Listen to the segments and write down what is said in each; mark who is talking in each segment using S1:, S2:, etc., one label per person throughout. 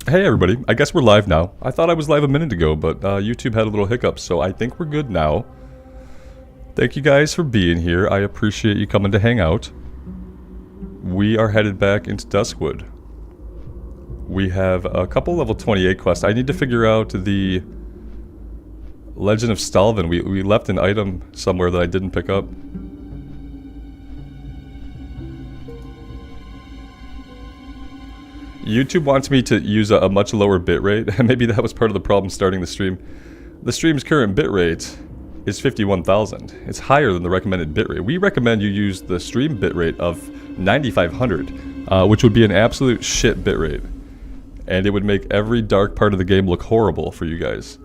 S1: Hey everybody, I guess we're live now. I thought I was live a minute ago, but YouTube had a little hiccup, so I think we're good now. Thank you guys for being here. I appreciate you coming to hang out. We are headed back into Duskwood. We have a couple level 28 quests. I need to figure out the Legend of Stalvin. We left an item somewhere that I didn't pick up. YouTube wants me to use a much lower bitrate, and maybe that was part of the problem starting the stream. The stream's current bitrate is 51,000. It's higher than the recommended bitrate. We recommend you use the stream bitrate of 9,500, which would be an absolute shit bitrate. And it would make every dark part of the game look horrible for you guys.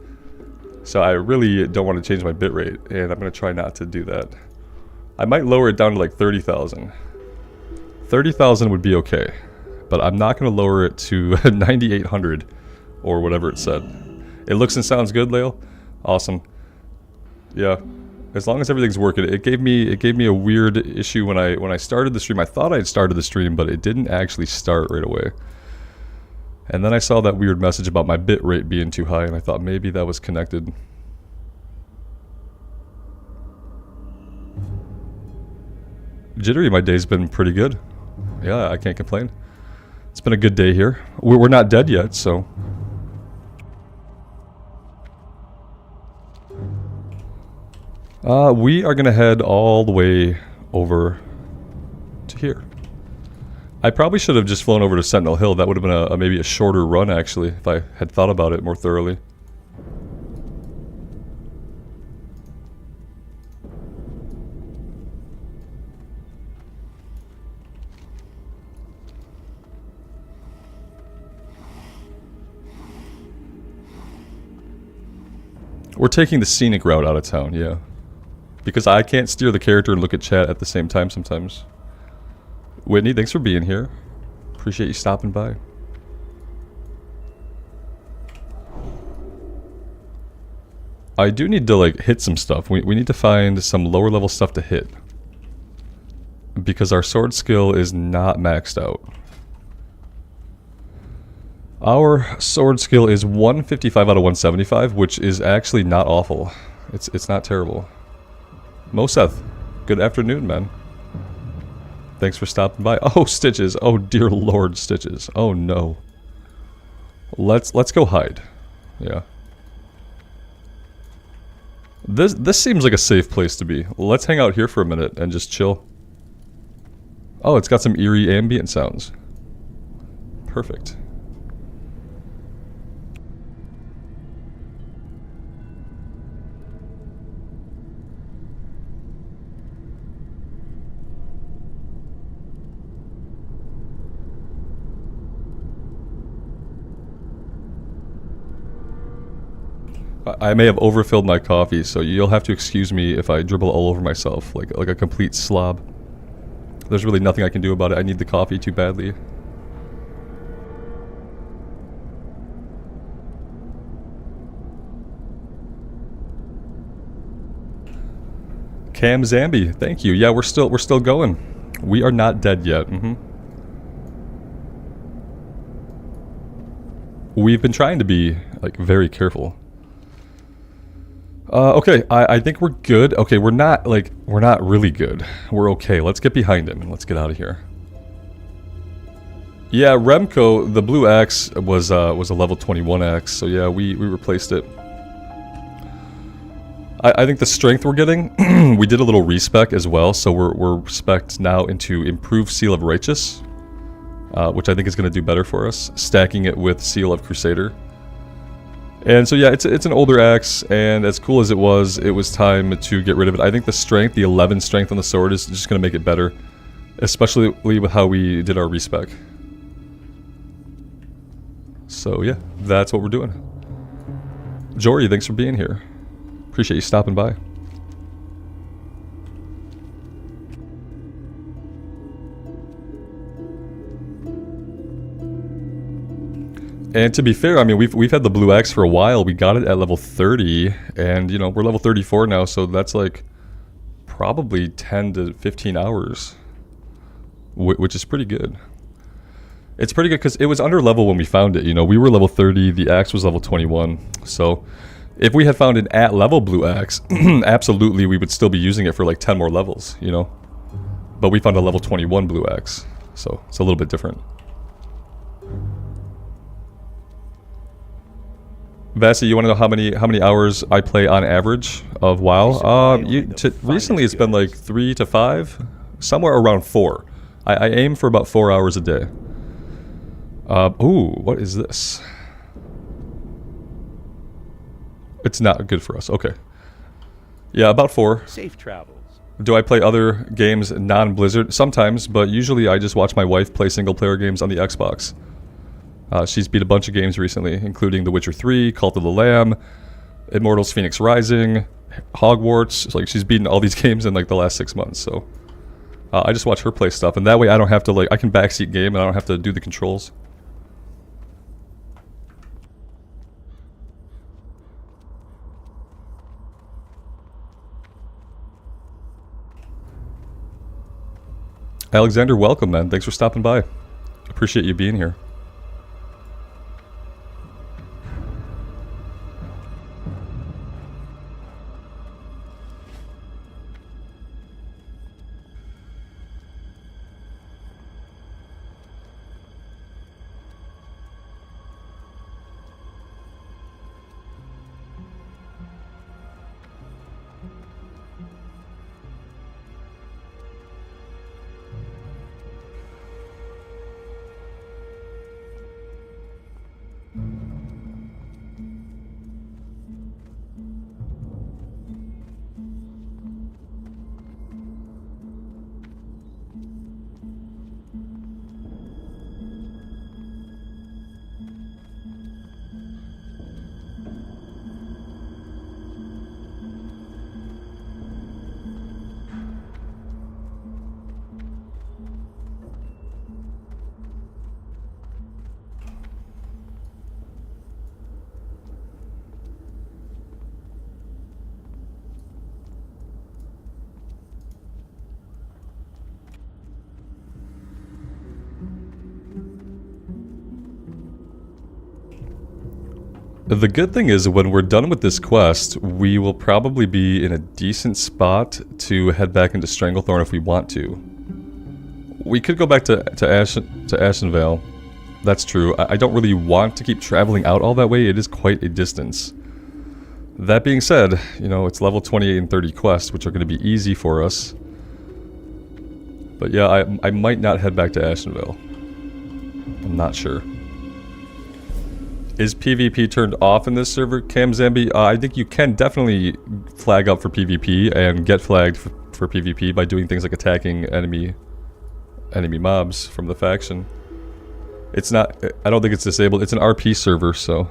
S1: So I really don't want to change my bitrate, and I'm going to try not to do that. I might lower it down to like 30,000. 30,000 would be okay. But I'm not going to lower it to 9,800 or whatever it said. It looks and sounds good, Lael. Awesome. Yeah, as long as everything's working. It gave me a weird issue when I started the stream. I thought I had started the stream, but it didn't actually start right away. And then I saw that weird message about my bitrate being too high, and I thought maybe that was connected. Jittery, my day's been pretty good. Yeah, I can't complain. It's been a good day here. We're not dead yet, so... we are going to head all the way over to here. I probably should have just flown over to Sentinel Hill. That would have been maybe a shorter run, actually, if I had thought about it more thoroughly. We're taking the scenic route out of town, yeah. Because I can't steer the character and look at chat at the same time sometimes. Whitney, thanks for being here. Appreciate you stopping by. I do need to, like, hit some stuff. We need to find some lower level stuff to hit. Because our sword skill is not maxed out. Our sword skill is 155 out of 175, which is actually not awful. It's not terrible. Moseth, good afternoon, man. Thanks for stopping by. Oh, Stitches. Oh, dear Lord, Stitches. Oh, no. Let's go hide. Yeah. This seems like a safe place to be. Let's hang out here for a minute and just chill. Oh, it's got some eerie ambient sounds. Perfect. I may have overfilled my coffee, so you'll have to excuse me if I dribble all over myself, like a complete slob. There's really nothing I can do about it. I need the coffee too badly. Cam Zambi, thank you. Yeah, we're still going. We are not dead yet. We've been trying to be, like, very careful. Okay, I think we're good. Okay, we're not really good. We're okay. Let's get behind him and let's get out of here. Yeah, Remco, the blue axe was a level 21 axe, so yeah, we replaced it. I think the strength we're getting, we did a little respec as well, so we're spec'd now into improved Seal of Righteous, which I think is going to do better for us, stacking it with Seal of Crusader. And so yeah, it's an older axe, and as cool as it was time to get rid of it. I think the strength, the 11 strength on the sword is just going to make it better, especially with how we did our respec. So yeah, that's what we're doing. Jory, thanks for being here. Appreciate you stopping by. And to be fair, I mean, we've had the blue axe for a while. We got it at level 30, and you know, we're level 34 now, so that's like probably 10 to 15 hours, which is pretty good. It's pretty good because it was under level when we found it. You know, we were level 30, the axe was level 21. So if we had found an at level blue axe, absolutely we would still be using it for like 10 more levels, you know. But we found a level 21 blue axe, so it's a little bit different. Vasi, you want to know how many hours I play on average of WoW? Recently it's been like 3 to 5, somewhere around 4. I aim for about 4 hours a day. Ooh, what is this? It's not good for us. Okay. Yeah, about 4.
S2: Safe travels.
S1: Do I play other games non-Blizzard? Sometimes, but usually I just watch my wife play single-player games on the Xbox. She's beat a bunch of games recently, including The Witcher 3, Cult of the Lamb, Immortals Phoenix Rising, Hogwarts. Like, she's beaten all these games in like the last 6 months, so I just watch her play stuff, and that way I don't have to, like, I can backseat game and I don't have to do the controls. Alexander, welcome, man. Thanks for stopping by. Appreciate you being here. The good thing is, when we're done with this quest, we will probably be in a decent spot to head back into Stranglethorn if we want to. We could go back to Ashenvale. That's true. I don't really want to keep traveling out all that way. It is quite a distance. That being said, you know, it's level 28 and 30 quests, which are going to be easy for us. But yeah, I might not head back to Ashenvale. I'm not sure. Is PvP turned off in this server, CamZambi? I think you can definitely flag up for PvP and get flagged for PvP by doing things like attacking enemy mobs from the faction. It's not, I don't think it's disabled. It's an RP server, so.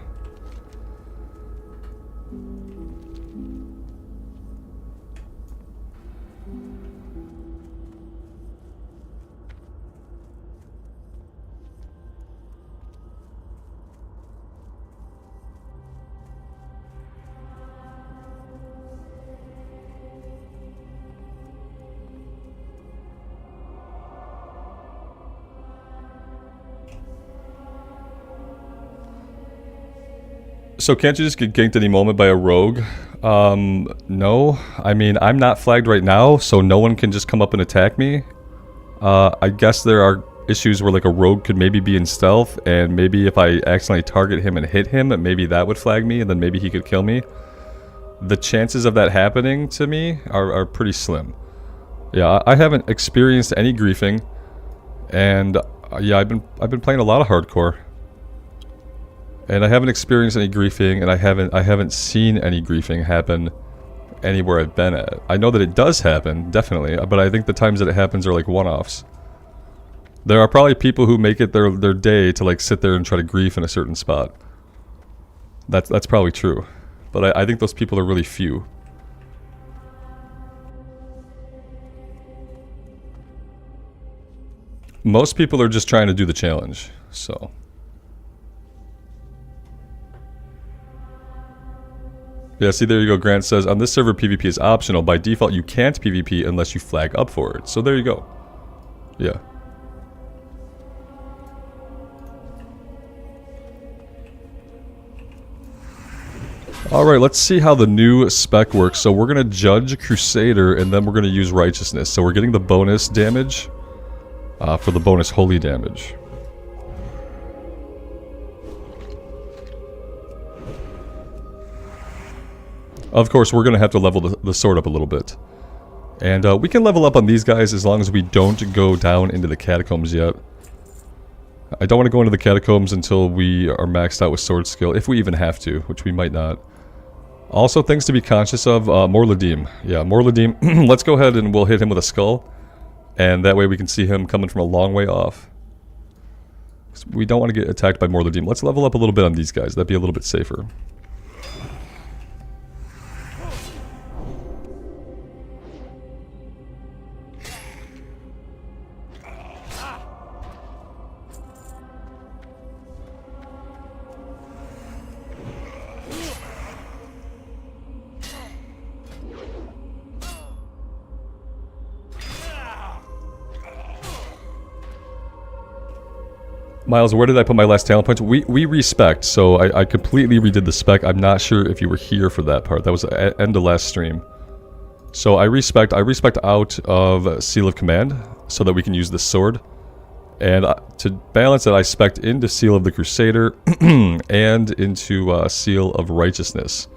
S1: So can't you just get ganked any moment by a rogue? No. I mean, I'm not flagged right now, so no one can just come up and attack me. I guess there are issues where like a rogue could maybe be in stealth, and maybe if I accidentally target him and hit him, maybe that would flag me, and then maybe he could kill me. The chances of that happening to me are pretty slim. Yeah, I haven't experienced any griefing, and yeah, I've been playing a lot of hardcore. And I haven't experienced any griefing, and I haven't seen any griefing happen anywhere I've been at. I know that it does happen, definitely, but I think the times that it happens are like one-offs. There are probably people who make it their day to like sit there and try to grief in a certain spot. That's probably true, but I think those people are really few. Most people are just trying to do the challenge, so. Yeah, see, there you go. Grant says, on this server, PvP is optional. By default, you can't PvP unless you flag up for it. So there you go. Yeah. Alright, let's see how the new spec works. So we're going to judge Crusader, and then we're going to use Righteousness. So we're getting the bonus damage for the bonus holy damage. Of course, we're going to have to level the sword up a little bit. And we can level up on these guys as long as we don't go down into the catacombs yet. I don't want to go into the catacombs until we are maxed out with sword skill, if we even have to, which we might not. Also, things to be conscious of, Morladim. Yeah, Morladim, let's go ahead and we'll hit him with a skull. And that way we can see him coming from a long way off. We don't want to get attacked by Morladim. Let's level up a little bit on these guys, that'd be a little bit safer. Miles, where did I put my last talent points? We respect, so I completely redid the spec. I'm not sure if you were here for that part. That was at end of last stream. So I respect out of Seal of Command, so that we can use the sword. And to balance it, I spec'd into Seal of the Crusader, and into Seal of Righteousness.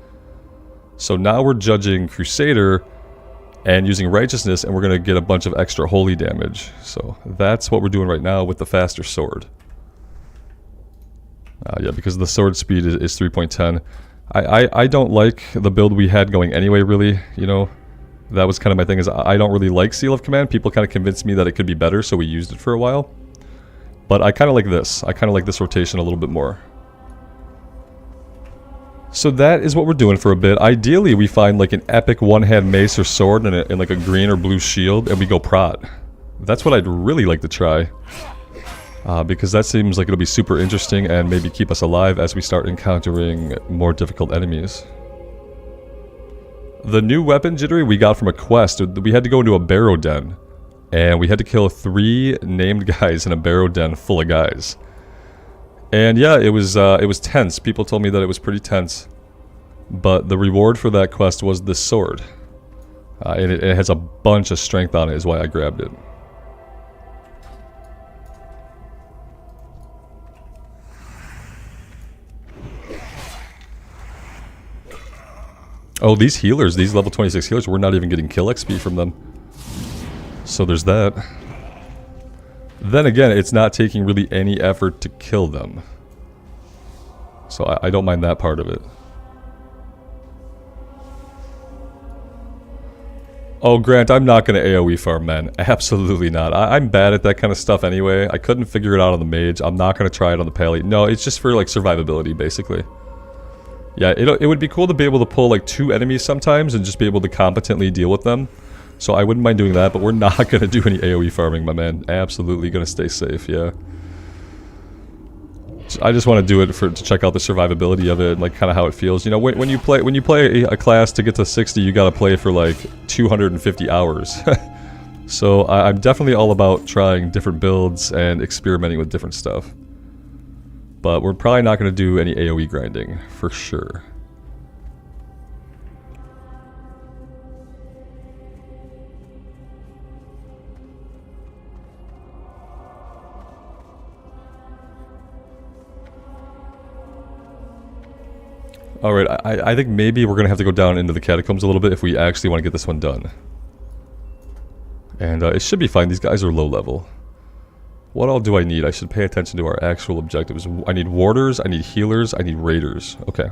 S1: So now we're judging Crusader, and using Righteousness, and we're going to get a bunch of extra holy damage. So that's what we're doing right now with the faster sword. Yeah, because the sword speed is 3.10. I don't like the build we had going anyway, really. You know, that was kind of my thing, is I don't really like Seal of Command. People kind of convinced me that it could be better, so we used it for a while. But I kind of like this. I kind of like this rotation a little bit more. So that is what we're doing for a bit. Ideally, we find like an epic one-hand mace or sword and like a green or blue shield, and we go prot. That's what I'd really like to try. Because that seems like it'll be super interesting and maybe keep us alive as we start encountering more difficult enemies. The new weapon, Jittery, we got from a quest. We had to go into a barrow den. And we had to kill 3 named guys in a barrow den full of guys. And yeah, it was tense. People told me that it was pretty tense. But the reward for that quest was this sword. And it has a bunch of strength on it, is why I grabbed it. Oh, these healers, these level 26 healers, we're not even getting kill XP from them. So there's that. Then again, it's not taking really any effort to kill them. So I don't mind that part of it. Oh, Grant, I'm not going to AoE farm, man. Absolutely not. I'm bad at that kind of stuff anyway. I couldn't figure it out on the mage. I'm not going to try it on the pally. No, it's just for, like, survivability, basically. Yeah, it would be cool to be able to pull, like, 2 enemies sometimes and just be able to competently deal with them. So I wouldn't mind doing that, but we're not going to do any AoE farming, my man. Absolutely going to stay safe, yeah. So I just want to do it to check out the survivability of it and, like, kind of how it feels. You know, when you play a class to get to 60, you got to play for, like, 250 hours. So I'm definitely all about trying different builds and experimenting with different stuff. But we're probably not going to do any AoE grinding, for sure. Alright, I think maybe we're going to have to go down into the catacombs a little bit if we actually want to get this one done. And it should be fine. These guys are low level. What all do I need? I should pay attention to our actual objectives. I need warders, I need healers, I need raiders. Okay.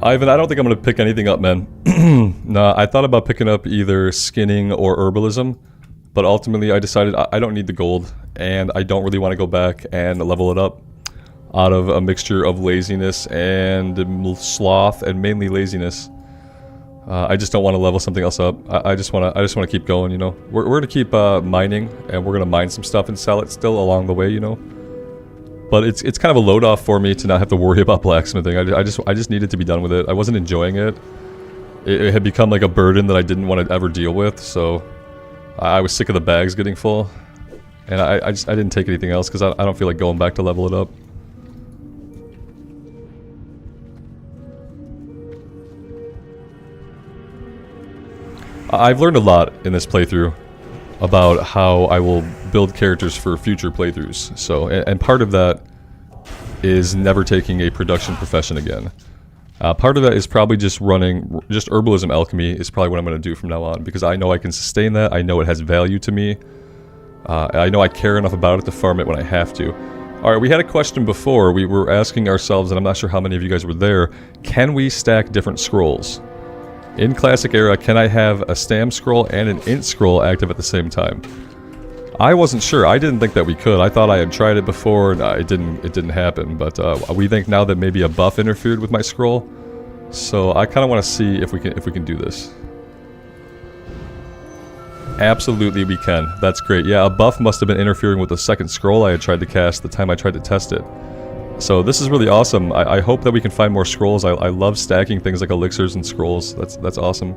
S1: Ivan, I don't think I'm going to pick anything up, man. Nah, I thought about picking up either skinning or herbalism, but ultimately I decided I don't need the gold, and I don't really want to go back and level it up out of a mixture of laziness and sloth, and mainly laziness. I just don't want to level something else up. I just want to keep going, you know. We're going to keep mining, and we're going to mine some stuff and sell it still along the way, you know. But it's kind of a load off for me to not have to worry about blacksmithing. I just needed to be done with it. I wasn't enjoying it. It had become like a burden that I didn't want to ever deal with. So I was sick of the bags getting full, and I didn't take anything else because I don't feel like going back to level it up. I've learned a lot in this playthrough about how I will build characters for future playthroughs. So, and part of that is never taking a production profession again. Part of that is probably just running, just herbalism alchemy is probably what I'm going to do from now on, because I know I can sustain that. I know it has value to me. I know I care enough about it to farm it when I have to. Alright, we had a question before. We were asking ourselves, and I'm not sure how many of you guys were there, can we stack different scrolls? In Classic Era, can I have a Stam scroll and an Int scroll active at the same time? I wasn't sure. I didn't think that we could. I thought I had tried it before, and it didn't happen. But we think now that maybe a buff interfered with my scroll, so I kind of want to see if we can do this. Absolutely, we can. That's great. Yeah, a buff must have been interfering with the second scroll I had tried to cast the time I tried to test it. So this is really awesome. I hope that we can find more scrolls. I love stacking things like elixirs and scrolls. That's awesome.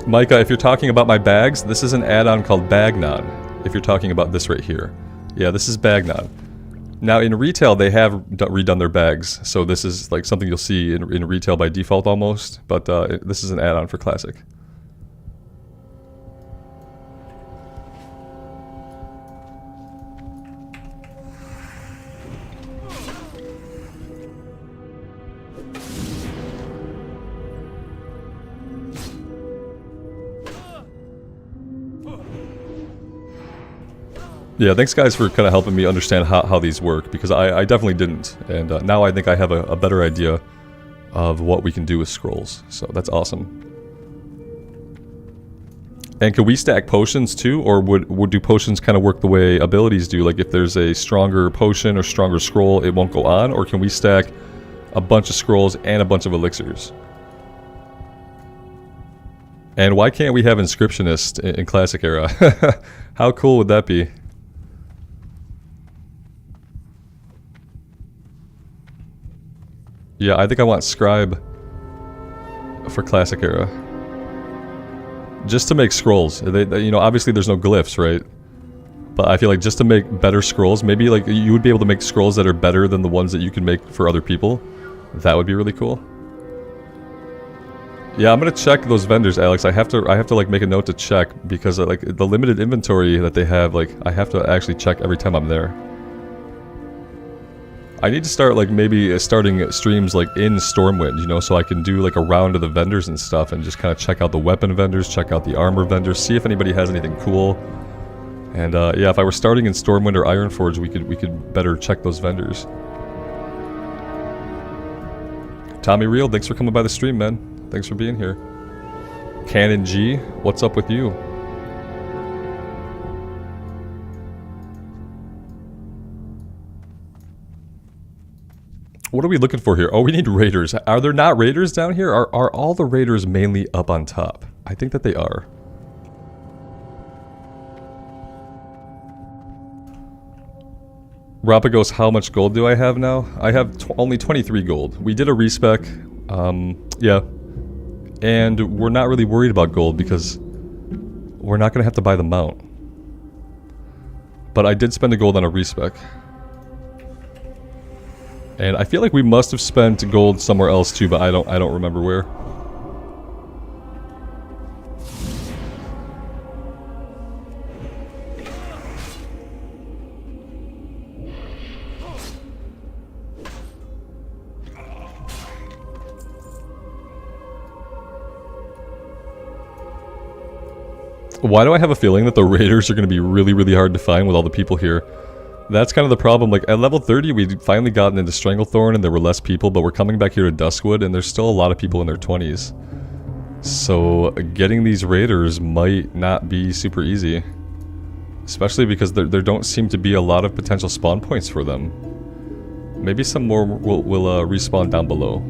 S1: Micah, if you're talking about my bags, this is an add-on called Bagnon. If you're talking about this right here. Yeah, this is Bagnon. Now in retail, they have redone their bags. So this is like something you'll see in retail by default almost. But this is an add-on for Classic. Yeah, thanks guys for kind of helping me understand how these work, because I definitely didn't, and now I think I have a better idea of what we can do with scrolls, so that's awesome. And can we stack potions too, or would do potions kind of work the way abilities do? Like if there's a stronger potion or stronger scroll, it won't go on, or can we stack a bunch of scrolls and a bunch of elixirs? And why can't we have Inscriptionist in Classic Era? How cool would that be? Yeah, I think I want Scribe for Classic Era. Just to make scrolls. They, you know, obviously there's no glyphs, right? But I feel like just to make better scrolls, maybe like you would be able to make scrolls that are better than the ones that you can make for other people. That would be really cool. Yeah, I'm gonna check those vendors, Alex. I have to like make a note to check, because like the limited inventory that they have, like I have to actually check every time I'm there. I need to start like maybe starting streams like in Stormwind, you know, so I can do like a round of the vendors and stuff and just kind of check out the weapon vendors, check out the armor vendors, see if anybody has anything cool. And yeah, if I were starting in Stormwind or Ironforge, we could better check those vendors. Tommy Real, thanks for coming by the stream, man. Thanks for being here. Canon G, what's up with you? What are we looking for here? Oh, we need raiders. Are there not raiders down here? Are all the raiders mainly up on top? I think that they are. Rappa goes, how much gold do I have now? I have only 23 gold. We did a respec. Yeah. And we're not really worried about gold because we're not going to have to buy the mount. But I did spend a gold on a respec. And I feel like we must have spent gold somewhere else too, but I don't remember where. Why do I have a feeling that the raiders are going to be really, really hard to find with all the people here? That's kind of the problem. Like, at level 30, we'd finally gotten into Stranglethorn and there were less people, but we're coming back here to Duskwood and there's still a lot of people in their 20s. So, getting these raiders might not be super easy. Especially because there don't seem to be a lot of potential spawn points for them. Maybe some more will respawn down below.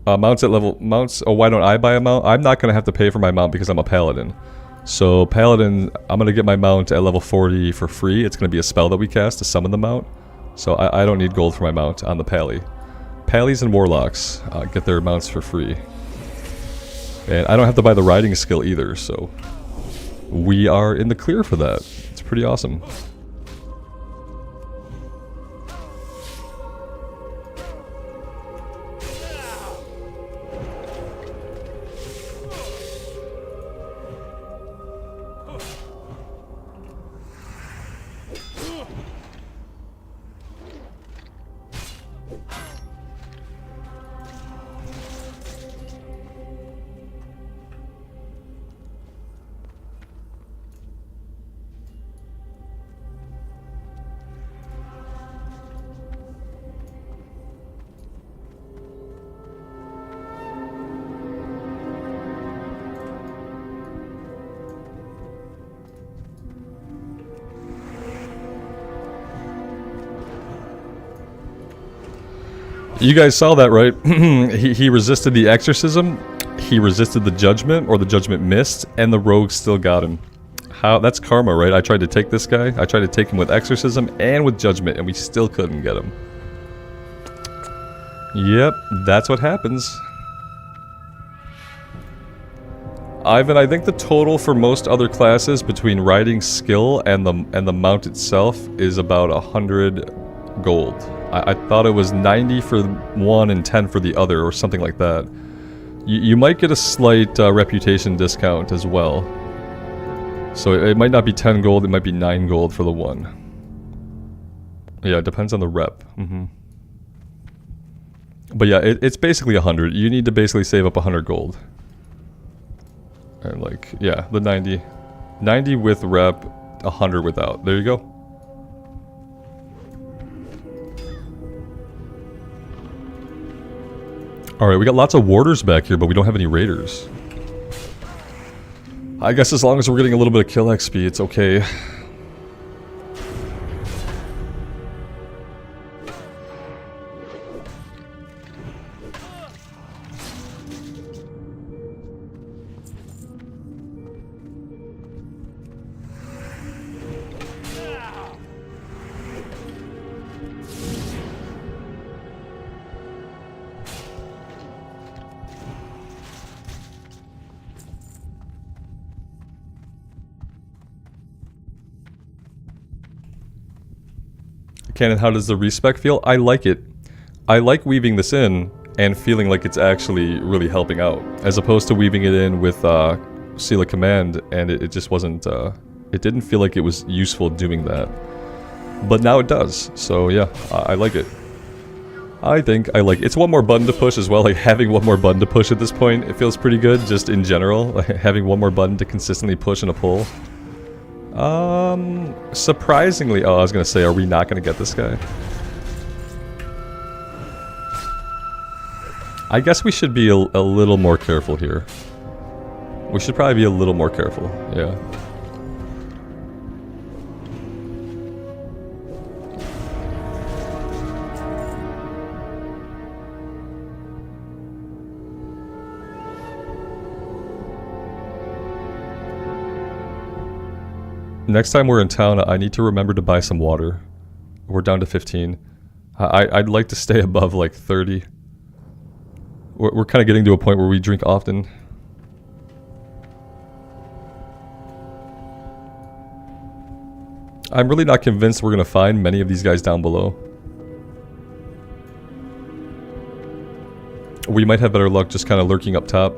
S1: Mounts at level... Mounts... Oh, why don't I buy a mount? I'm not going to have to pay for my mount because I'm a Paladin. So, Paladin, I'm going to get my mount at level 40 for free. It's going to be a spell that we cast to summon the mount. So, I don't need gold for my mount on the Pally. Pallies and Warlocks get their mounts for free. And I don't have to buy the riding skill either, so... We are in the clear for that. It's pretty awesome. You guys saw that, right? he resisted the exorcism, he resisted the judgment, or the judgment missed, and the rogue still got him. How? That's karma, right? I tried to take this guy, I tried to take him with exorcism and with judgment, and we still couldn't get him. Yep, that's what happens. Ivan, I think the total for most other classes between riding skill and the mount itself is about 100 gold. I thought it was 90 for one and 10 for the other, or something like that. You might get a slight reputation discount as well. So it might not be 10 gold, it might be 9 gold for the one. Yeah, it depends on the rep. But yeah, it's basically 100. You need to basically save up 100 gold. And like, yeah, the 90. 90 with rep, 100 without. There you go. Alright, we got lots of warders back here, but we don't have any raiders. I guess as long as we're getting a little bit of kill XP, it's okay. Cannon, how does the respec feel? I like it. I like weaving this in and feeling like it's actually really helping out, as opposed to weaving it in with Seal of Command, and it just wasn't, it didn't feel like it was useful doing that. But now it does, so yeah, I like it. I think I like it. It's one more button to push as well, like having one more button to push at this point, it feels pretty good, just in general, like having one more button to consistently push and a pull. Surprisingly, oh, I was gonna say, are we not gonna get this guy? I guess we should be a little more careful here. We should probably be a little more careful, yeah. Next time we're in town, I need to remember to buy some water. We're down to 15. I'd like to stay above like 30. We're kind of getting to a point where we drink often. I'm really not convinced we're going to find many of these guys down below. We might have better luck just kind of lurking up top.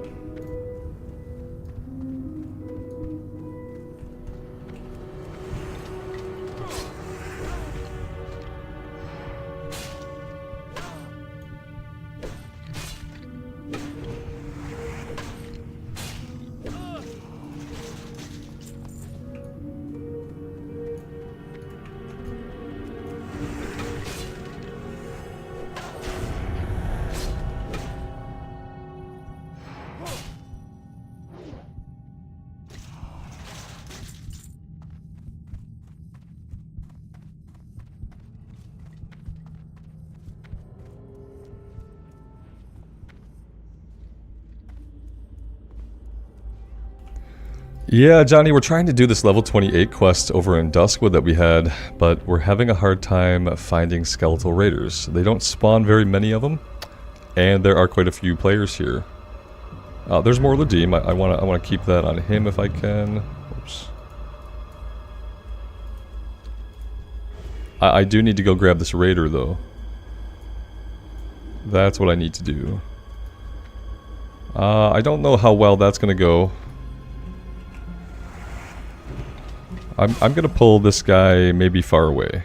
S1: Yeah, Johnny, we're trying to do this level 28 quest over in Duskwood that we had, but we're having a hard time finding skeletal raiders. They don't spawn very many of them, and there are quite a few players here. There's more Ladim. I want to keep that on him if I can. Oops. I do need to go grab this raider though. That's what I need to do. I don't know how well that's gonna go. I'm gonna pull this guy maybe far away.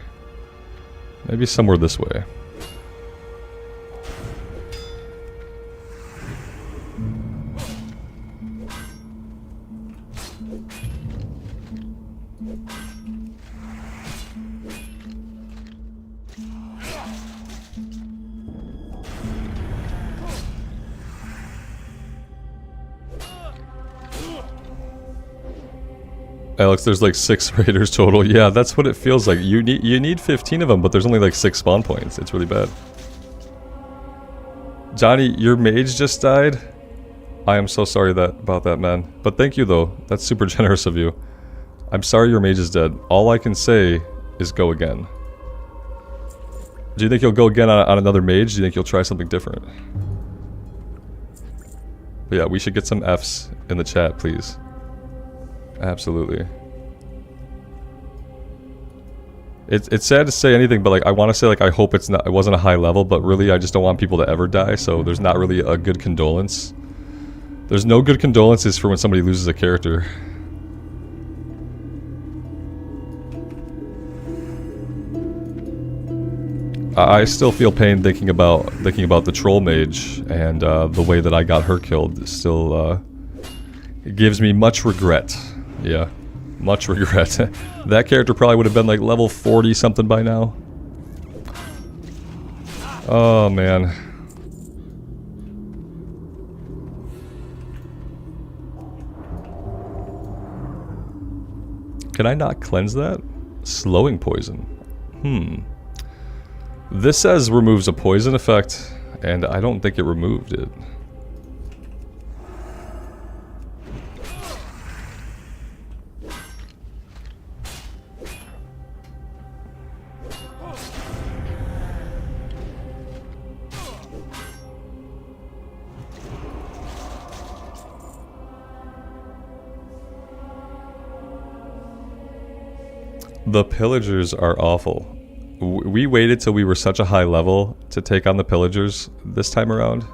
S1: Maybe somewhere this way. Alex, there's like 6 raiders total. Yeah, that's what it feels like. You need 15 of them, but there's only like 6 spawn points. It's really bad. Johnny, your mage just died? I am so sorry about that, man. But thank you, though. That's super generous of you. I'm sorry your mage is dead. All I can say is go again. Do you think you'll go again on another mage? Do you think you'll try something different? But yeah, we should get some Fs in the chat, please. Absolutely. It's sad to say anything, but like I want to say like I hope it wasn't a high level, but really I just don't want people to ever die, so there's not really a good condolence. There's no good condolences for when somebody loses a character. I still feel pain thinking about the troll mage and the way that I got her killed. Still it gives me much regret. Yeah, much regret. That character probably would have been like level 40 something by now. Oh man. Can I not cleanse that? Slowing poison. This says removes a poison effect, and I don't think it removed it. The pillagers are awful. We waited till we were such a high level to take on the pillagers this time around.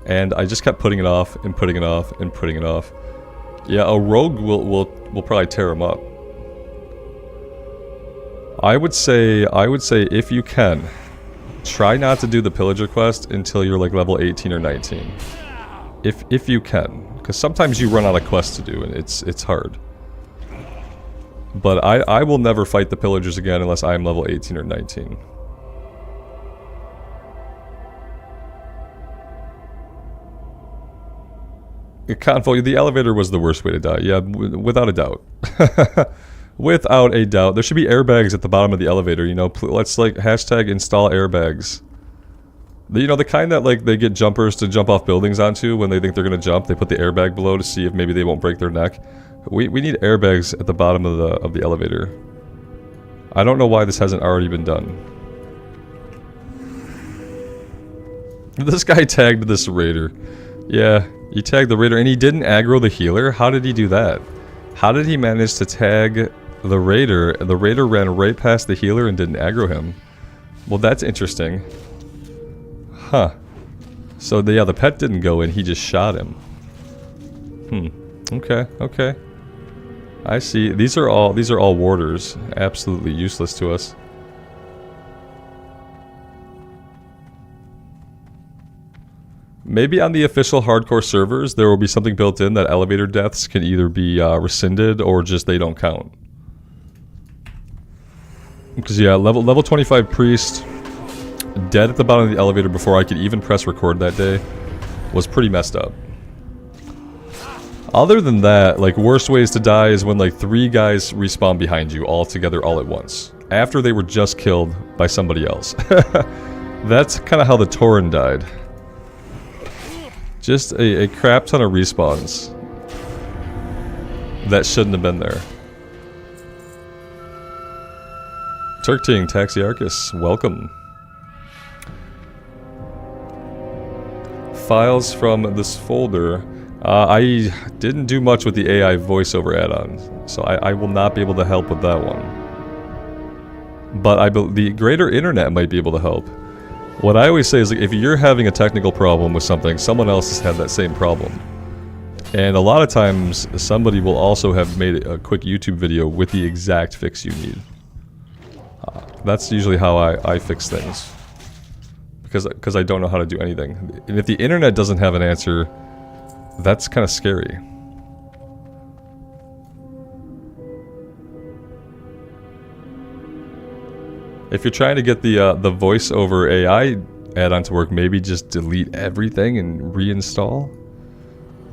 S1: And I just kept putting it off and putting it off and putting it off. Yeah, a rogue will probably tear him up. I would say if you can, try not to do the pillager quest until you're like level 18 or 19. If you can, because sometimes you run out of quests to do and it's hard. But I will never fight the pillagers again unless I am level 18 or 19. Convo, the elevator was the worst way to die. Yeah, without a doubt. Without a doubt. There should be airbags at the bottom of the elevator, you know. Let's like hashtag install airbags. You know, the kind that like they get jumpers to jump off buildings onto when they think they're gonna jump. They put the airbag below to see if maybe they won't break their neck. We need airbags at the bottom of the elevator. I don't know why this hasn't already been done. This guy tagged this raider. Yeah, he tagged the raider and he didn't aggro the healer? How did he do that? How did he manage to tag the raider? The raider ran right past the healer and didn't aggro him. Well, that's interesting. Huh. So the pet didn't go in, he just shot him. Okay, okay. I see. These are all warders. Absolutely useless to us. Maybe on the official hardcore servers there will be something built in that elevator deaths can either be rescinded or just they don't count. Because yeah, level 25 priest dead at the bottom of the elevator before I could even press record that day was pretty messed up. Other than that, like, worst ways to die is when, like, 3 guys respawn behind you all together all at once. After they were just killed by somebody else. That's kind of how the Tauren died. Just a crap ton of respawns. that shouldn't have been there. Turkting Taxiarchus, welcome. Files from this folder. I didn't do much with the AI voiceover add-on, so I will not be able to help with that one. But the greater internet might be able to help. What I always say is, like, if you're having a technical problem with something, someone else has had that same problem. And a lot of times, somebody will also have made a quick YouTube video with the exact fix you need. That's usually how I fix things. Because I don't know how to do anything. And if the internet doesn't have an answer, that's kind of scary. If you're trying to get the voiceover AI add-on to work, maybe just delete everything and reinstall.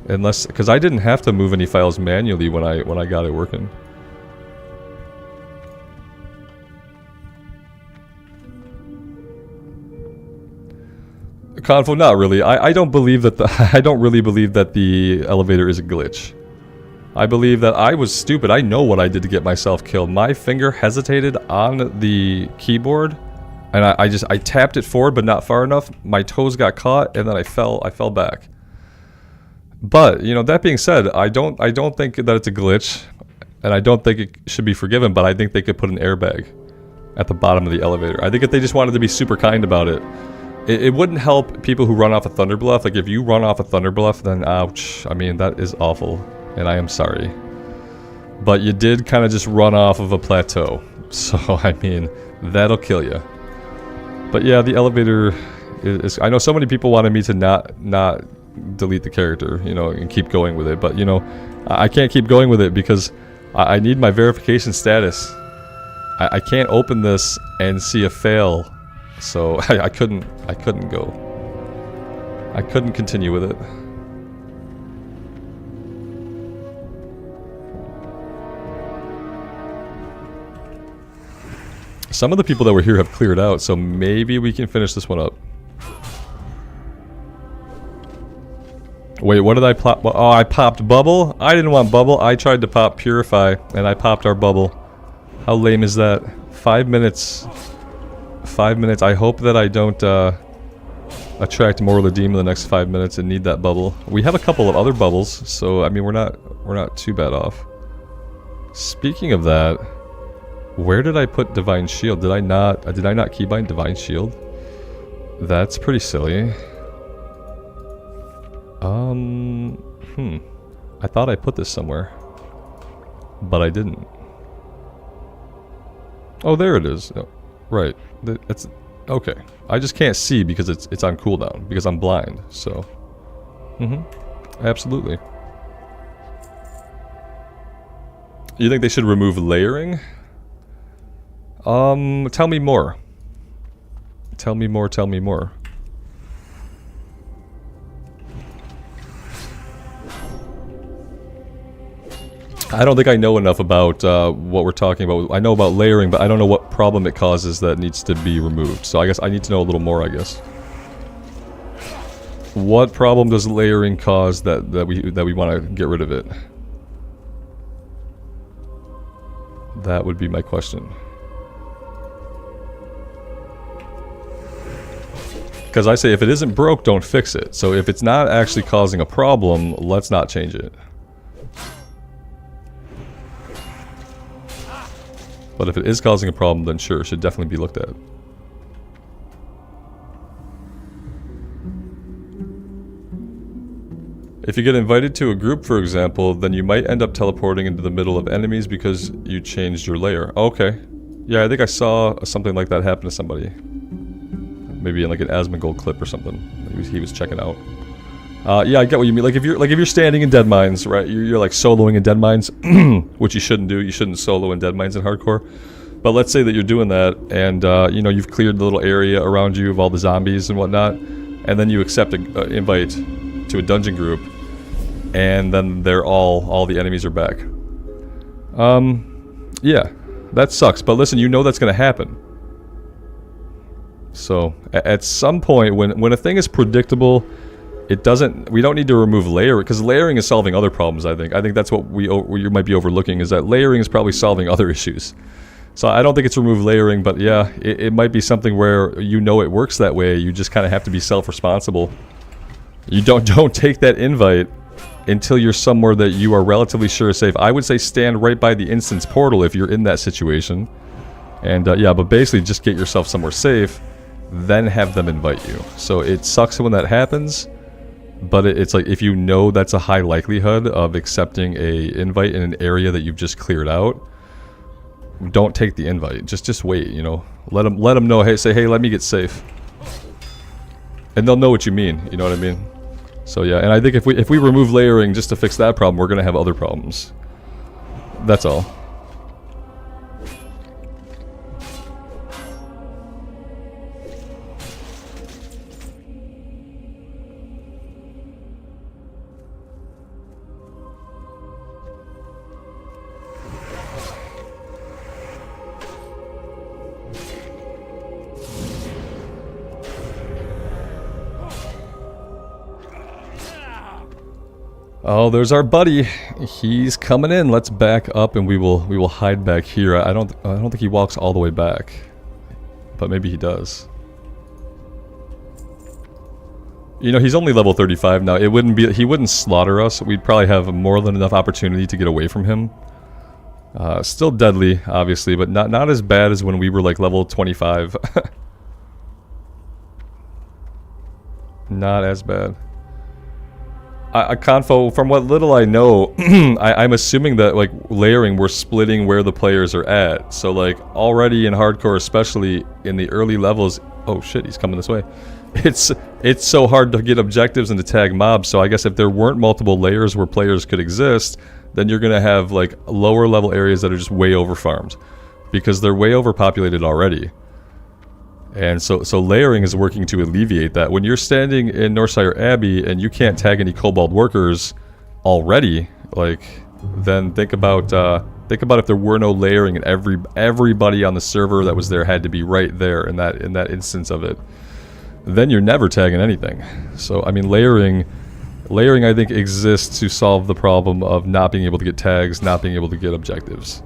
S1: Unless, because I didn't have to move any files manually when I got it working. Confo, not really. I don't believe that I don't really believe that the elevator is a glitch. I believe that I was stupid. I know what I did to get myself killed. My finger hesitated on the keyboard, and I tapped it forward, but not far enough. My toes got caught, and then I fell back. But, you know, that being said, I don't think that it's a glitch, and I don't think it should be forgiven, but I think they could put an airbag at the bottom of the elevator. I think if they just wanted to be super kind about it, it wouldn't help people who run off a thunder bluff. Like, if you run off a thunder bluff, then ouch. I mean, that is awful, and I am sorry. But you did kind of just run off of a plateau, so, I mean, that'll kill you. But yeah, the elevator is... I know so many people wanted me to not delete the character, you know, and keep going with it, but, you know, I can't keep going with it because I need my verification status. I can't open this and see a fail. So I couldn't go. I couldn't continue with it. Some of the people that were here have cleared out, so maybe we can finish this one up. Wait, what did I pop? Oh, I popped bubble? I didn't want bubble. I tried to pop purify, and I popped our bubble. How lame is that? 5 minutes. 5 minutes. I hope that I don't attract Moral Redeem in the next 5 minutes and need that bubble. We have a couple of other bubbles, so I mean we're not too bad off. Speaking of that, where did I put Divine Shield? Did I not keybind Divine Shield? That's pretty silly. I thought I put this somewhere, but I didn't. Oh, there it is. Oh, right. That's okay. I just can't see because it's on cooldown because I'm blind. So, absolutely. You think they should remove layering? Tell me more. Tell me more. Tell me more. I don't think I know enough about what we're talking about. I know about layering, but I don't know what problem it causes that needs to be removed. So I guess I need to know a little more, I guess. What problem does layering cause that we want to get rid of it? That would be my question. Because I say if it isn't broke, don't fix it. So if it's not actually causing a problem, let's not change it. But if it is causing a problem, then sure, it should definitely be looked at. If you get invited to a group, for example, then you might end up teleporting into the middle of enemies because you changed your layer. Okay. Yeah, I think I saw something like that happen to somebody. Maybe in like an Asmongold clip or something. He was checking out. Yeah, I get what you mean. Like if you're standing in dead mines, right? You're like soloing in dead mines, which you shouldn't do. You shouldn't solo in dead mines in hardcore. But let's say that you're doing that, and you know you've cleared the little area around you of all the zombies and whatnot, and then you accept an invite to a dungeon group, and then all the enemies are back. Yeah, that sucks. But listen, you know that's gonna happen. So at some point, when a thing is predictable it doesn't, we don't need to remove layering, because layering is solving other problems, I think. I think that's what you might be overlooking, is that layering is probably solving other issues. So I don't think it's remove layering, but yeah, it might be something where you know it works that way. You just kind of have to be self-responsible. You don't take that invite until you're somewhere that you are relatively sure is safe. I would say stand right by the instance portal if you're in that situation. And yeah, but basically just get yourself somewhere safe, then have them invite you. So it sucks when that happens, but it's like if you know that's a high likelihood of accepting a invite in an area that you've just cleared out, don't take the invite. Just wait, you know. Let them know, hey, say, hey, let me get safe. And they'll know what you mean, you know what I mean? So yeah, and I think if we remove layering just to fix that problem, we're gonna have other problems. That's all. Oh, there's our buddy. He's coming in. Let's back up and we will hide back here. I don't think he walks all the way back. But maybe he does. You know, he's only level 35 now. He wouldn't slaughter us. We'd probably have more than enough opportunity to get away from him. Still deadly, obviously, but not as bad as when we were like level 25. Not as bad. Confo, from what little I know, I'm assuming that, like, layering, we're splitting where the players are at. So, like, already in hardcore, especially in the early levels... Oh, shit, he's coming this way. It's so hard to get objectives and to tag mobs, so I guess if there weren't multiple layers where players could exist, then you're gonna have, like, lower level areas that are just way over-farmed. Because they're way overpopulated already. And so layering is working to alleviate that. When you're standing in Northsire Abbey and you can't tag any kobold workers already, like, then think about if there were no layering and everybody on the server that was there had to be right there in that instance of it, then you're never tagging anything. So I mean, layering I think exists to solve the problem of not being able to get tags, not being able to get objectives.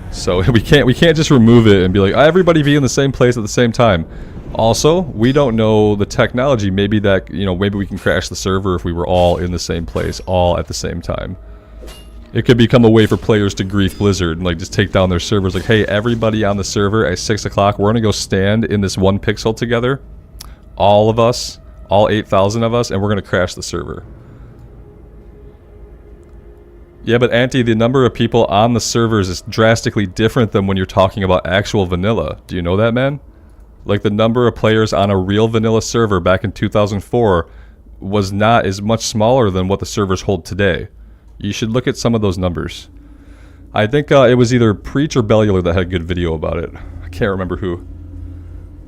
S1: So we can't just remove it and be like, everybody be in the same place at the same time. Also, we don't know the technology. Maybe that, you know, maybe we can crash the server if we were all in the same place, all at the same time. It could become a way for players to grief Blizzard and like just take down their servers. Like, hey, everybody on the server at 6 o'clock, we're gonna go stand in this one pixel together. All of us, all 8,000 of us, and we're gonna crash the server. Yeah, but Auntie, the number of people on the servers is drastically different than when you're talking about actual vanilla. Do you know that, man? Like, the number of players on a real vanilla server back in 2004 was not as much smaller than what the servers hold today. You should look at some of those numbers. I think it was either Preach or Bellular that had a good video about it. I can't remember who.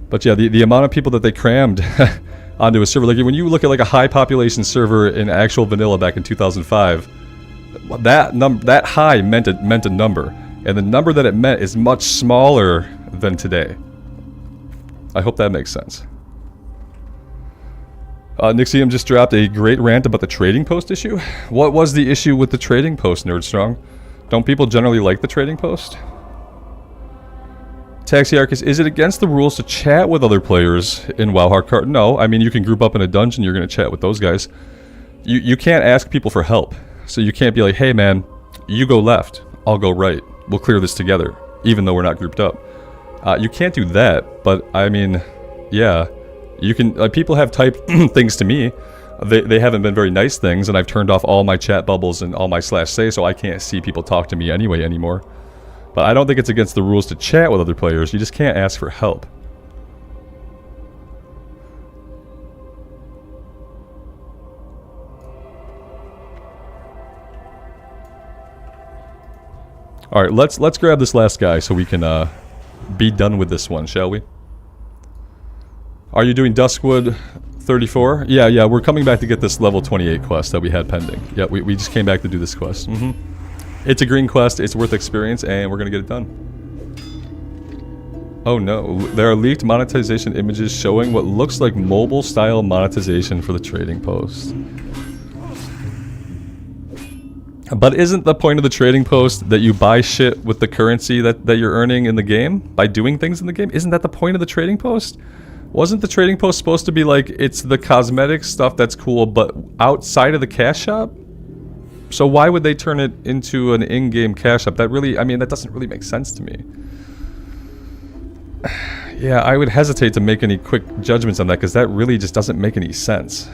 S1: But yeah, the amount of people that they crammed onto a server. Like, when you look at like a high population server in actual vanilla back in 2005, that high meant a number, and the number that it meant is much smaller than today. I hope that makes sense. Nixium just dropped a great rant about the trading post issue. What was the issue with the trading post, Nerdstrong? Don't people generally like the trading post? Taxiarchus, is it against the rules to chat with other players in WoW Hardcore? No, I mean, you can group up in a dungeon, you're going to chat with those guys. You can't ask people for help. So you can't be like, hey man, you go left, I'll go right. We'll clear this together, even though we're not grouped up. You can't do that, but I mean, yeah. You can, people have typed things to me. They haven't been very nice things, and I've turned off all my chat bubbles and all my /say, so I can't see people talk to me anyway anymore. But I don't think it's against the rules to chat with other players, you just can't ask for help. Alright, let's grab this last guy so we can be done with this one, shall we? Are you doing Duskwood 34? Yeah, we're coming back to get this level 28 quest that we had pending. Yeah, we just came back to do this quest. It's a green quest, it's worth experience, and we're gonna get it done. Oh no, there are leaked monetization images showing what looks like mobile-style monetization for the trading post. But isn't the point of the trading post that you buy shit with the currency that you're earning in the game? By doing things in the game? Isn't that the point of the trading post? Wasn't the trading post supposed to be like, it's the cosmetic stuff that's cool, but outside of the cash shop? So why would they turn it into an in-game cash shop? That really, I mean, that doesn't really make sense to me. Yeah, I would hesitate to make any quick judgments on that, because that really just doesn't make any sense.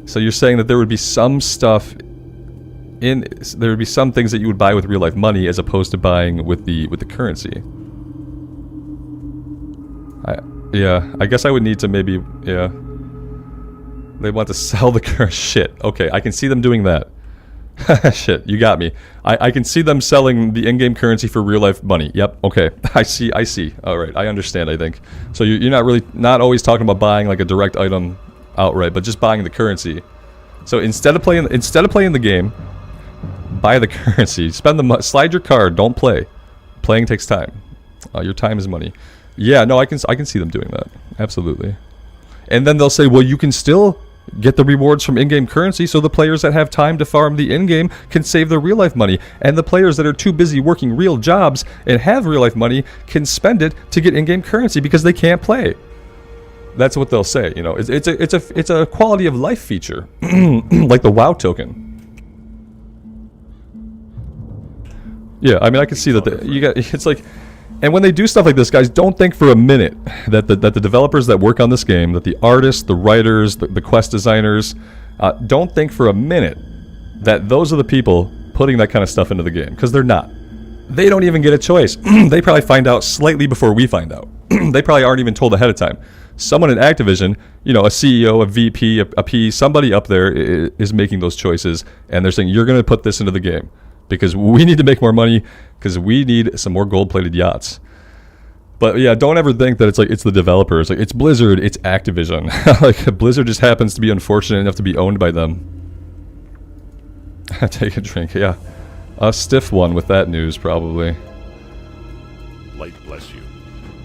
S1: So you're saying that there would be some stuff there would be some things that you would buy with real life money as opposed to buying with the currency. Yeah, I guess I would need to maybe, yeah. They want to sell the current shit. Okay, I can see them doing that. Shit, you got me. I can see them selling the in-game currency for real life money. Yep, okay. I see. Alright, I understand, I think. So you're not always talking about buying like a direct item outright, but just buying the currency. So instead of playing the game, buy the currency. Slide your card, don't play. Playing takes time. Your time is money. Yeah, no, I can see them doing that. Absolutely. And then they'll say, well, you can still get the rewards from in-game currency, so the players that have time to farm the in-game can save their real-life money, and the players that are too busy working real jobs and have real-life money can spend it to get in-game currency because they can't play. That's what they'll say, you know. It's a quality of life feature, like the WoW token. Yeah, I mean, I can see that it's like. And when they do stuff like this, guys, don't think for a minute that the developers that work on this game, that the artists, the writers, the quest designers, don't think for a minute that those are the people putting that kind of stuff into the game, because they're not. They don't even get a choice. They probably find out slightly before we find out. They probably aren't even told ahead of time. Someone in Activision, you know, a CEO, a VP, a P, somebody up there is making those choices, and they're saying, you're going to put this into the game. Because we need to make more money, because we need some more gold-plated yachts. But yeah, don't ever think that it's the developers. Like, it's Blizzard, it's Activision. Like, Blizzard just happens to be unfortunate enough to be owned by them. Take a drink, yeah. A stiff one with that news, probably.
S2: Light bless you.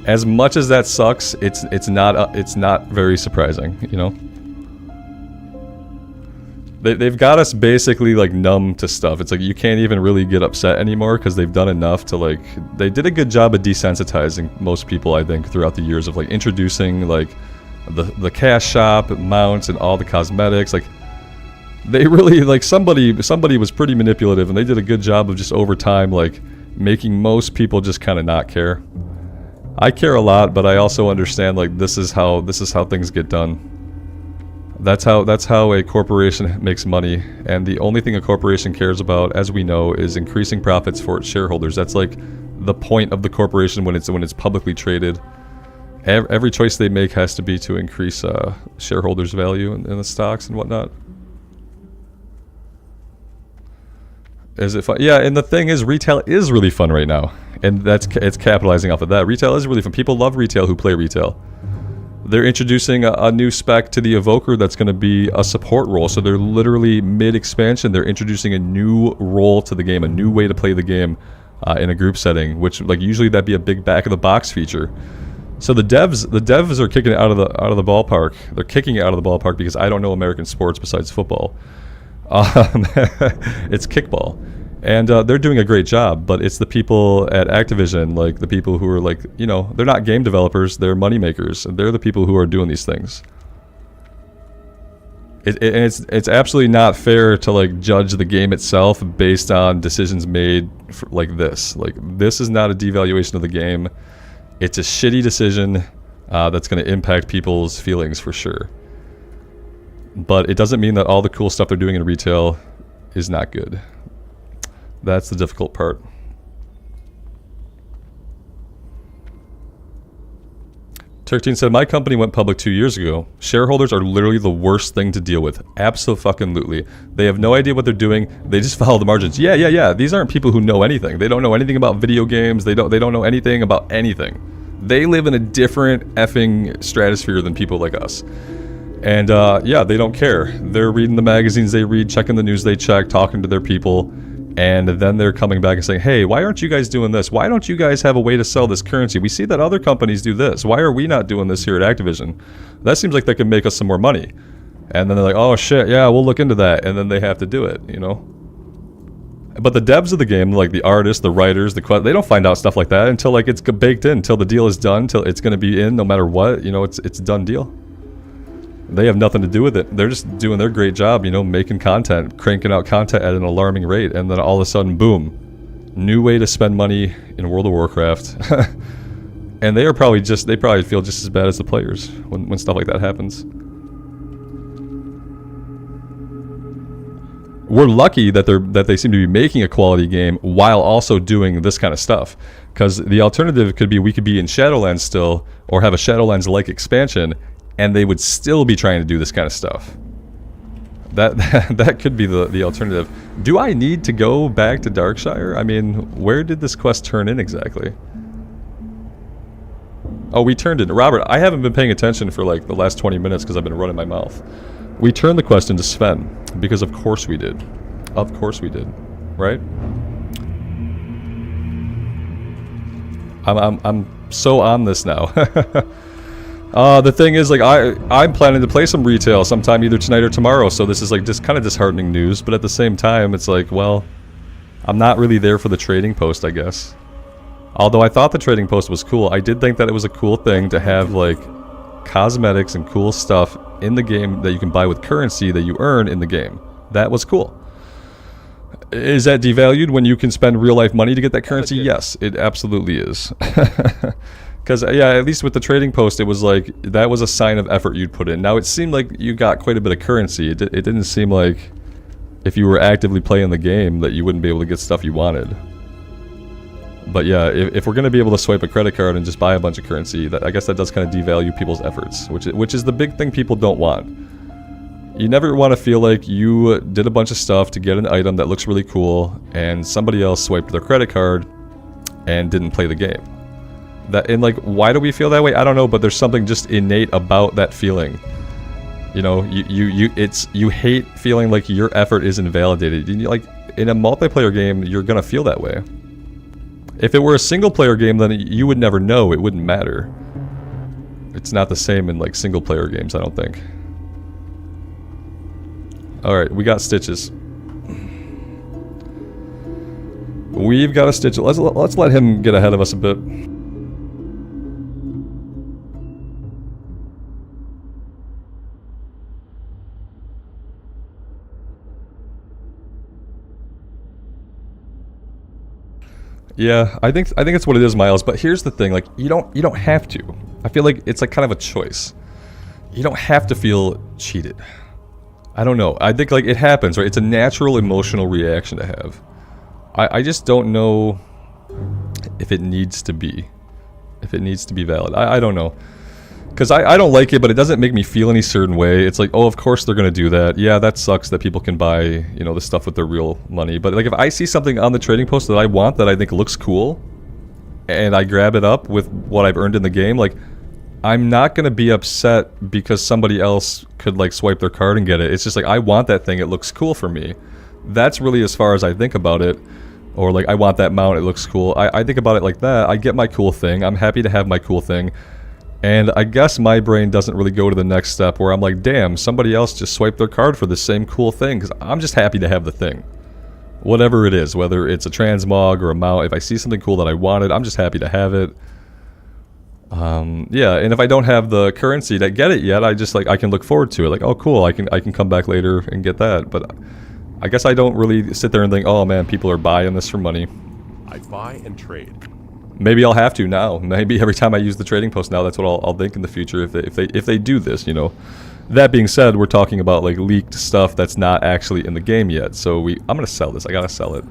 S1: As much as that sucks, it's not very surprising, you know. They've got us basically like numb to stuff. It's like you can't even really get upset anymore because they've done enough to like. They did a good job of desensitizing most people, I think, throughout the years of like introducing like the cash shop, mounts, and all the cosmetics. Like they really like somebody was pretty manipulative, and they did a good job of just over time like making most people just kind of not care. I care a lot, but I also understand like this is how things get done. That's how a corporation makes money, and the only thing a corporation cares about, as we know, is increasing profits for its shareholders. That's like the point of the corporation when it's publicly traded. Every choice they make has to be to increase shareholders' value in the stocks and whatnot. Is it fun? Yeah, and the thing is, retail is really fun right now, and it's capitalizing off of that. Retail is really fun. People love retail who play retail. They're introducing a new spec to the Evoker that's going to be a support role. So they're literally mid-expansion. They're introducing a new role to the game, a new way to play the game in a group setting, which like usually that'd be a big back-of-the-box feature. So the devs are kicking it out of the ballpark. They're kicking it out of the ballpark because I don't know American sports besides football. It's kickball. And they're doing a great job, but it's the people at Activision, like the people who are like, you know, they're not game developers, they're money makers, and they're the people who are doing these things. It's absolutely not fair to like judge the game itself based on decisions made like this. Like this is not a devaluation of the game. It's a shitty decision that's going to impact people's feelings for sure. But it doesn't mean that all the cool stuff they're doing in retail is not good. That's the difficult part. Turkteen said, my company went public 2 years ago. Shareholders are literally the worst thing to deal with. Abso-fucking-lutely. They have no idea what they're doing. They just follow the margins. Yeah. These aren't people who know anything. They don't know anything about video games. They don't know anything about anything. They live in a different effing stratosphere than people like us. And yeah, they don't care. They're reading the magazines they read, checking the news they check, talking to their people. And then they're coming back and saying, hey, why aren't you guys doing this? Why don't you guys have a way to sell this currency? We see that other companies do this. Why are we not doing this here at Activision? That seems like that could make us some more money. And then they're like, oh shit, yeah, we'll look into that. And then they have to do it, you know? But the devs of the game, like the artists, the writers, they don't find out stuff like that until like it's baked in, until the deal is done, until it's going to be in no matter what. You know, it's a done deal. They have nothing to do with it. They're just doing their great job, you know, making content, cranking out content at an alarming rate, and then all of a sudden, boom, new way to spend money in World of Warcraft. And they probably feel just as bad as the players when stuff like that happens. We're lucky that they seem to be making a quality game while also doing this kind of stuff. Because the alternative could be we could be in Shadowlands still, or have a Shadowlands-like expansion, and they would still be trying to do this kind of stuff. That could be the alternative. Do I need to go back to Darkshire? I mean, where did this quest turn in exactly? Oh, we turned it. Robert, I haven't been paying attention for like the last 20 minutes because I've been running my mouth. We turned the quest into Sven, because of course we did. Of course we did. Right? I'm so on this now. The thing is, like, I'm planning to play some retail sometime either tonight or tomorrow, so this is like just kind of disheartening news, but at the same time, it's like, well, I'm not really there for the trading post, I guess. Although I thought the trading post was cool, I did think that it was a cool thing to have, like, cosmetics and cool stuff in the game that you can buy with currency that you earn in the game. That was cool. Is that devalued when you can spend real-life money to get that currency? Yes, it absolutely is. Because, yeah, at least with the trading post, it was like, that was a sign of effort you'd put in. Now, it seemed like you got quite a bit of currency. It didn't seem like if you were actively playing the game that you wouldn't be able to get stuff you wanted. But yeah, if we're going to be able to swipe a credit card and just buy a bunch of currency, I guess that does kind of devalue people's efforts, which is the big thing people don't want. You never want to feel like you did a bunch of stuff to get an item that looks really cool, and somebody else swiped their credit card and didn't play the game. And like, why do we feel that way? I don't know, but there's something just innate about that feeling. You know, you hate feeling like your effort is invalidated. Like, in a multiplayer game, you're gonna feel that way. If it were a single-player game, then you would never know. It wouldn't matter. It's not the same in, like, single-player games, I don't think. Alright, we got stitches. We've got a stitch. Let's let him get ahead of us a bit. Yeah, I think it's what it is, Miles. But here's the thing: like, you don't have to. I feel like it's like kind of a choice. You don't have to feel cheated. I don't know. I think like it happens, right? It's a natural emotional reaction to have. I just don't know if it needs to be, valid. I don't know. Because I don't like it, but it doesn't make me feel any certain way. It's like, oh, of course they're going to do that. Yeah, that sucks that people can buy, you know, the stuff with their real money. But like, if I see something on the trading post that I want that I think looks cool, and I grab it up with what I've earned in the game, like, I'm not going to be upset because somebody else could, like, swipe their card and get it. It's just like, I want that thing. It looks cool for me. That's really as far as I think about it. Or like, I want that mount. It looks cool. I think about it like that. I get my cool thing. I'm happy to have my cool thing. And I guess my brain doesn't really go to the next step where I'm like, damn, somebody else just swiped their card for the same cool thing, because I'm just happy to have the thing. Whatever it is, whether it's a transmog or a mount, if I see something cool that I wanted, I'm just happy to have it. Yeah, and if I don't have the currency to get it yet, I just like, I can look forward to it. Like, oh cool, I can come back later and get that. But I guess I don't really sit there and think, oh man, people are buying this for money.
S2: I buy and trade.
S1: Maybe I'll have to now. Maybe every time I use the trading post now, that's what I'll think in the future if they do this, you know. That being said, we're talking about like leaked stuff that's not actually in the game yet. So I'm gonna sell this. I gotta sell it.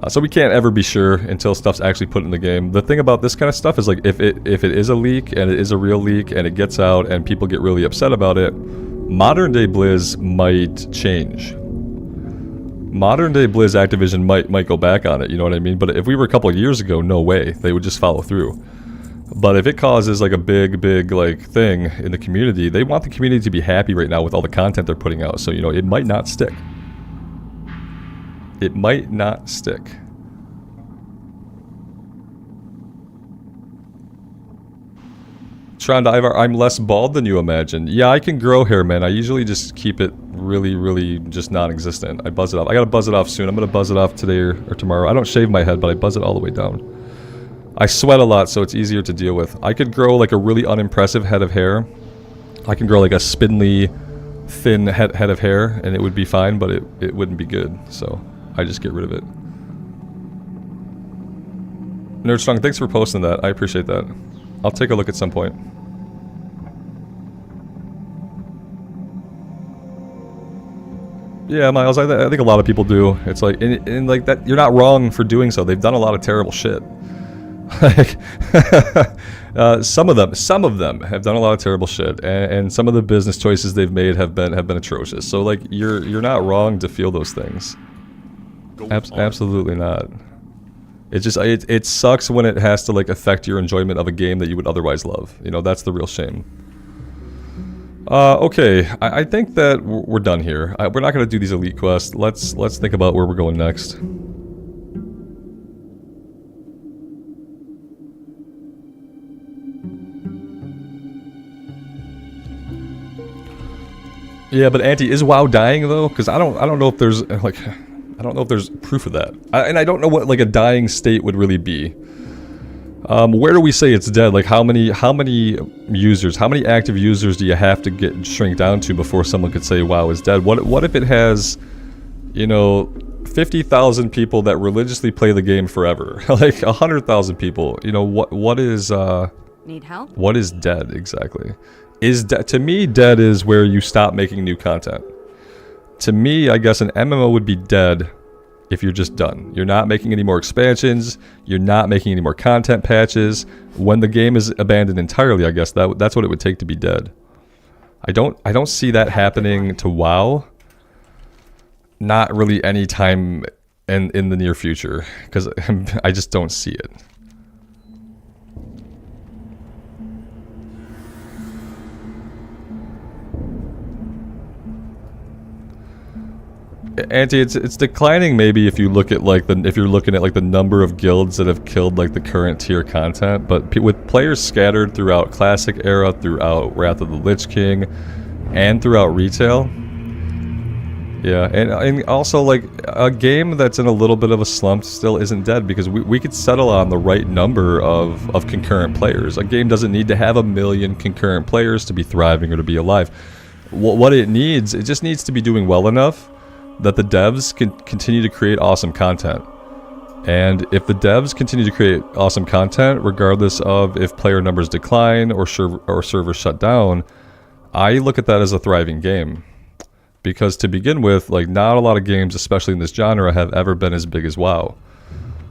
S1: So we can't ever be sure until stuff's actually put in the game. The thing about this kind of stuff is like if it is a leak and it is a real leak and it gets out and people get really upset about it, modern day Blizz might change. Modern day Blizz Activision might go back on it, you know what I mean? But if we were a couple of years ago, no way. They would just follow through. But if it causes like a big like thing in the community, they want the community to be happy right now with all the content they're putting out. So, you know, it might not stick. it might not stick. Trondivar, I'm less bald than you imagine. Yeah, I can grow hair, man. I usually just keep it really just non-existent. I buzz it off. I gotta buzz it off soon. I'm gonna buzz it off today or tomorrow. I don't shave my head, but I buzz it all the way down. I sweat a lot, so it's easier to deal with. I could grow like a really unimpressive head of hair. I can grow like a spindly, thin head of hair, and it would be fine, but it wouldn't be good. So I just get rid of it. Nerdstrong, thanks for posting that. I appreciate that. I'll take a look at some point. Yeah, Miles, I think a lot of people do. It's like, and like that, you're not wrong for doing so. They've done a lot of terrible shit. Like, some of them have done a lot of terrible shit, and some of the business choices they've made have been atrocious. So like, you're not wrong to feel those things. Absolutely not. It just it sucks when it has to like affect your enjoyment of a game that you would otherwise love. You know, that's the real shame. Okay, I think that we're done here. We're not gonna do these elite quests. Let's think about where we're going next. Yeah, but Auntie, is WoW dying though? Because I don't know if there's like, I don't know if there's proof of that, and I don't know what like a dying state would really be. Where do we say it's dead? Like how many users, how many active users do you have to shrink down to before someone could say WoW is dead? What if it has, you know, 50,000 people that religiously play the game forever, like 100,000 people? You know, what is
S3: need help?
S1: What is dead exactly? To me, dead is where you stop making new content. To me, I guess an MMO would be dead if you're just done. You're not making any more expansions, you're not making any more content patches. When the game is abandoned entirely, I guess that's what it would take to be dead. I don't see that happening to WoW. Not really any time in the near future, because I just don't see it. Auntie, it's declining maybe if you look at like if you're looking at like the number of guilds that have killed like the current tier content, but with players scattered throughout Classic era, throughout Wrath of the Lich King, and throughout retail. Yeah, and also like a game that's in a little bit of a slump still isn't dead, because we could settle on the right number of concurrent players. A game doesn't need to have 1 million concurrent players to be thriving or to be alive. What it just needs to be doing well enough that the devs can continue to create awesome content. And if the devs continue to create awesome content, regardless of if player numbers decline or servers shut down, I look at that as a thriving game. Because to begin with, like, not a lot of games, especially in this genre, have ever been as big as WoW.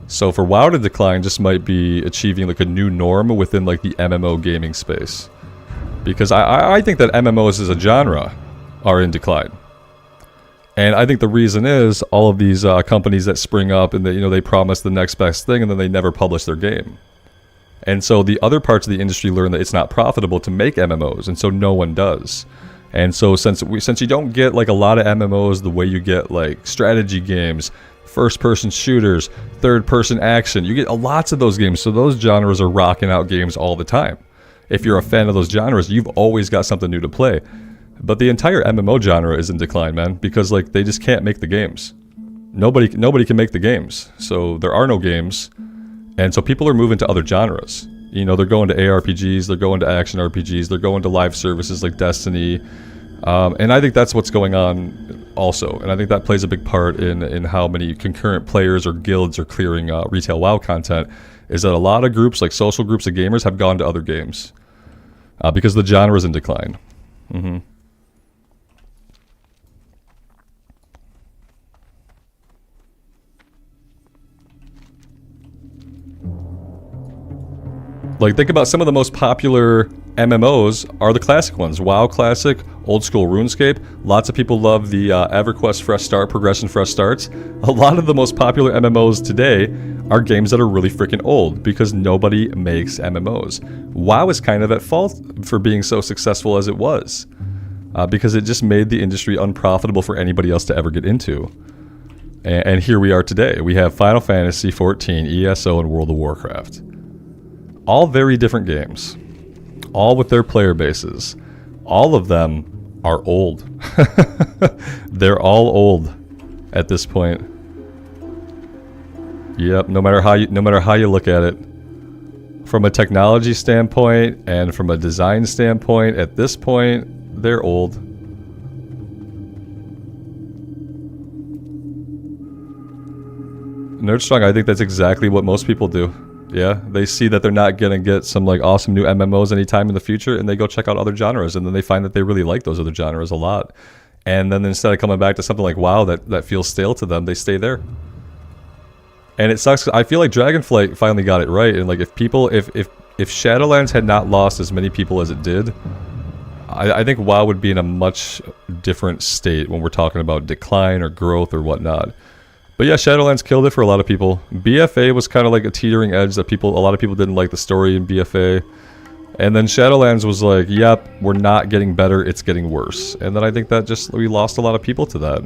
S1: So for WoW to decline just might be achieving like a new norm within like the MMO gaming space. Because I think that MMOs as a genre are in decline. And I think the reason is all of these companies that spring up and they promise the next best thing and then they never publish their game. And so the other parts of the industry learn that it's not profitable to make MMOs, and so no one does. And so since you don't get like a lot of MMOs the way you get like strategy games, first-person shooters, third-person action, you get lots of those games. So those genres are rocking out games all the time. If you're a fan of those genres, you've always got something new to play. But the entire MMO genre is in decline, man, because like they just can't make the games. Nobody can make the games, so there are no games, and so people are moving to other genres. You know, they're going to ARPGs, they're going to action RPGs, they're going to live services like Destiny, and I think that's what's going on also. And I think that plays a big part in how many concurrent players or guilds are clearing retail WoW content. Is that a lot of groups, like social groups of gamers, have gone to other games because the genre is in decline. Mm-hmm. Like, think about some of the most popular MMOs are the classic ones. WoW Classic, Old School RuneScape. Lots of people love the EverQuest Fresh Start, Progression Fresh Starts. A lot of the most popular MMOs today are games that are really freaking old because nobody makes MMOs. WoW is kind of at fault for being so successful as it was because it just made the industry unprofitable for anybody else to ever get into. And here we are today. We have Final Fantasy XIV, ESO, and World of Warcraft. All very different games. All with their player bases. All of them are old. They're all old at this point. Yep, no matter how you look at it. From a technology standpoint and from a design standpoint, at this point, they're old. Nerdstrong, I think that's exactly what most people do. Yeah, they see that they're not gonna get some like awesome new MMOs anytime in the future, and they go check out other genres, and then they find that they really like those other genres a lot. And then instead of coming back to something like WoW that feels stale to them, they stay there. And it sucks. I feel like Dragonflight finally got it right, and like if Shadowlands had not lost as many people as it did, I think WoW would be in a much different state when we're talking about decline or growth or whatnot. But yeah, Shadowlands killed it for a lot of people. BFA was kind of like a teetering edge that a lot of people didn't like the story in BFA. And then Shadowlands was like, yep, we're not getting better, it's getting worse. And then I think that we lost a lot of people to that.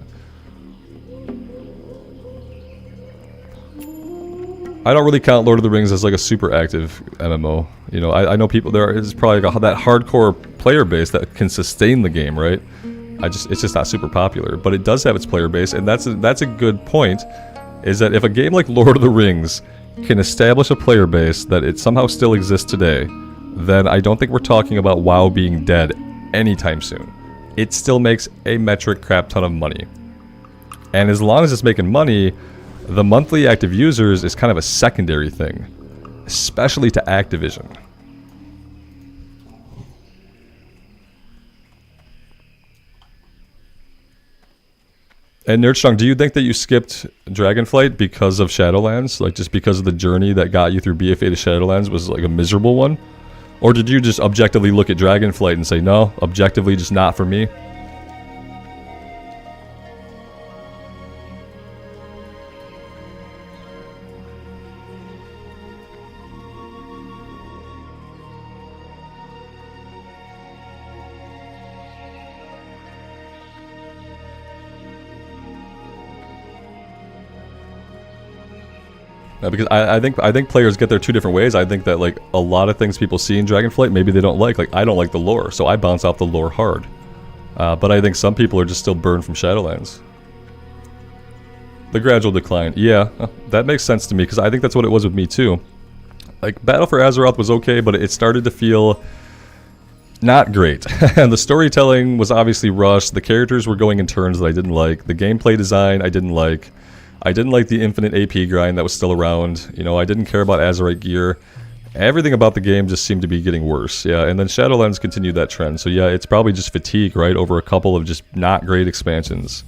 S1: I don't really count Lord of the Rings as like a super active MMO. You know, I know people, there is probably like that hardcore player base that can sustain the game, right? It's just not super popular, but it does have its player base, and that's a good point, is that if a game like Lord of the Rings can establish a player base that it somehow still exists today, then I don't think we're talking about WoW being dead anytime soon. It still makes a metric crap ton of money. And as long as it's making money, the monthly active users is kind of a secondary thing, especially to Activision. And Nerdstrong, do you think that you skipped Dragonflight because of Shadowlands? Like, just because of the journey that got you through BFA to Shadowlands was like a miserable one? Or did you just objectively look at Dragonflight and say, no, objectively just not for me? Because I think players get there two different ways. I think that like a lot of things people see in Dragonflight, maybe they don't like. Like, I don't like the lore, so I bounce off the lore hard. But I think some people are just still burned from Shadowlands. The gradual decline. Yeah, that makes sense to me, because I think that's what it was with me too. Like, Battle for Azeroth was okay, but it started to feel not great. And the storytelling was obviously rushed. The characters were going in turns that I didn't like. The gameplay design I didn't like. I didn't like the infinite AP grind that was still around. You know, I didn't care about Azerite gear. Everything about the game just seemed to be getting worse. Yeah, and then Shadowlands continued that trend. So yeah, it's probably just fatigue, right, over a couple of just not great expansions.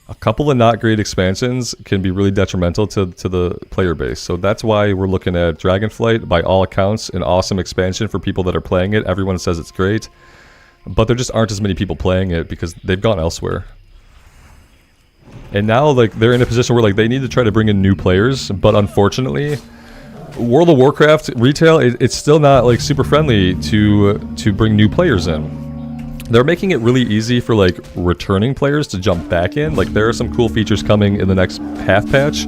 S1: A couple of not great expansions can be really detrimental to the player base. So that's why we're looking at Dragonflight, by all accounts, an awesome expansion for people that are playing it. Everyone says it's great. But there just aren't as many people playing it because they've gone elsewhere. And now, like, they're in a position where, like, they need to try to bring in new players, but unfortunately, World of Warcraft retail, it's still not, like, super friendly to bring new players in. They're making it really easy for, like, returning players to jump back in. Like, there are some cool features coming in the next half patch.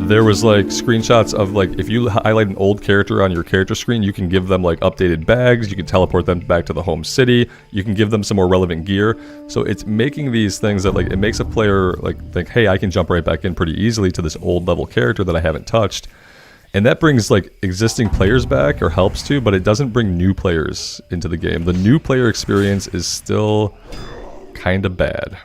S1: There was, like, screenshots of, like, if you highlight an old character on your character screen, you can give them, like, updated bags, you can teleport them back to the home city, you can give them some more relevant gear. So it's making these things that, like, it makes a player, like, think, hey, I can jump right back in pretty easily to this old level character that I haven't touched. And that brings, like, existing players back, or helps to, but it doesn't bring new players into the game. The new player experience is still kind of bad.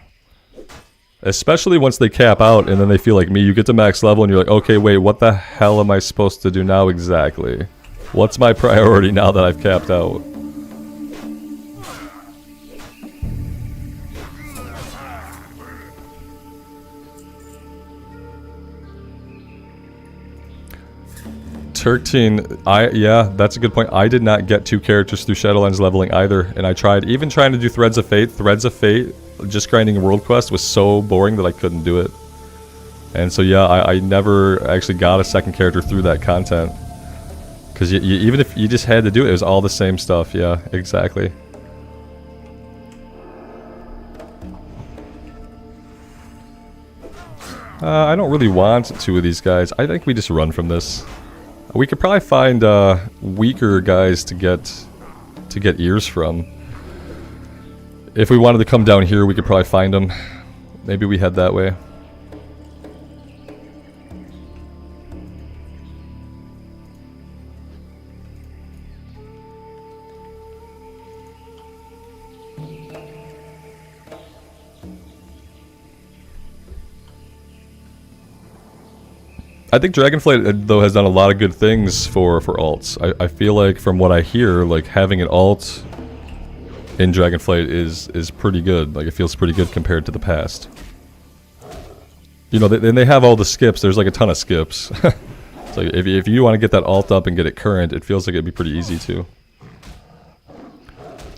S1: Especially once they cap out and then they feel like me, you get to max level and you're like, okay, wait, what the hell am I supposed to do now exactly? What's my priority now that I've capped out? Turkteen, yeah, that's a good point. I did not get 2 characters through Shadowlands leveling either, and I tried, even trying to do Threads of Fate, just grinding World Quest was so boring that I couldn't do it. And so yeah, I never actually got a second character through that content. Because even if you just had to do it, it was all the same stuff, yeah, exactly. I don't really want 2 of these guys. I think we just run from this. We could probably find weaker guys to get ears from. If we wanted to come down here, we could probably find them. Maybe we head that way. I think Dragonflight, though, has done a lot of good things for alts. I feel like, from what I hear, like, having an alt in Dragonflight is pretty good. Like, it feels pretty good compared to the past. You know, then they have all the skips. There's, like, a ton of skips. It's like, if you want to get that alt up and get it current, it feels like it'd be pretty easy, too.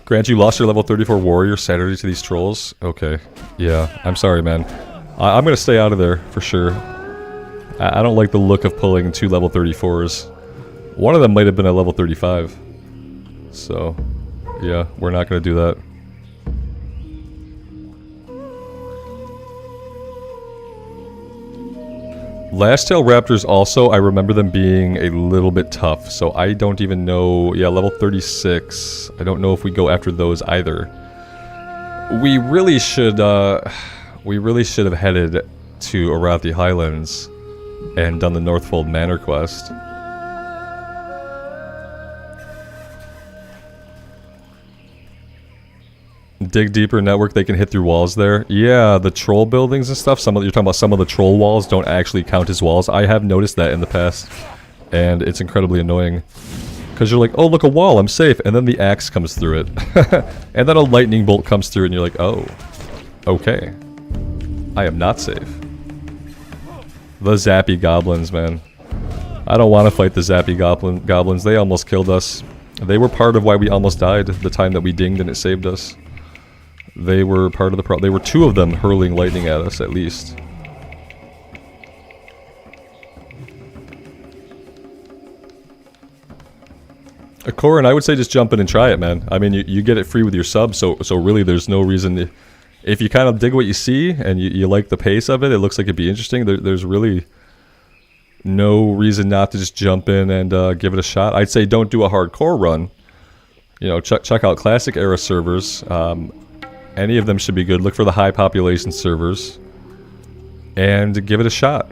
S1: Grant, you lost your level 34 warrior Saturday to these trolls? Okay. Yeah, I'm sorry, man. I'm gonna stay out of there, for sure. I don't like the look of pulling 2 level 34s. One of them might have been a level 35. So, yeah, we're not going to do that. Last-tail raptors also, I remember them being a little bit tough. So I don't even know... Yeah, level 36. I don't know if we go after those either. We really should have headed to Arathi Highlands and done the Northfold Manor quest. Dig deeper network, they can hit through walls there. Yeah, the troll buildings and stuff, you're talking about some of the troll walls don't actually count as walls. I have noticed that in the past, and it's incredibly annoying. Because you're like, oh look, a wall, I'm safe, and then the axe comes through it. And then a lightning bolt comes through and you're like, oh, okay. I am not safe. The zappy goblins, man. I don't want to fight the zappy goblins. They almost killed us. They were part of why we almost died the time that we dinged and it saved us. They were part of the problem. They were 2 of them hurling lightning at us, at least. Corin, I would say just jump in and try it, man. I mean, you get it free with your sub, so really there's no reason to... If you kind of dig what you see, and you like the pace of it, it looks like it'd be interesting. There's really no reason not to just jump in and give it a shot. I'd say don't do a hardcore run. You know, check out classic era servers. Any of them should be good. Look for the high population servers. And give it a shot.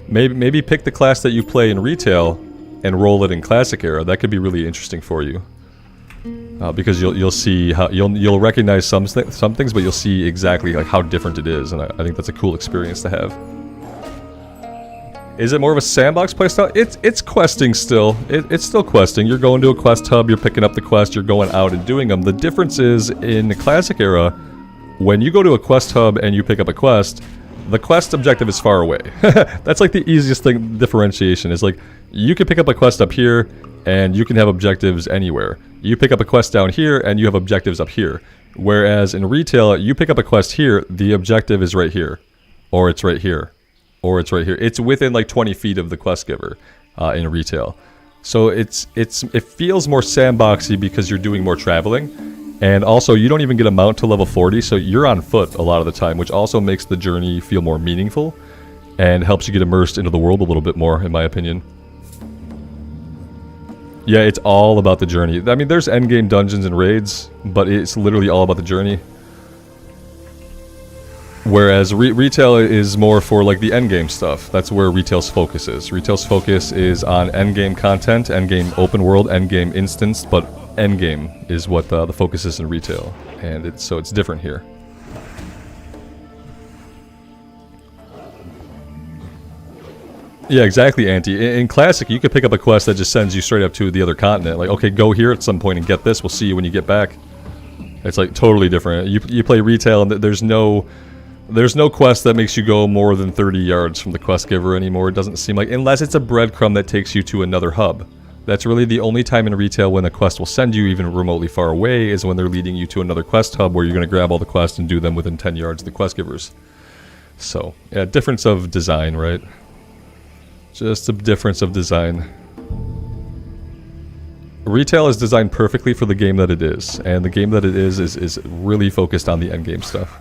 S1: Maybe pick the class that you play in retail and roll it in classic era. That could be really interesting for you. Because you'll see how you'll recognize some things, but you'll see exactly like how different it is, and I think that's a cool experience to have. Is it more of a sandbox playstyle? It's questing still. It's still questing. You're going to a quest hub, you're picking up the quest, you're going out and doing them. The difference is in the classic era, when you go to a quest hub and you pick up a quest, the quest objective is far away. That's like the easiest thing. Differentiation is like you can pick up a quest up here, and you can have objectives anywhere. You pick up a quest down here, and you have objectives up here. Whereas in retail, you pick up a quest here, the objective is right here. Or it's right here. Or it's right here. It's within like 20 feet of the quest giver in retail. So it feels more sandboxy because you're doing more traveling. And also, you don't even get a mount to level 40, so you're on foot a lot of the time, which also makes the journey feel more meaningful and helps you get immersed into the world a little bit more, in my opinion. Yeah, it's all about the journey. I mean, there's endgame dungeons and raids, but it's literally all about the journey. Whereas retail is more for like the endgame stuff. That's where retail's focus is. Retail's focus is on endgame content, endgame open world, endgame instance, but endgame is what the focus is in retail. And it's different here. Yeah, exactly, Auntie. In Classic, you could pick up a quest that just sends you straight up to the other continent. Like, okay, go here at some point and get this. We'll see you when you get back. It's like totally different. You play retail, and there's no quest that makes you go more than 30 yards from the quest giver anymore. It doesn't seem like, unless it's a breadcrumb that takes you to another hub. That's really the only time in retail when a quest will send you even remotely far away is when they're leading you to another quest hub where you're going to grab all the quests and do them within 10 yards of the quest givers. So, yeah, difference of design, right? Just a difference of design. Retail is designed perfectly for the game that it is, and the game that it is really focused on the endgame stuff.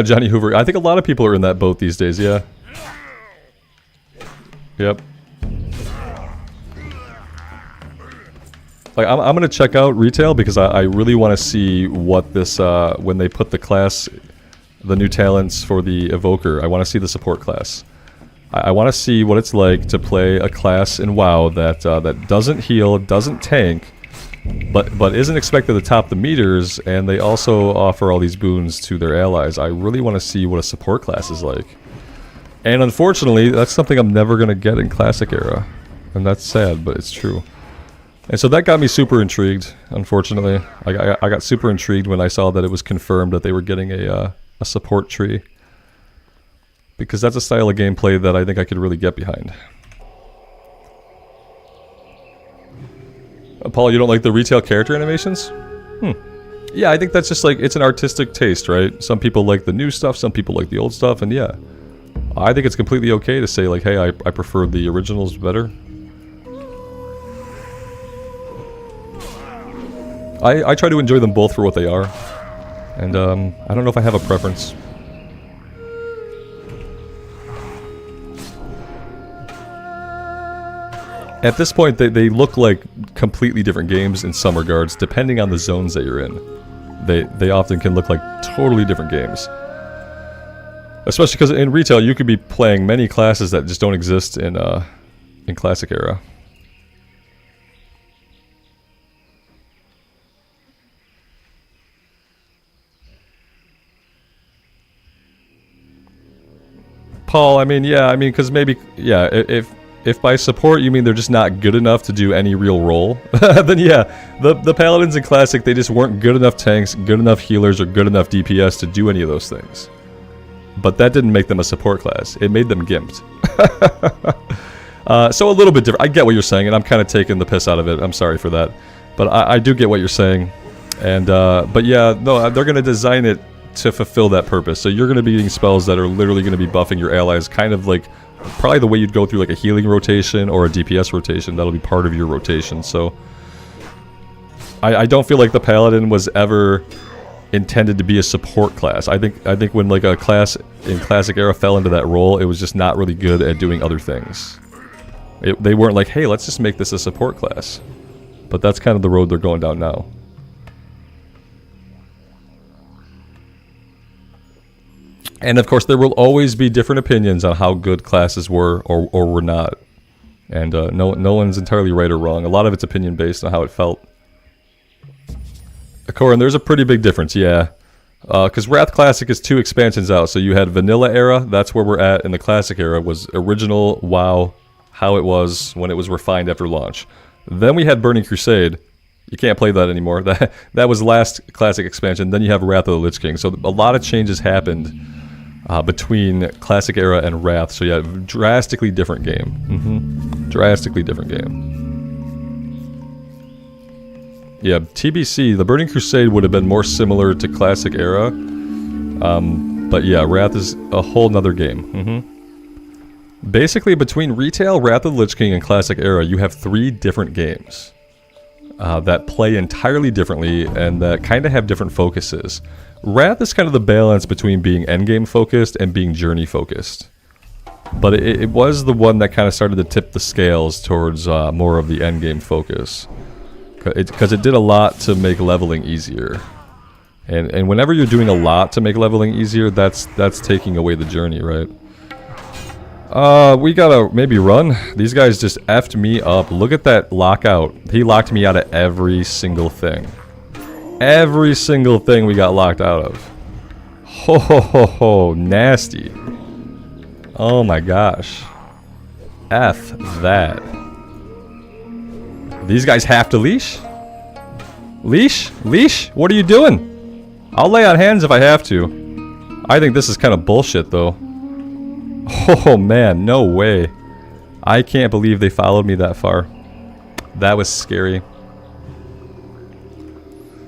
S1: Johnny Hoover. I think a lot of people are in that boat these days, yeah. Yep. Like, I'm going to check out retail because I really want to see what this, when they put the class, the new talents for the Evoker, I want to see the support class. I want to see what it's like to play a class in WoW that that doesn't heal, doesn't tank, but isn't expected to top the meters, and they also offer all these boons to their allies. I really want to see what a support class is like. And unfortunately, that's something I'm never going to get in Classic Era. And that's sad, but it's true. And so that got me super intrigued, unfortunately. I got super intrigued when I saw that it was confirmed that they were getting a support tree. Because that's a style of gameplay that I think I could really get behind. Paul, you don't like the retail character animations? Yeah, I think that's just like, it's an artistic taste, right? Some people like the new stuff, some people like the old stuff, and yeah. I think it's completely okay to say like, hey, I prefer the originals better. I try to enjoy them both for what they are. And I don't know if I have a preference. At this point, they look like completely different games in some regards, depending on the zones that you're in. They often can look like totally different games. Especially because in retail, you could be playing many classes that just don't exist in Classic Era. Paul, I mean, yeah, because maybe, yeah, if by support you mean they're just not good enough to do any real role, then yeah, the Paladins in Classic, they just weren't good enough tanks, good enough healers, or good enough DPS to do any of those things. But that didn't make them a support class. It made them gimped. So a little bit different. I get what you're saying, and I'm kind of taking the piss out of it. I'm sorry for that. But I do get what you're saying. And, but yeah, no, they're going to design it to fulfill that purpose. So you're going to be getting spells that are literally going to be buffing your allies, kind of like probably the way you'd go through like a healing rotation or a DPS rotation. That'll be part of your rotation. So I don't feel like the Paladin was ever intended to be a support class. I think when like a class in Classic Era fell into that role, it was just not really good at doing other things. They weren't like, hey, let's just make this a support class. But that's kind of the road they're going down now. And of course, there will always be different opinions on how good classes were or were not. And no one's entirely right or wrong. A lot of it's opinion based on how it felt. Corin, there's a pretty big difference, yeah. Because Wrath Classic is 2 expansions out. So you had Vanilla Era, that's where we're at, and the Classic Era was original WoW, how it was when it was refined after launch. Then we had Burning Crusade. You can't play that anymore. That was last Classic expansion. Then you have Wrath of the Lich King. So a lot of changes happened between Classic Era and Wrath. So yeah, drastically different game. Drastically different game. Yeah, TBC, the Burning Crusade would have been more similar to Classic Era. But yeah, Wrath is a whole nother game. Basically, between Retail, Wrath of the Lich King, and Classic Era, you have 3 different games that play entirely differently and that kind of have different focuses. Wrath is kind of the balance between being endgame focused and being journey focused. But it was the one that kind of started to tip the scales towards more of the endgame focus. Because it did a lot to make leveling easier. And whenever you're doing a lot to make leveling easier, that's taking away the journey, right? We gotta maybe run. These guys just effed me up. Look at that lockout. He locked me out of every single thing. Every single thing we got locked out of. Ho ho ho ho, nasty. Oh my gosh. F that. These guys have to leash? Leash? Leash? What are you doing? I'll lay on hands if I have to. I think this is kind of bullshit though. Oh man, no way. I can't believe they followed me that far. That was scary.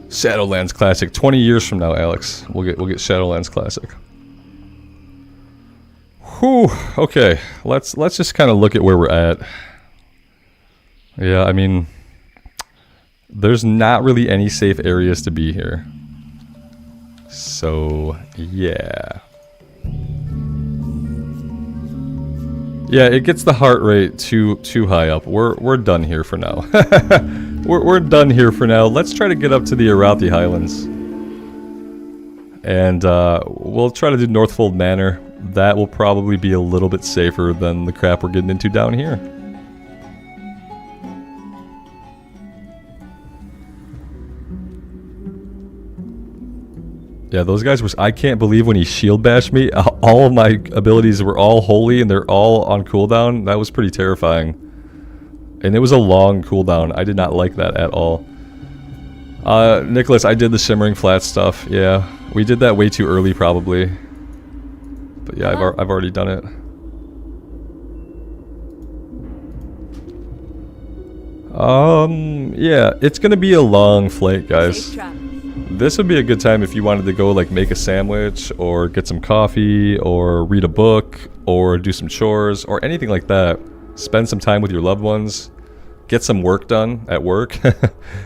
S1: Shadowlands Classic. 20 years from now, Alex. We'll get Shadowlands Classic. Whew. Okay. Let's just kind of look at where we're at. Yeah, I mean, there's not really any safe areas to be here. So, yeah. Yeah, it gets the heart rate too high up. We're done here for now. we're done here for now. Let's try to get up to the Arathi Highlands. And we'll try to do Northfold Manor. That will probably be a little bit safer than the crap we're getting into down here. Yeah, those guys were... I can't believe when he shield bashed me, all of my abilities were all holy and they're all on cooldown. That was pretty terrifying. And it was a long cooldown. I did not like that at all. Nicholas, I did the Shimmering Flat stuff. Yeah, we did that way too early probably. But yeah, I've already done it. Yeah, it's gonna be a long flight, guys. This would be a good time if you wanted to go like make a sandwich or get some coffee or read a book or do some chores or anything like that. Spend some time with your loved ones. Get some work done at work.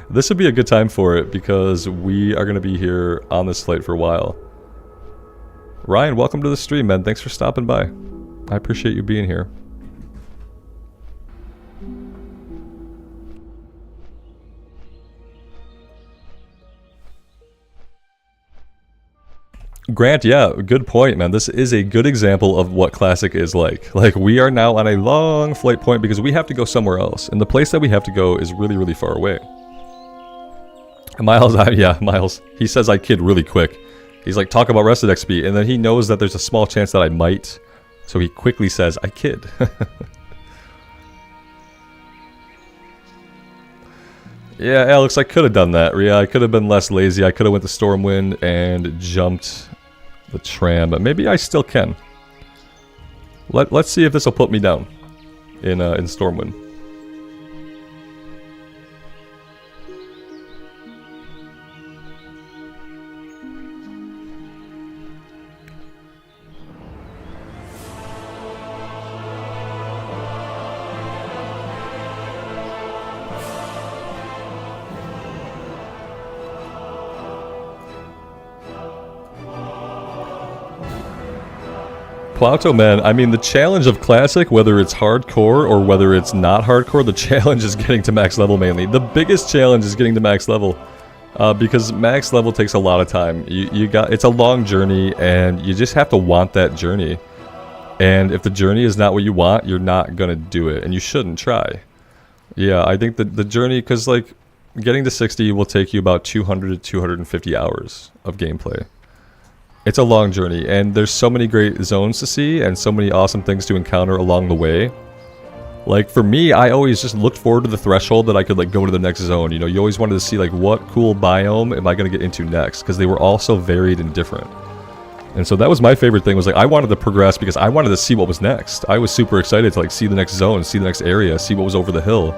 S1: This would be a good time for it because we are going to be here on this flight for a while. Ryan, welcome to the stream, man. Thanks for stopping by. I appreciate you being here. Grant, yeah, good point, man. This is a good example of what Classic is like. Like, we are now on a long flight point because we have to go somewhere else. And the place that we have to go is really, really far away. Miles, yeah, Miles. He says I kid really quick. He's like, talk about Rested XP. And then he knows that there's a small chance that I might. So he quickly says, I kid. Yeah, Alex, I could have done that. Yeah, I could have been less lazy. I could have went to Stormwind and jumped the tram, but maybe I still can. Let's see if this will put me down in Stormwind. Plauto, man, I mean, the challenge of Classic, whether it's hardcore or whether it's not hardcore, the challenge is getting to max level mainly. The biggest challenge is getting to max level. Because max level takes a lot of time. It's a long journey, and you just have to want that journey. And if the journey is not what you want, you're not gonna do it, and you shouldn't try. Yeah, I think that the journey, because, like, getting to 60 will take you about 200 to 250 hours of gameplay. It's a long journey, and there's so many great zones to see and so many awesome things to encounter along the way. Like, for me, I always just looked forward to the threshold that I could, like, go to the next zone. You know, you always wanted to see, like, what cool biome am I going to get into next? Because they were all so varied and different. And so that was my favorite thing, was, like, I wanted to progress because I wanted to see what was next. I was super excited to, like, see the next zone, see the next area, see what was over the hill.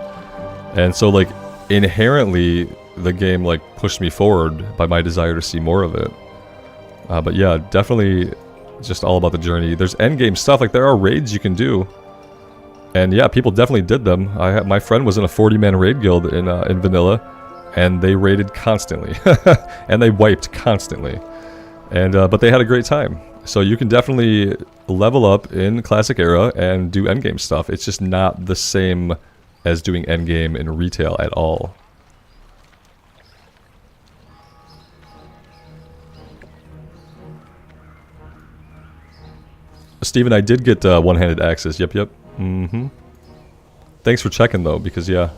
S1: And so, like, inherently, the game, like, pushed me forward by my desire to see more of it. But yeah, definitely just all about the journey. There's endgame stuff, like there are raids you can do. And yeah, people definitely did them. My friend was in a 40-man raid guild in vanilla, and they raided constantly. And they wiped constantly. And but they had a great time. So you can definitely level up in Classic Era and do endgame stuff. It's just not the same as doing endgame in retail at all. Steven, I did get one-handed axes. Yep. Mm-hmm. Thanks for checking, though, because, yeah,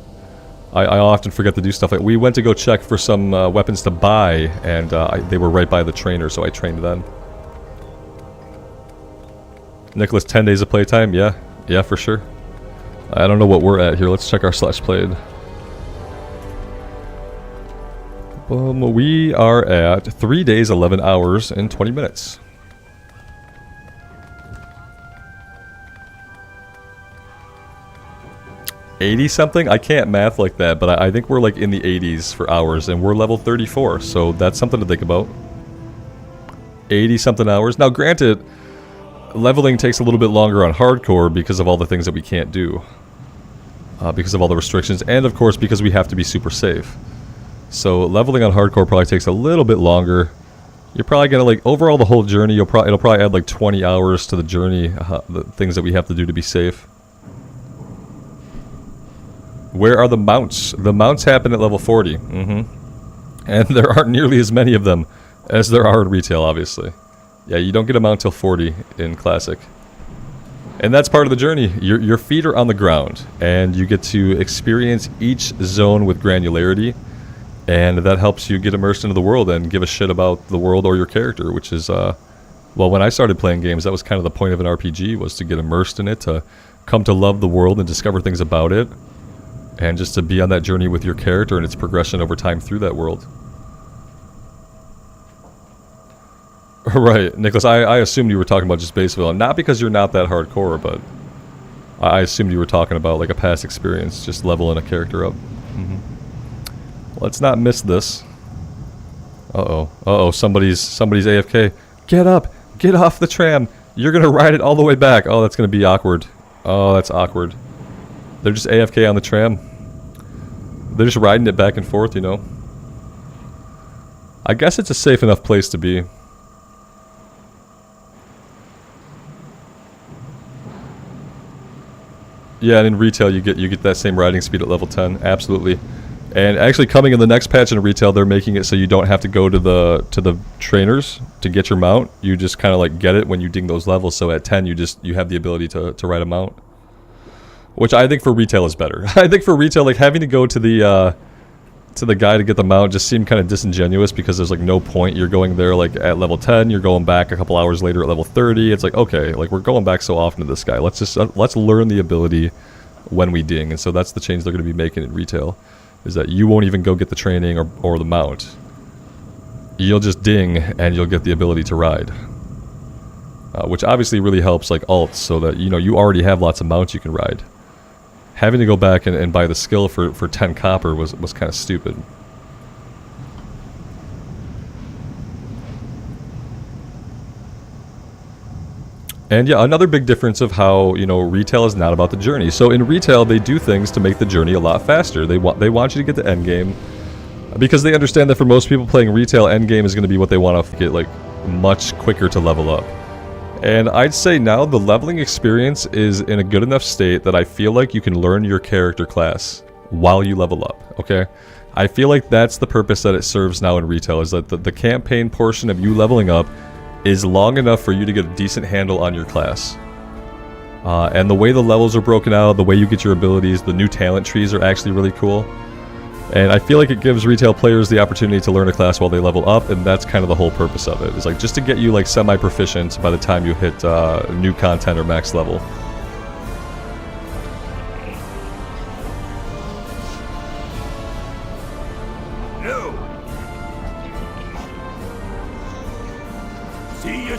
S1: I often forget to do stuff. Like, we went to go check for some weapons to buy, and they were right by the trainer, so I trained then. Nicholas, 10 days of playtime? Yeah, for sure. I don't know what we're at here. Let's check our slash played. We are at 3 days, 11 hours, and 20 minutes. 80 something? I can't math like that, but I think we're like in the 80s for hours, and we're level 34, so that's something to think about. 80 something hours. Now granted, leveling takes a little bit longer on hardcore because of all the things that we can't do. Because of all the restrictions, and of course because we have to be super safe. So leveling on hardcore probably takes a little bit longer, You're probably gonna like overall the whole journey. It'll probably add like 20 hours to the journey. The things that we have to do to be safe. Where are the mounts? The mounts happen at level 40. And there aren't nearly as many of them as there are in retail, obviously. Yeah, you don't get a mount till 40 in Classic. And that's part of the journey. Your feet are on the ground, and you get to experience each zone with granularity. And that helps you get immersed into the world and give a shit about the world or your character, which is, well, when I started playing games, that was kind of the point of an RPG, was to get immersed in it, to come to love the world and discover things about it. And just to be on that journey with your character and its progression over time through that world. Right, Nicholas, I assumed you were talking about just base villain. Not because you're not that hardcore, but I assumed you were talking about like a past experience, just leveling a character up. Let's not miss this. Uh-oh, somebody's AFK. Get up! Get off the tram! You're gonna ride it all the way back! Oh, that's gonna be awkward. Oh, that's awkward. They're just AFK on the tram. They're just riding it back and forth, you know. I guess it's a safe enough place to be. Yeah, and in retail you get that same riding speed at level 10, absolutely. And actually coming in the next patch in retail, they're making it so you don't have to go to the trainers to get your mount. You just kind of like get it when you ding those levels. So at 10 you have the ability to ride a mount. Which I think for retail is better. I think for retail, like having to go to the guy to get the mount just seemed kind of disingenuous, because there's like no point. You're going there like at level 10, you're going back a couple hours later at level 30. It's like, okay, like we're going back so often to this guy. Let's learn the ability when we ding. And so that's the change they're going to be making in retail, is that you won't even go get the training or the mount. You'll just ding and you'll get the ability to ride. Which obviously really helps like alts, so that you already have lots of mounts you can ride. Having to go back and buy the skill for 10 copper was kind of stupid. And yeah, another big difference of how, retail is not about the journey. So in retail, they do things to make the journey a lot faster. They want you to get the end game, because they understand that for most people playing retail, end game is going to be what they want to get like much quicker to level up. And I'd say now the leveling experience is in a good enough state that I feel like you can learn your character class while you level up, okay? I feel like that's the purpose that it serves now in retail, is that the campaign portion of you leveling up is long enough for you to get a decent handle on your class. And the way the levels are broken out, the way you get your abilities, the new talent trees are actually really cool. And I feel like it gives retail players the opportunity to learn a class while they level up, and that's kind of the whole purpose of it. It's like just to get you like semi-proficient by the time you hit new content or max level.
S3: No. See you.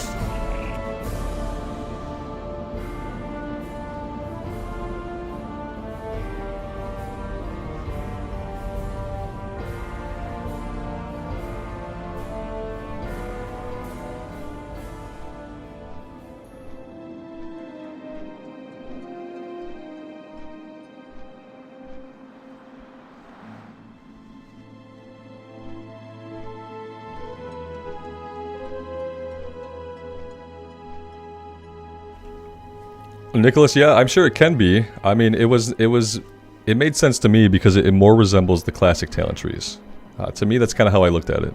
S1: Nicholas, yeah, I'm sure it can be. I mean, it made sense to me because it more resembles the classic talent trees. To me, that's kind of how I looked at it.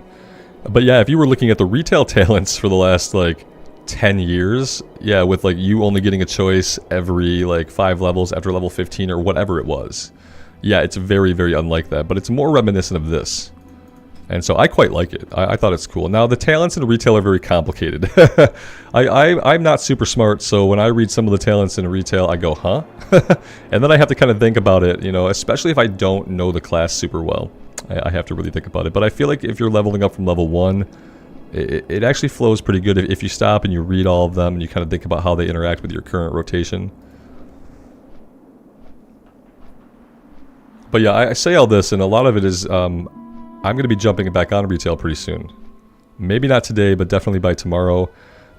S1: But yeah, if you were looking at the retail talents for the last like 10 years, yeah, with like you only getting a choice every like 5 levels after level 15 or whatever it was. Yeah, it's very, very unlike that, but it's more reminiscent of this. And so I quite like it. I thought it's cool. Now, the talents in retail are very complicated. I'm not super smart, so when I read some of the talents in retail, I go, huh? And then I have to kind of think about it, especially if I don't know the class super well. I have to really think about it. But I feel like if you're leveling up from level 1, it actually flows pretty good if you stop and you read all of them and you kind of think about how they interact with your current rotation. But yeah, I say all this, and a lot of it is... I'm going to be jumping back on retail pretty soon. Maybe not today, but definitely by tomorrow.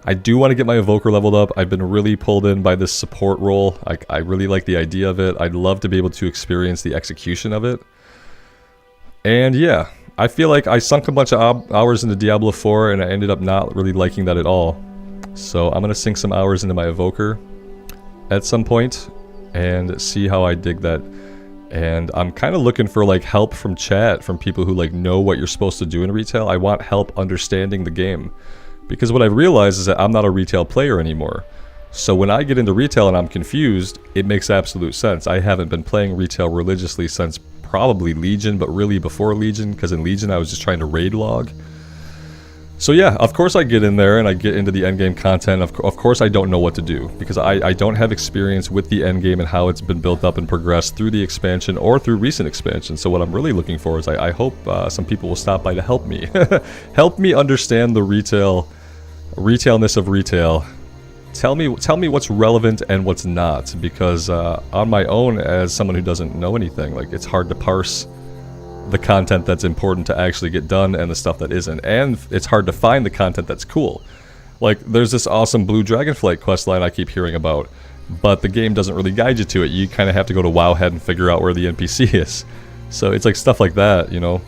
S1: I do want to get my evoker leveled up. I've been really pulled in by this support role. I really like the idea of it. I'd love to be able to experience the execution of it. And yeah, I feel like I sunk a bunch of hours into Diablo 4 and I ended up not really liking that at all. So I'm going to sink some hours into my Evoker at some point and see how I dig that. And I'm kind of looking for like help from chat, from people who like know what you're supposed to do in retail. I want help understanding the game. Because what I've realized is that I'm not a retail player anymore. So when I get into retail and I'm confused, it makes absolute sense. I haven't been playing retail religiously since probably Legion, but really before Legion, because in Legion I was just trying to raid log. So yeah, of course I get in there and I get into the endgame content. Of course I don't know what to do, because I don't have experience with the endgame and how it's been built up and progressed through the expansion or through recent expansion. So what I'm really looking for is I hope some people will stop by to help me. Help me understand the retailness of retail. Tell me what's relevant and what's not, because on my own, as someone who doesn't know anything, like, it's hard to parse the content that's important to actually get done and the stuff that isn't, and it's hard to find the content that's cool. Like, there's this awesome Blue Dragonflight questline I keep hearing about, but the game doesn't really guide you to it. You kind of have to go to Wowhead and figure out where the NPC is. So it's like stuff like that, you know,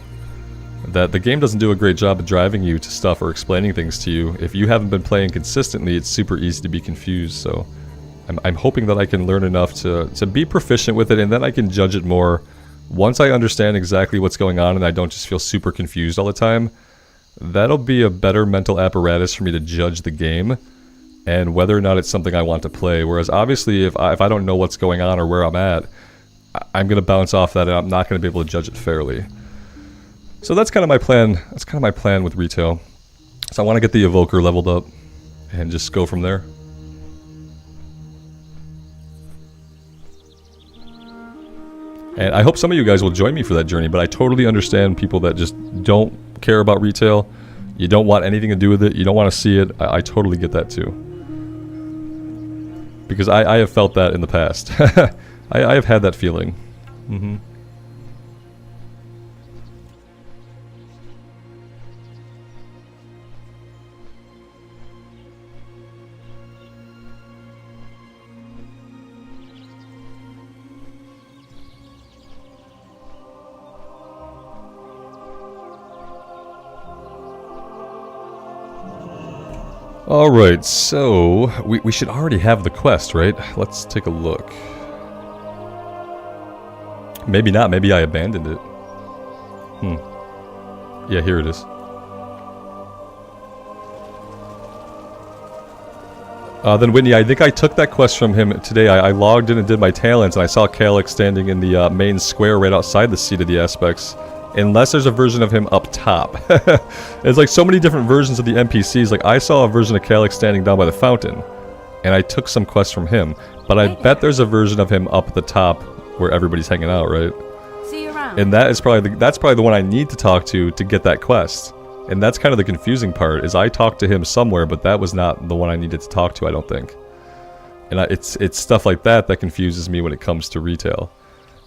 S1: that the game doesn't do a great job of driving you to stuff or explaining things to you. If you haven't been playing consistently, it's super easy to be confused. So I'm hoping that I can learn enough to be proficient with it, and then I can judge it more once I understand exactly what's going on and I don't just feel super confused all the time. That'll be a better mental apparatus for me to judge the game and whether or not it's something I want to play. Whereas obviously if I don't know what's going on or where I'm at, I'm going to bounce off that and I'm not going to be able to judge it fairly. So that's kind of my plan. That's kind of my plan with retail. So I want to get the Evoker leveled up and just go from there. And I hope some of you guys will join me for that journey, but I totally understand people that just don't care about retail. You don't want anything to do with it. You don't want to see it. I totally get that too. Because I have felt that in the past. I have had that feeling. Mm-hmm. Alright, so we should already have the quest, right? Let's take a look. Maybe not, maybe I abandoned it. Yeah, here it is. Then Whitney, I think I took that quest from him today. I logged in and did my talents, and I saw Calyx standing in the main square right outside the seat of the aspects. Unless there's a version of him up top. There's like so many different versions of the NPCs. Like, I saw a version of Calyx standing down by the fountain, and I took some quests from him. But I bet there's a version of him up at the top where everybody's hanging out, right?
S3: See you around.
S1: And that's probably the one I need to talk to get that quest. And that's kind of the confusing part, is I talked to him somewhere, but that was not the one I needed to talk to, I don't think. And it's stuff like that that confuses me when it comes to retail.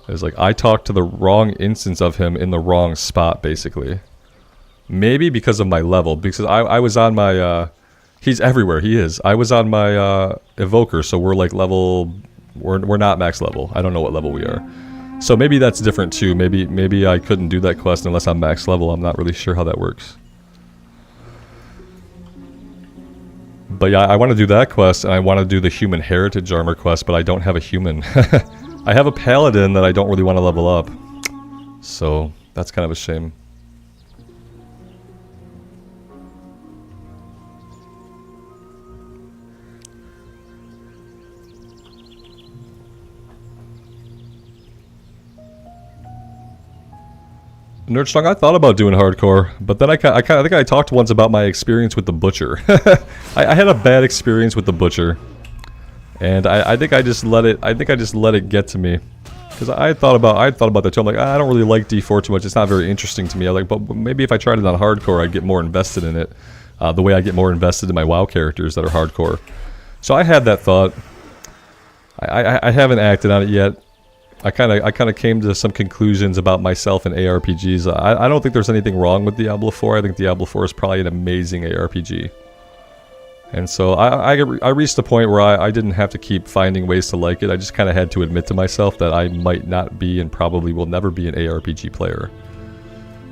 S1: It's like, I talked to the wrong instance of him in the wrong spot, basically. Maybe because of my level, because I was on my, he's everywhere, he is. I was on my Evoker, so we're like level, we're not max level. I don't know what level we are. So maybe that's different too. Maybe I couldn't do that quest unless I'm max level. I'm not really sure how that works. But yeah, I want to do that quest, and I want to do the human heritage armor quest, but I don't have a human. I have a paladin that I don't really want to level up. So, that's kind of a shame. Nerdstrong, I thought about doing hardcore, but then I think I talked once about my experience with the Butcher. I had a bad experience with the Butcher. And I think I just let it get to me, because I thought about that too. I'm like, I don't really like D4 too much. It's not very interesting to me. I'm like, but maybe if I tried it on hardcore, I'd get more invested in it, the way I get more invested in my WoW characters that are hardcore. So I had that thought. I haven't acted on it yet. I kind of came to some conclusions about myself and ARPGs. I don't think there's anything wrong with Diablo 4. I think Diablo 4 is probably an amazing ARPG. And so I reached the point where I didn't have to keep finding ways to like it. I just kind of had to admit to myself that I might not be and probably will never be an ARPG player.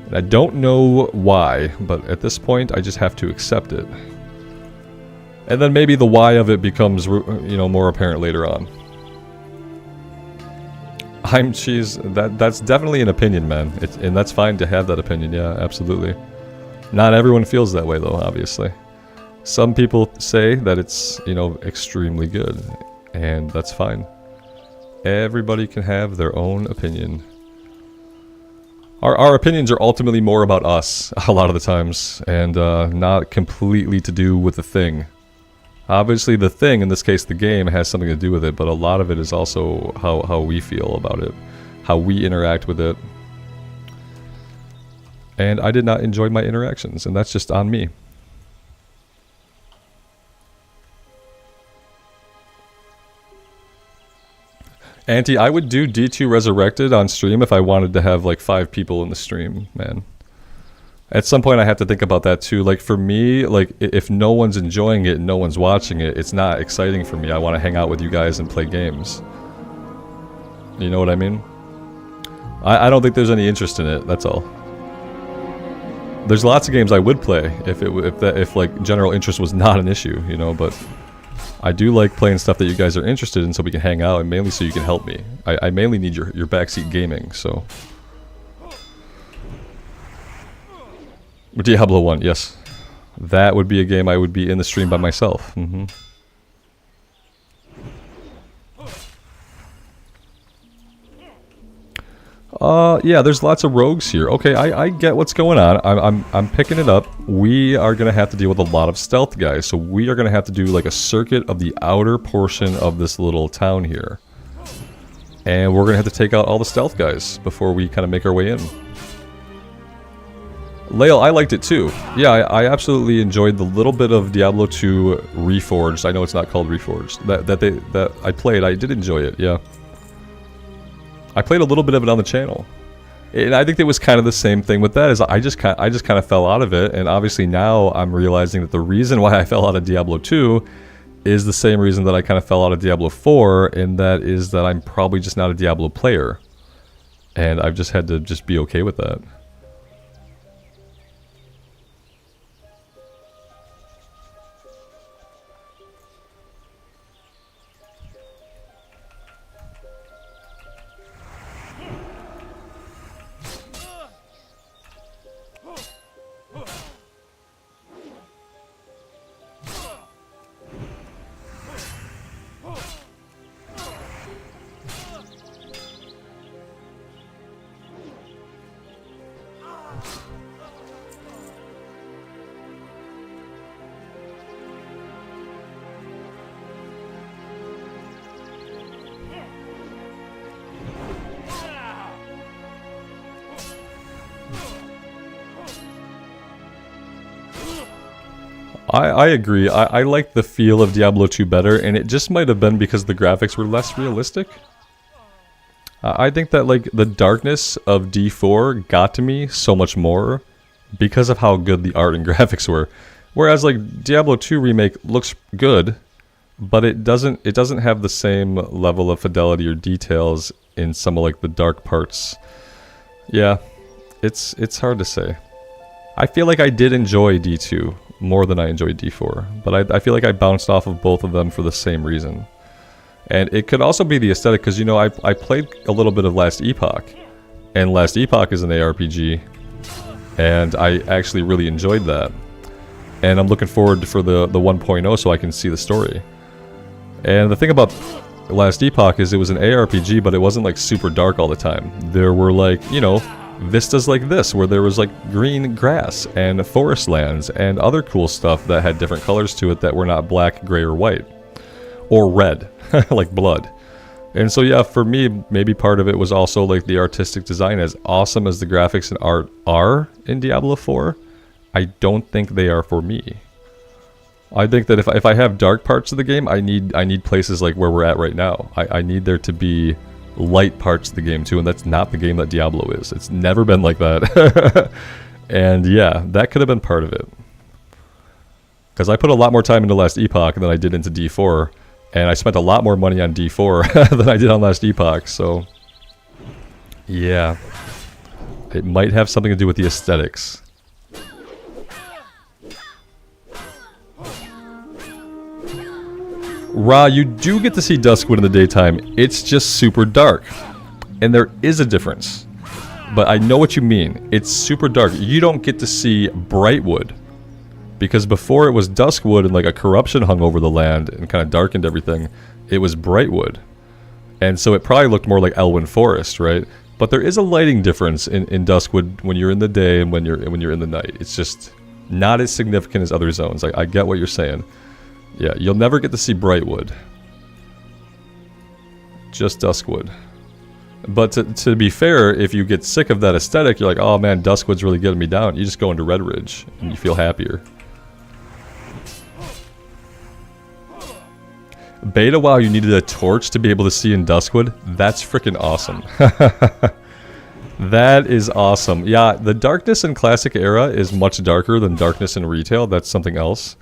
S1: And I don't know why, but at this point I just have to accept it. And then maybe the why of it becomes, you know, more apparent later on. That's definitely an opinion, man. And that's fine to have that opinion, yeah, absolutely. Not everyone feels that way, though, obviously. Some people say that it's, you know, extremely good, and that's fine. Everybody can have their own opinion. Our opinions are ultimately more about us, a lot of the times, and not completely to do with the thing. Obviously, the thing, in this case the game, has something to do with it, but a lot of it is also how we feel about it, how we interact with it. And I did not enjoy my interactions, and that's just on me. Auntie, I would do D2 Resurrected on stream if I wanted to have like 5 people in the stream, man. At some point I have to think about that too. Like for me, like if no one's enjoying it and no one's watching it, it's not exciting for me. I want to hang out with you guys and play games. You know what I mean? I don't think there's any interest in it, that's all. There's lots of games I would play if like general interest was not an issue, you know, but I do like playing stuff that you guys are interested in so we can hang out, and mainly so you can help me. I mainly need your backseat gaming, so. Diablo 1, yes. That would be a game I would be in the stream by myself. Mm-hmm. Yeah, there's lots of rogues here. Okay, I get what's going on. I'm picking it up. We are gonna have to deal with a lot of stealth guys, so we are gonna have to do like a circuit of the outer portion of this little town here. And we're gonna have to take out all the stealth guys before we kind of make our way in. Lael, I liked it too. Yeah, I absolutely enjoyed the little bit of Diablo 2 Reforged. I know it's not called Reforged. That I played. I did enjoy it. Yeah. I played a little bit of it on the channel, and I think it was kind of the same thing with that. Is I just kind of fell out of it, and obviously now I'm realizing that the reason why I fell out of Diablo 2 is the same reason that I kind of fell out of Diablo 4, and that is that I'm probably just not a Diablo player, and I've just had to just be okay with that. I agree. I like the feel of Diablo 2 better, and it just might have been because the graphics were less realistic. I think that like the darkness of D4 got to me so much more because of how good the art and graphics were. Whereas like Diablo 2 Remake looks good, but it doesn't have the same level of fidelity or details in some of like the dark parts. Yeah, it's hard to say. I feel like I did enjoy D2 more than I enjoyed D4, but I feel like I bounced off of both of them for the same reason. And it could also be the aesthetic, because, you know, I played a little bit of Last Epoch, and Last Epoch is an ARPG, and I actually really enjoyed that. And I'm looking forward for the 1.0 so I can see the story. And the thing about Last Epoch is it was an ARPG, but it wasn't like super dark all the time. There were like, you know, vistas like this, where there was like green grass and forest lands and other cool stuff that had different colors to it that were not black, gray, or white. Or red, like blood. And so yeah, for me, maybe part of it was also like the artistic design. As awesome as the graphics and art are in Diablo 4, I don't think they are for me. I think that if I have dark parts of the game, I need places like where we're at right now. I need there to be light parts of the game too, and that's not the game that Diablo is. It's never been like that. And yeah, that could have been part of it. Because I put a lot more time into Last Epoch than I did into D4, and I spent a lot more money on D4 than I did on Last Epoch, so yeah. It might have something to do with the aesthetics. Ra, you do get to see Duskwood in the daytime. It's just super dark. And there is a difference. But I know what you mean. It's super dark. You don't get to see Brightwood. Because before it was Duskwood and like a corruption hung over the land and kind of darkened everything, it was Brightwood. And so it probably looked more like Elwyn Forest, right? But there is a lighting difference in Duskwood when you're in the day and when you're in the night. It's just not as significant as other zones. I get what you're saying. Yeah, you'll never get to see Brightwood. Just Duskwood. But to be fair, if you get sick of that aesthetic, you're like, oh man, Duskwood's really getting me down. You just go into Red Ridge and you feel happier. Beta, wow, you needed a torch to be able to see in Duskwood? That's freaking awesome. That is awesome. Yeah, the darkness in Classic Era is much darker than darkness in Retail. That's something else.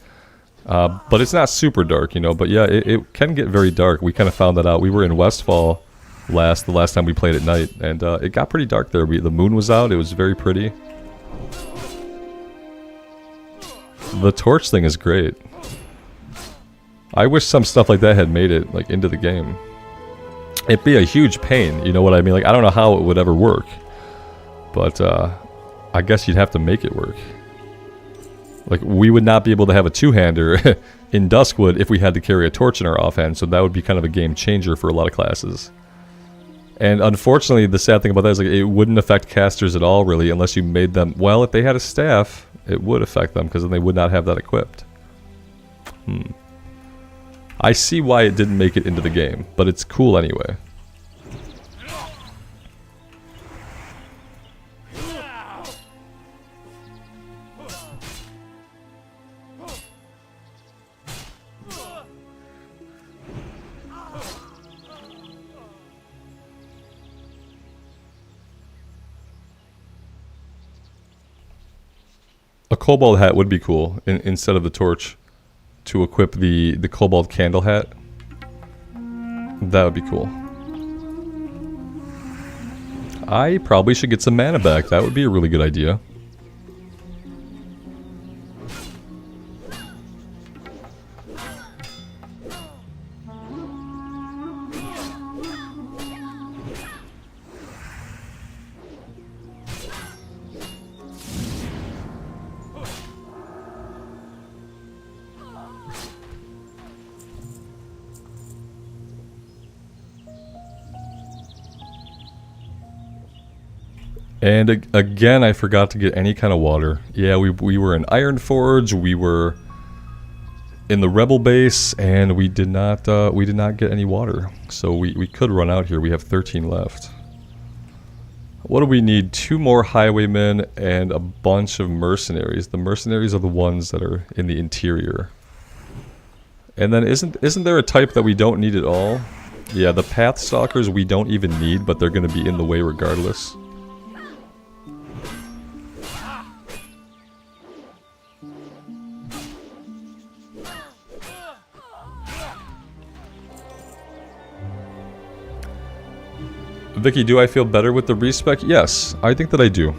S1: But it's not super dark, you know. But yeah, it can get very dark. We kind of found that out. We were in Westfall the last time we played at night, and it got pretty dark there. The moon was out. It was very pretty. The torch thing is great. I wish some stuff like that had made it like into the game. It'd be a huge pain, you know what I mean? Like, I don't know how it would ever work, but I guess you'd have to make it work. Like, we would not be able to have a two-hander in Duskwood if we had to carry a torch in our offhand, so that would be kind of a game changer for a lot of classes. And unfortunately, the sad thing about that is like it wouldn't affect casters at all, really, unless you made them... Well, if they had a staff, it would affect them, because then they would not have that equipped. I see why it didn't make it into the game, but it's cool anyway. A cobalt hat would be cool instead of the torch. To equip the cobalt candle hat. That would be cool. I probably should get some mana back. That would be a really good idea. And again, I forgot to get any kind of water. Yeah, we were in Ironforge, we were in the Rebel base, and we did not get any water. So we could run out here. We have 13 left. What do we need? 2 more highwaymen and a bunch of mercenaries. The mercenaries are the ones that are in the interior. And then isn't there a type that we don't need at all? Yeah, the Pathstalkers we don't even need, but they're going to be in the way regardless. Vicky, do I feel better with the respec? Yes, I think that I do.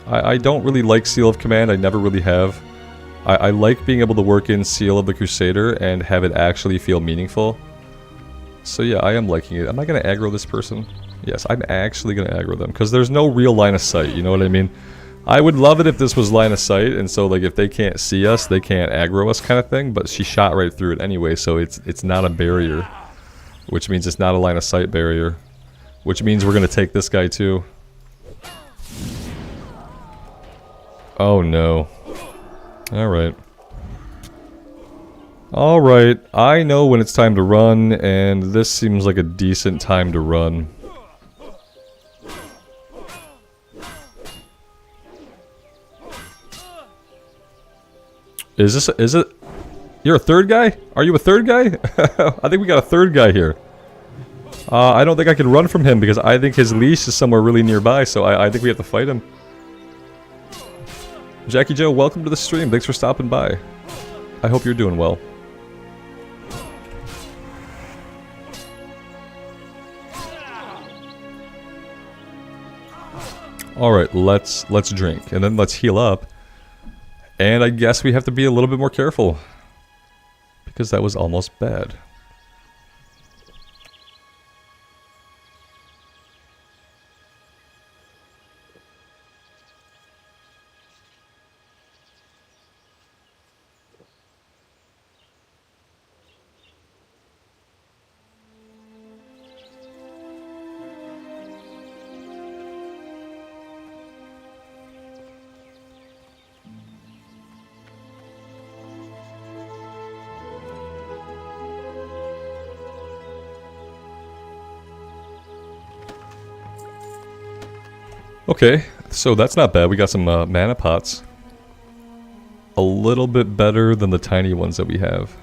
S1: I don't really like Seal of Command, I never really have. I like being able to work in Seal of the Crusader and have it actually feel meaningful. So yeah, I am liking it. Am I going to aggro this person? Yes, I'm actually going to aggro them, because there's no real line of sight, you know what I mean? I would love it if this was line of sight, and so like if they can't see us, they can't aggro us kind of thing, but she shot right through it anyway, so it's not a barrier. Which means it's not a line of sight barrier. Which means we're going to take this guy too. Oh no. Alright. Alright, I know when it's time to run, and this seems like a decent time to run. Is it? You're a third guy? Are you a third guy? I think we got a third guy here. I don't think I can run from him because I think his leash is somewhere really nearby, so I think we have to fight him. Jackie Joe, welcome to the stream. Thanks for stopping by. I hope you're doing well. Alright, let's drink. And then let's heal up. And I guess we have to be a little bit more careful. Because that was almost bad. Okay, so that's not bad. We got some mana pots. A little bit better than the tiny ones that we have.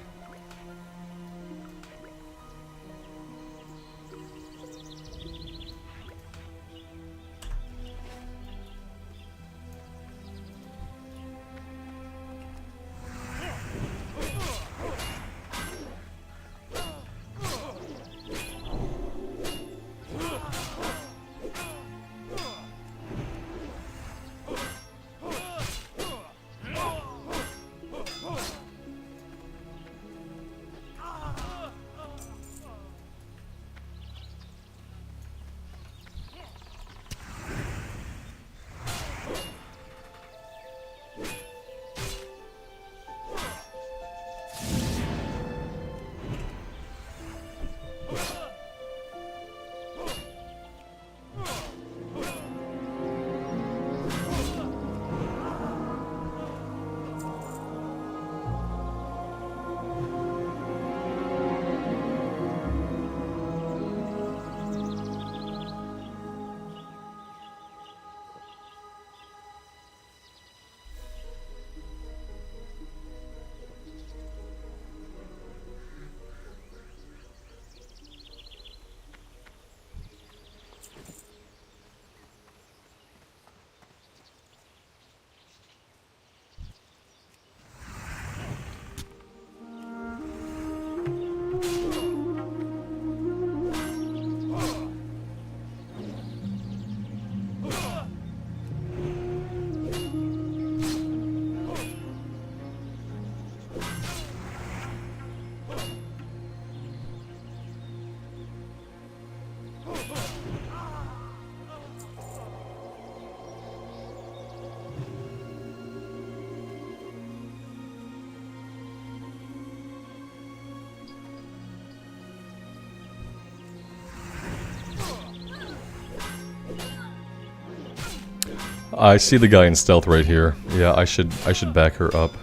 S1: I see the guy in stealth right here. Yeah, I should back her up.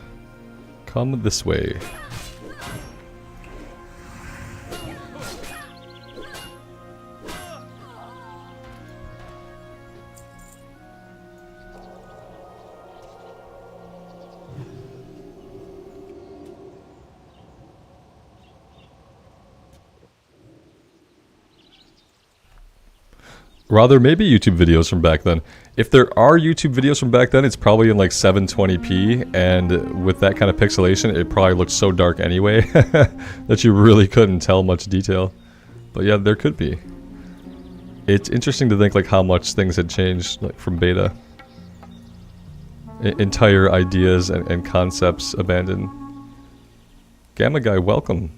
S1: Come this way. Rather, maybe YouTube videos from back then. If there are YouTube videos from back then, it's probably in like 720p, and with that kind of pixelation, it probably looks so dark anyway that you really couldn't tell much detail. But yeah, there could be. It's interesting to think like how much things had changed like from beta. Entire ideas and concepts abandoned. Gamma Guy, welcome.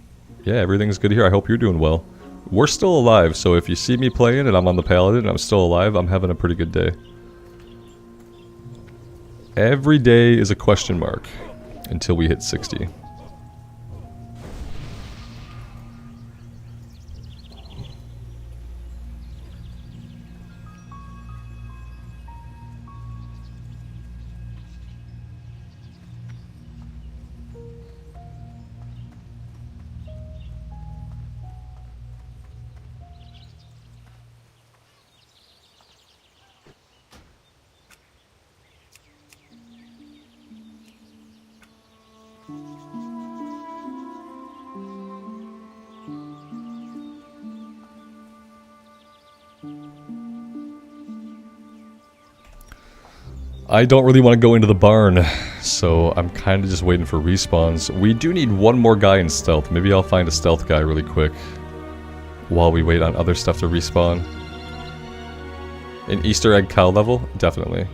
S1: Yeah, everything's good here. I hope you're doing well. We're still alive, so if you see me playing and I'm on the Paladin and I'm still alive, I'm having a pretty good day. Every day is a question mark until we hit 60. I don't really want to go into the barn, so I'm kind of just waiting for respawns. We do need one more guy in stealth. Maybe I'll find a stealth guy really quick while we wait on other stuff to respawn. An Easter egg cow level? Definitely.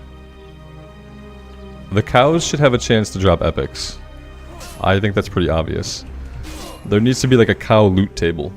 S1: The cows should have a chance to drop epics. I think that's pretty obvious. There needs to be like a cow loot table.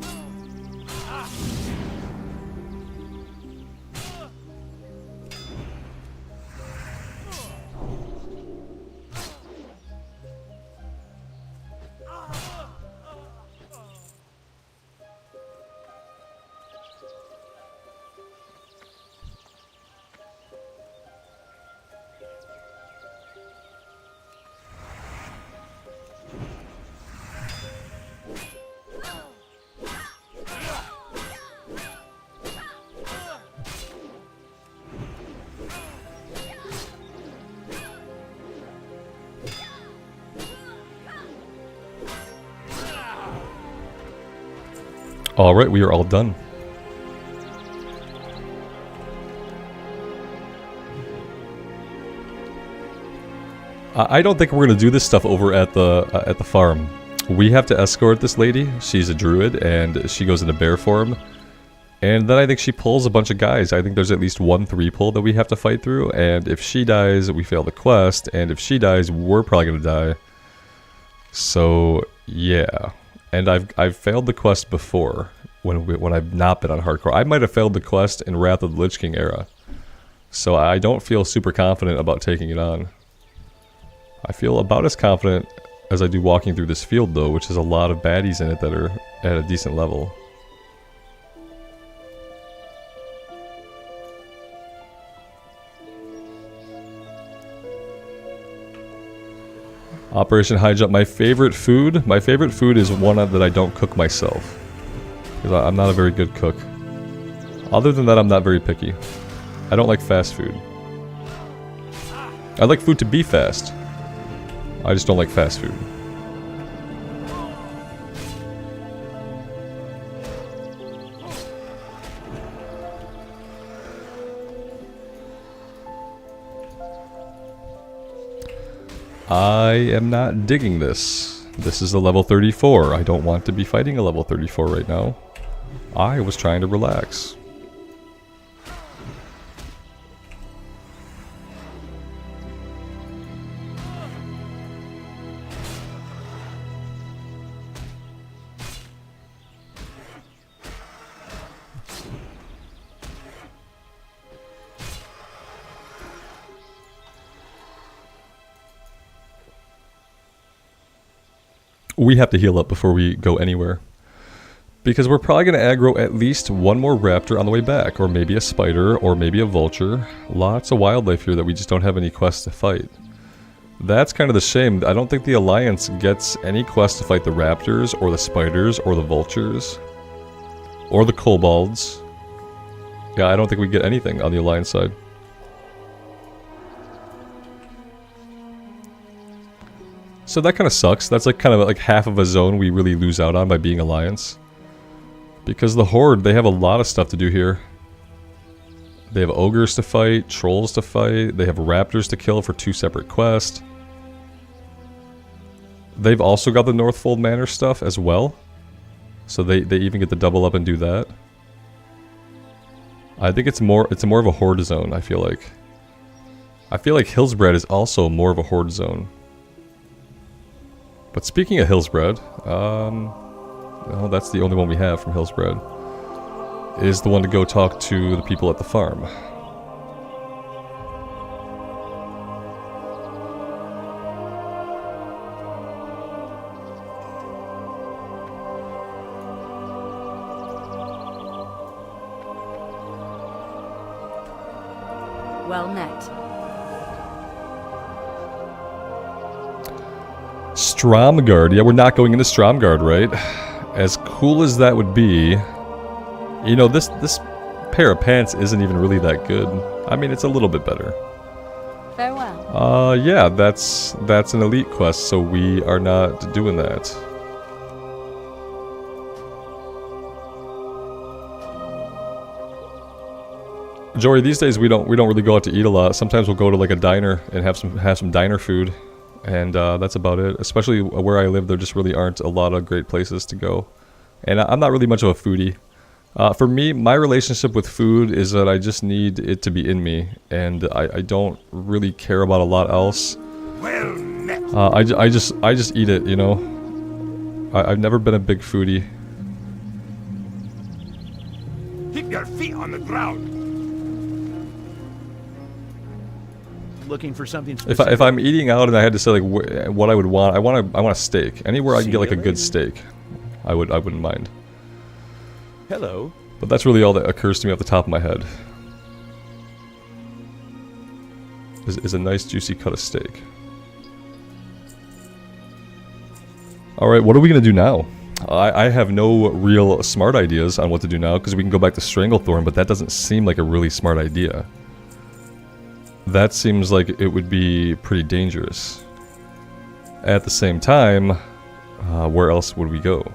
S1: Alright, we are all done. I don't think we're gonna do this stuff over at the farm. We have to escort this lady. She's a druid, and she goes into bear form. And then I think she pulls a bunch of guys. I think there's at least 1 3-pull that we have to fight through, and if she dies, we fail the quest, and if she dies, we're probably gonna die. So, yeah. And I've failed the quest before, when I've not been on hardcore. I might have failed the quest in Wrath of the Lich King era. So I don't feel super confident about taking it on. I feel about as confident as I do walking through this field though, which has a lot of baddies in it that are at a decent level. Operation High Jump, my favorite food is one that I don't cook myself. Because I'm not a very good cook. Other than that, I'm not very picky. I don't like fast food. I like food to be fast. I just don't like fast food. I am not digging this. This is a level 34. I don't want to be fighting a level 34 right now. I was trying to relax. We have to heal up before we go anywhere. Because we're probably going to aggro at least 1 more raptor on the way back. Or maybe a spider, or maybe a vulture. Lots of wildlife here that we just don't have any quests to fight. That's kind of the shame. I don't think the Alliance gets any quests to fight the raptors, or the spiders, or the vultures. Or the kobolds. Yeah, I don't think we get anything on the Alliance side. So that kind of sucks. That's like kind of like half of a zone we really lose out on by being Alliance. Because the Horde, they have a lot of stuff to do here. They have ogres to fight, trolls to fight, they have raptors to kill for 2 separate quests. They've also got the Northfold Manor stuff as well. So they even get to double up and do that. I think it's more of a Horde zone, I feel like. I feel like Hillsbred is also more of a Horde zone. But speaking of Hillsbred, well, that's the only one we have from Hillsbred, is the one to go talk to the people at the farm.
S3: Well met.
S1: Stromgard. Yeah, we're not going into Stromgard, right? As cool as that would be, you know, this pair of pants isn't even really that good. I mean, it's a little bit better.
S3: Farewell.
S1: Yeah, that's an elite quest, so we are not doing that. Jory, these days we don't really go out to eat a lot. Sometimes we'll go to like a diner and have some diner food. And that's about it. Especially where I live, there just really aren't a lot of great places to go. And I'm not really much of a foodie. For me, my relationship with food is that I just need it to be in me, and I don't really care about a lot else. I just eat it, you know. I've never been a big foodie.
S2: Keep your feet on the ground.
S4: Looking for something specific.
S1: If I'm eating out and I had to say like what I would want, I want a steak. Anywhere I can get like a good steak, I wouldn't mind.
S4: Hello.
S1: But that's really all that occurs to me off the top of my head. Is a nice juicy cut of steak. Alright, what are we going to do now? I have no real smart ideas on what to do now, because we can go back to Stranglethorn, but that doesn't seem like a really smart idea. That seems like it would be pretty dangerous. At the same time, where else would we go?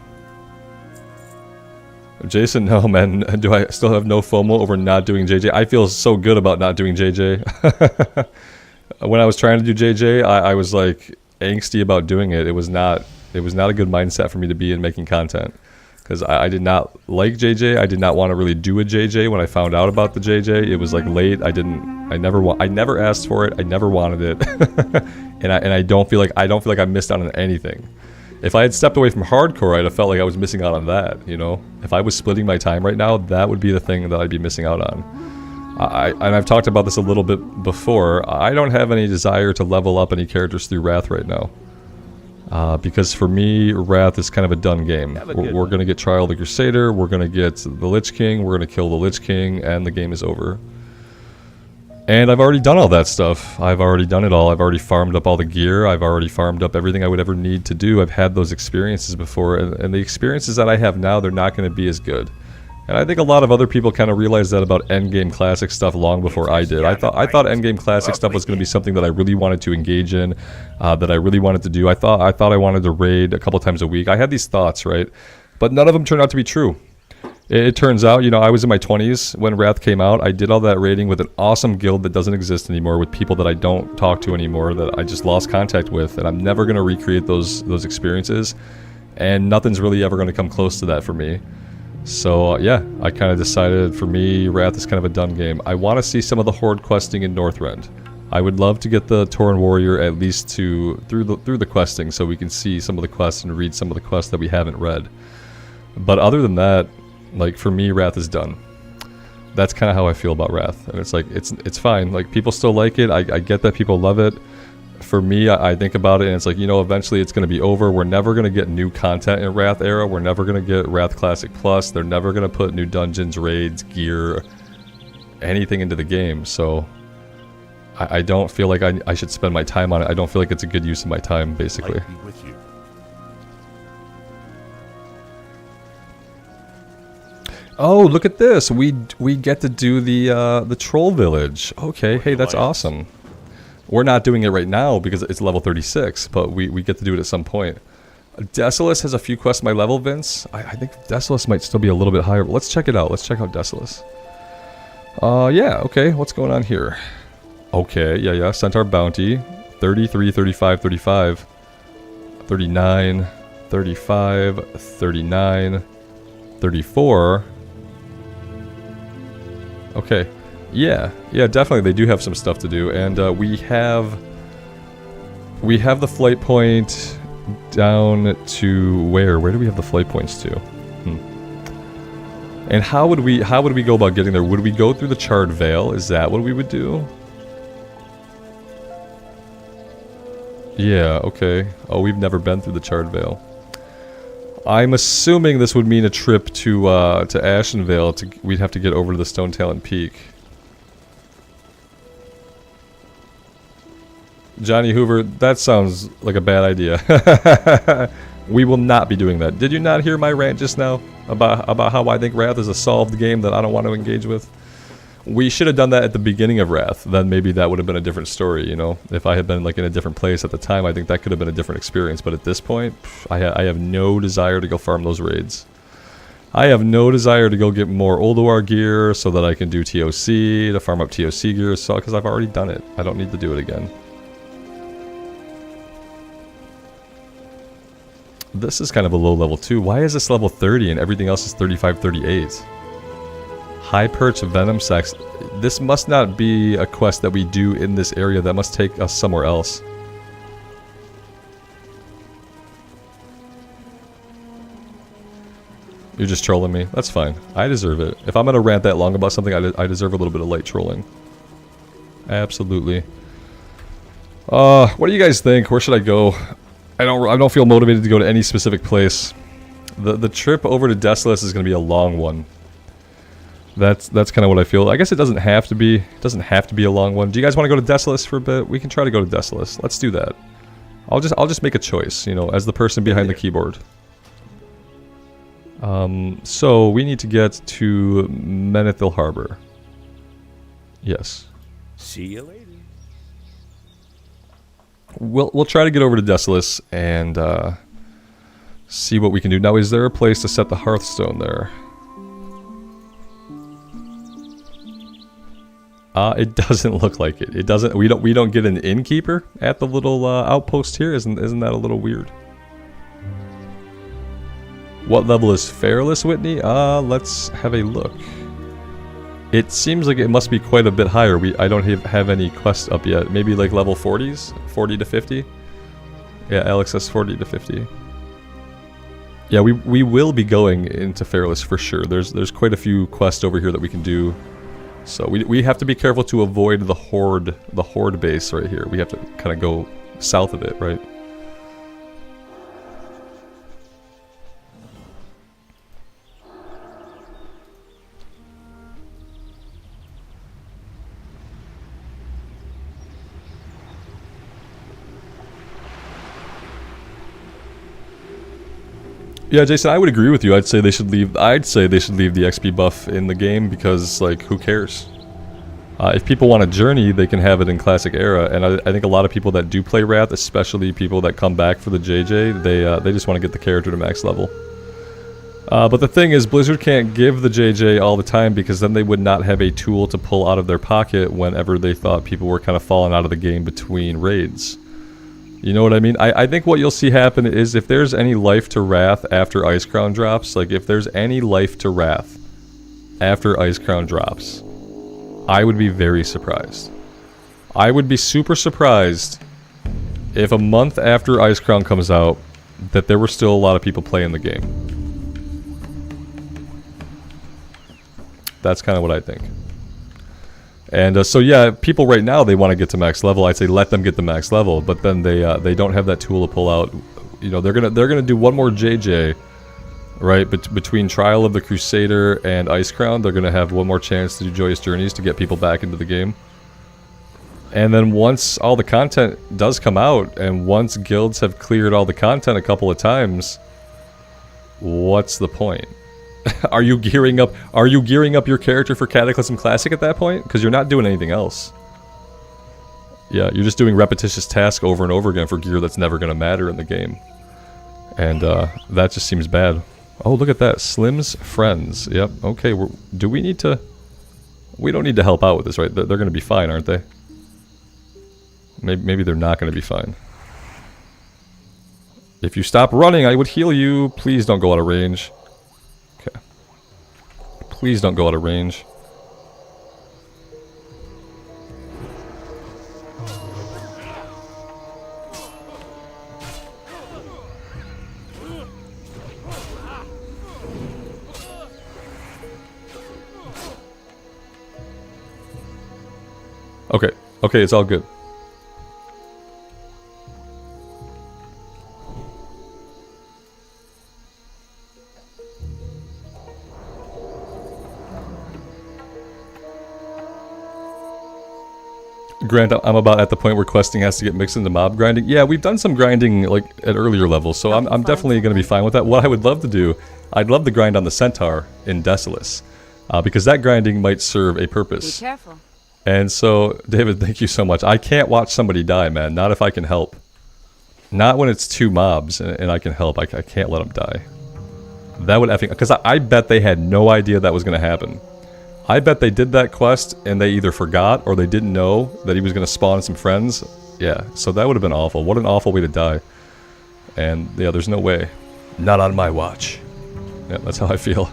S1: Jason, no man, do I still have no FOMO over not doing JJ? I feel so good about not doing JJ. When I was trying to do JJ, I was like angsty about doing it. It was not a good mindset for me to be in making content. Because I did not like JJ, I did not want to really do a JJ when I found out about the JJ. It was like late, I never asked for it, I never wanted it. and I don't feel like I missed out on anything. If I had stepped away from hardcore, I'd have felt like I was missing out on that, you know? If I was splitting my time right now, that would be the thing that I'd be missing out on. And I've talked about this a little bit before, I don't have any desire to level up any characters through Wrath right now. Because for me, Wrath is kind of a done game. We're going to get Trial of the Crusader, we're going to get the Lich King, we're going to kill the Lich King, and the game is over. And I've already done all that stuff. I've already done it all. I've already farmed up all the gear. I've already farmed up everything I would ever need to do. I've had those experiences before, and the experiences that I have now, they're not going to be as good. And I think a lot of other people kind of realized that about Endgame Classic stuff long before I did. I thought Endgame Classic stuff was going to be something that I really wanted to engage in, that I really wanted to do. I thought I wanted to raid a couple times a week. I had these thoughts, right? But none of them turned out to be true. It turns out, you know, I was in my 20s when Wrath came out. I did all that raiding with an awesome guild that doesn't exist anymore, with people that I don't talk to anymore, that I just lost contact with, and I'm never going to recreate those experiences. And nothing's really ever going to come close to that for me. So yeah, I kind of decided for me, Wrath is kind of a done game. I want to see some of the Horde questing in Northrend. I would love to get the Tauren Warrior at least through the questing, so we can see some of the quests and read some of the quests that we haven't read. But other than that, like for me, Wrath is done. That's kind of how I feel about Wrath, and it's like it's fine. Like people still like it. I get that people love it. For me, I think about it and it's like, you know, eventually it's going to be over. We're never going to get new content in Wrath era. We're never going to get Wrath Classic Plus. They're never going to put new dungeons, raids, gear, anything into the game. So I don't feel like I should spend my time on it. I don't feel like it's a good use of my time, basically.
S2: Light be with you.
S1: Oh, look at this. We get to do the troll village. Okay, hey, that's awesome. We're not doing it right now because it's level 36, but we get to do it at some point. Desolus has a few quests my level, Vince. I think Desolus might still be a little bit higher, but let's check it out. Let's check out Desolus. Yeah, okay, what's going on here? Okay, yeah, Centaur Bounty. 33, 35, 35. 39, 35, 39, 34. Okay. Yeah, definitely they do have some stuff to do, and we have the flight point down to where? Where do we have the flight points to? And how would we go about getting there? Would we go through the Charred Vale? Is that what we would do? Yeah, okay. Oh, we've never been through the Charred Vale. I'm assuming this would mean a trip to Ashenvale. We'd have to get over to the Stone Talon Peak. Johnny Hoover, that sounds like a bad idea. We will not be doing that. Did you not hear my rant just now about how I think Wrath is a solved game that I don't want to engage with? We should have done that at the beginning of Wrath. Then maybe that would have been a different story, you know? If I had been like in a different place at the time, I think that could have been a different experience. But at this point, I have no desire to go farm those raids. I have no desire to go get more Ulduar gear so that I can do TOC, to farm up TOC gear, because I've already done it. I don't need to do it again. This is kind of a low level too. Why is this level 30 and everything else is 35, 38? High perch venom sacs. This must not be a quest that we do in this area. That must take us somewhere else. You're just trolling me. That's fine. I deserve it. If I'm gonna rant that long about something, I deserve a little bit of light trolling. Absolutely. What do you guys think? Where should I go? I don't feel motivated to go to any specific place. The trip over to Desolus is gonna be a long one. That's kind of what I feel. I guess it doesn't have to be. It doesn't have to be a long one. Do you guys want to go to Desolus for a bit? We can try to go to Desolus. Let's do that. I'll just make a choice, you know, as the person behind the keyboard. So we need to get to Menethil Harbor. Yes.
S4: See you later.
S1: We'll try to get over to Desolus and see what we can do. Now, is there a place to set the Hearthstone there? It doesn't look like it. It doesn't. We don't get an innkeeper at the little outpost here. Isn't that a little weird? What level is Fairless, Whitney? Let's have a look. It seems like it must be quite a bit higher. I don't have any quests up yet. Maybe like level 40s? 40 to 50? Yeah, Alex says 40 to 50. Yeah, we will be going into Fairless for sure. There's quite a few quests over here that we can do. So we have to be careful to avoid the horde base right here. We have to kind of go south of it, right? Yeah, Jason, I would agree with you. I'd say they should leave the XP buff in the game because, like, who cares? If people want a journey, they can have it in Classic Era, and I think a lot of people that do play Wrath, especially people that come back for the JJ, they just want to get the character to max level. But the thing is, Blizzard can't give the JJ all the time because then they would not have a tool to pull out of their pocket whenever they thought people were kind of falling out of the game between raids. You know what I mean? I think what you'll see happen is if there's any life to Wrath after Ice Crown drops, like if there's any life to Wrath after Ice Crown drops, I would be very surprised. I would be super surprised if a month after Ice Crown comes out that there were still a lot of people playing the game. That's kind of what I think. And so yeah, people right now, they want to get to max level. I'd say let them get the max level, but then they don't have that tool to pull out. You know, they're gonna do one more JJ, right? Between Trial of the Crusader and Ice Crown, they're gonna have one more chance to do Joyous Journeys to get people back into the game. And then once all the content does come out, and once guilds have cleared all the content a couple of times, what's the point? Are you gearing up your character for Cataclysm Classic at that point? Because you're not doing anything else. Yeah, you're just doing repetitious tasks over and over again for gear that's never going to matter in the game. And that just seems bad. Oh, look at that. Slim's friends. Yep, okay. Do we need to... We don't need to help out with this, right? They're going to be fine, aren't they? Maybe they're not going to be fine. If you stop running, I would heal you. Please don't go out of range. Okay. Please don't go out of range. Okay. Okay, it's all good. Grant, I'm about at the point where questing has to get mixed into mob grinding. Yeah, we've done some grinding like at earlier levels, so I'm definitely going to be fine with that. What I would love to do, I'd love to grind on the Centaur in Desolus, because that grinding might serve a purpose.
S3: Be careful.
S1: And so, David, thank you so much. I can't watch somebody die, man. Not if I can help. Not when it's two mobs and I can help. I can't let them die. That would effing... Because I bet they had no idea that was going to happen. I bet they did that quest and they either forgot or they didn't know that he was going to spawn some friends. Yeah, so that would have been awful. What an awful way to die. And yeah, there's no way. Not on my watch. Yeah, that's how I feel.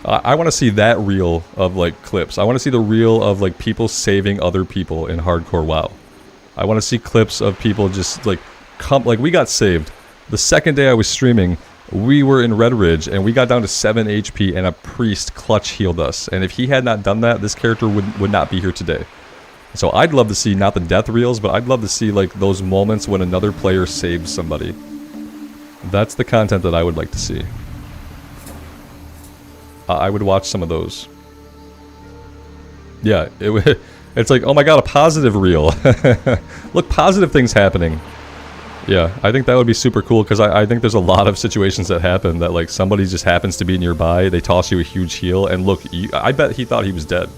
S1: I want to see that reel of like clips. I want to see the reel of like people saving other people in hardcore WoW. I want to see clips of people just like like we got saved. The second day I was streaming, we were in Red Ridge and we got down to 7 HP and a priest clutch healed us. And if he had not done that, this character would not be here today. So I'd love to see not the death reels, but I'd love to see like those moments when another player saves somebody. That's the content that I would like to see. I would watch some of those. Yeah, it's like, oh my god, a positive reel. Look, positive things happening. Yeah, I think that would be super cool, because I think there's a lot of situations that happen that, like, somebody just happens to be nearby, they toss you a huge heal, and look, I bet he thought he was dead.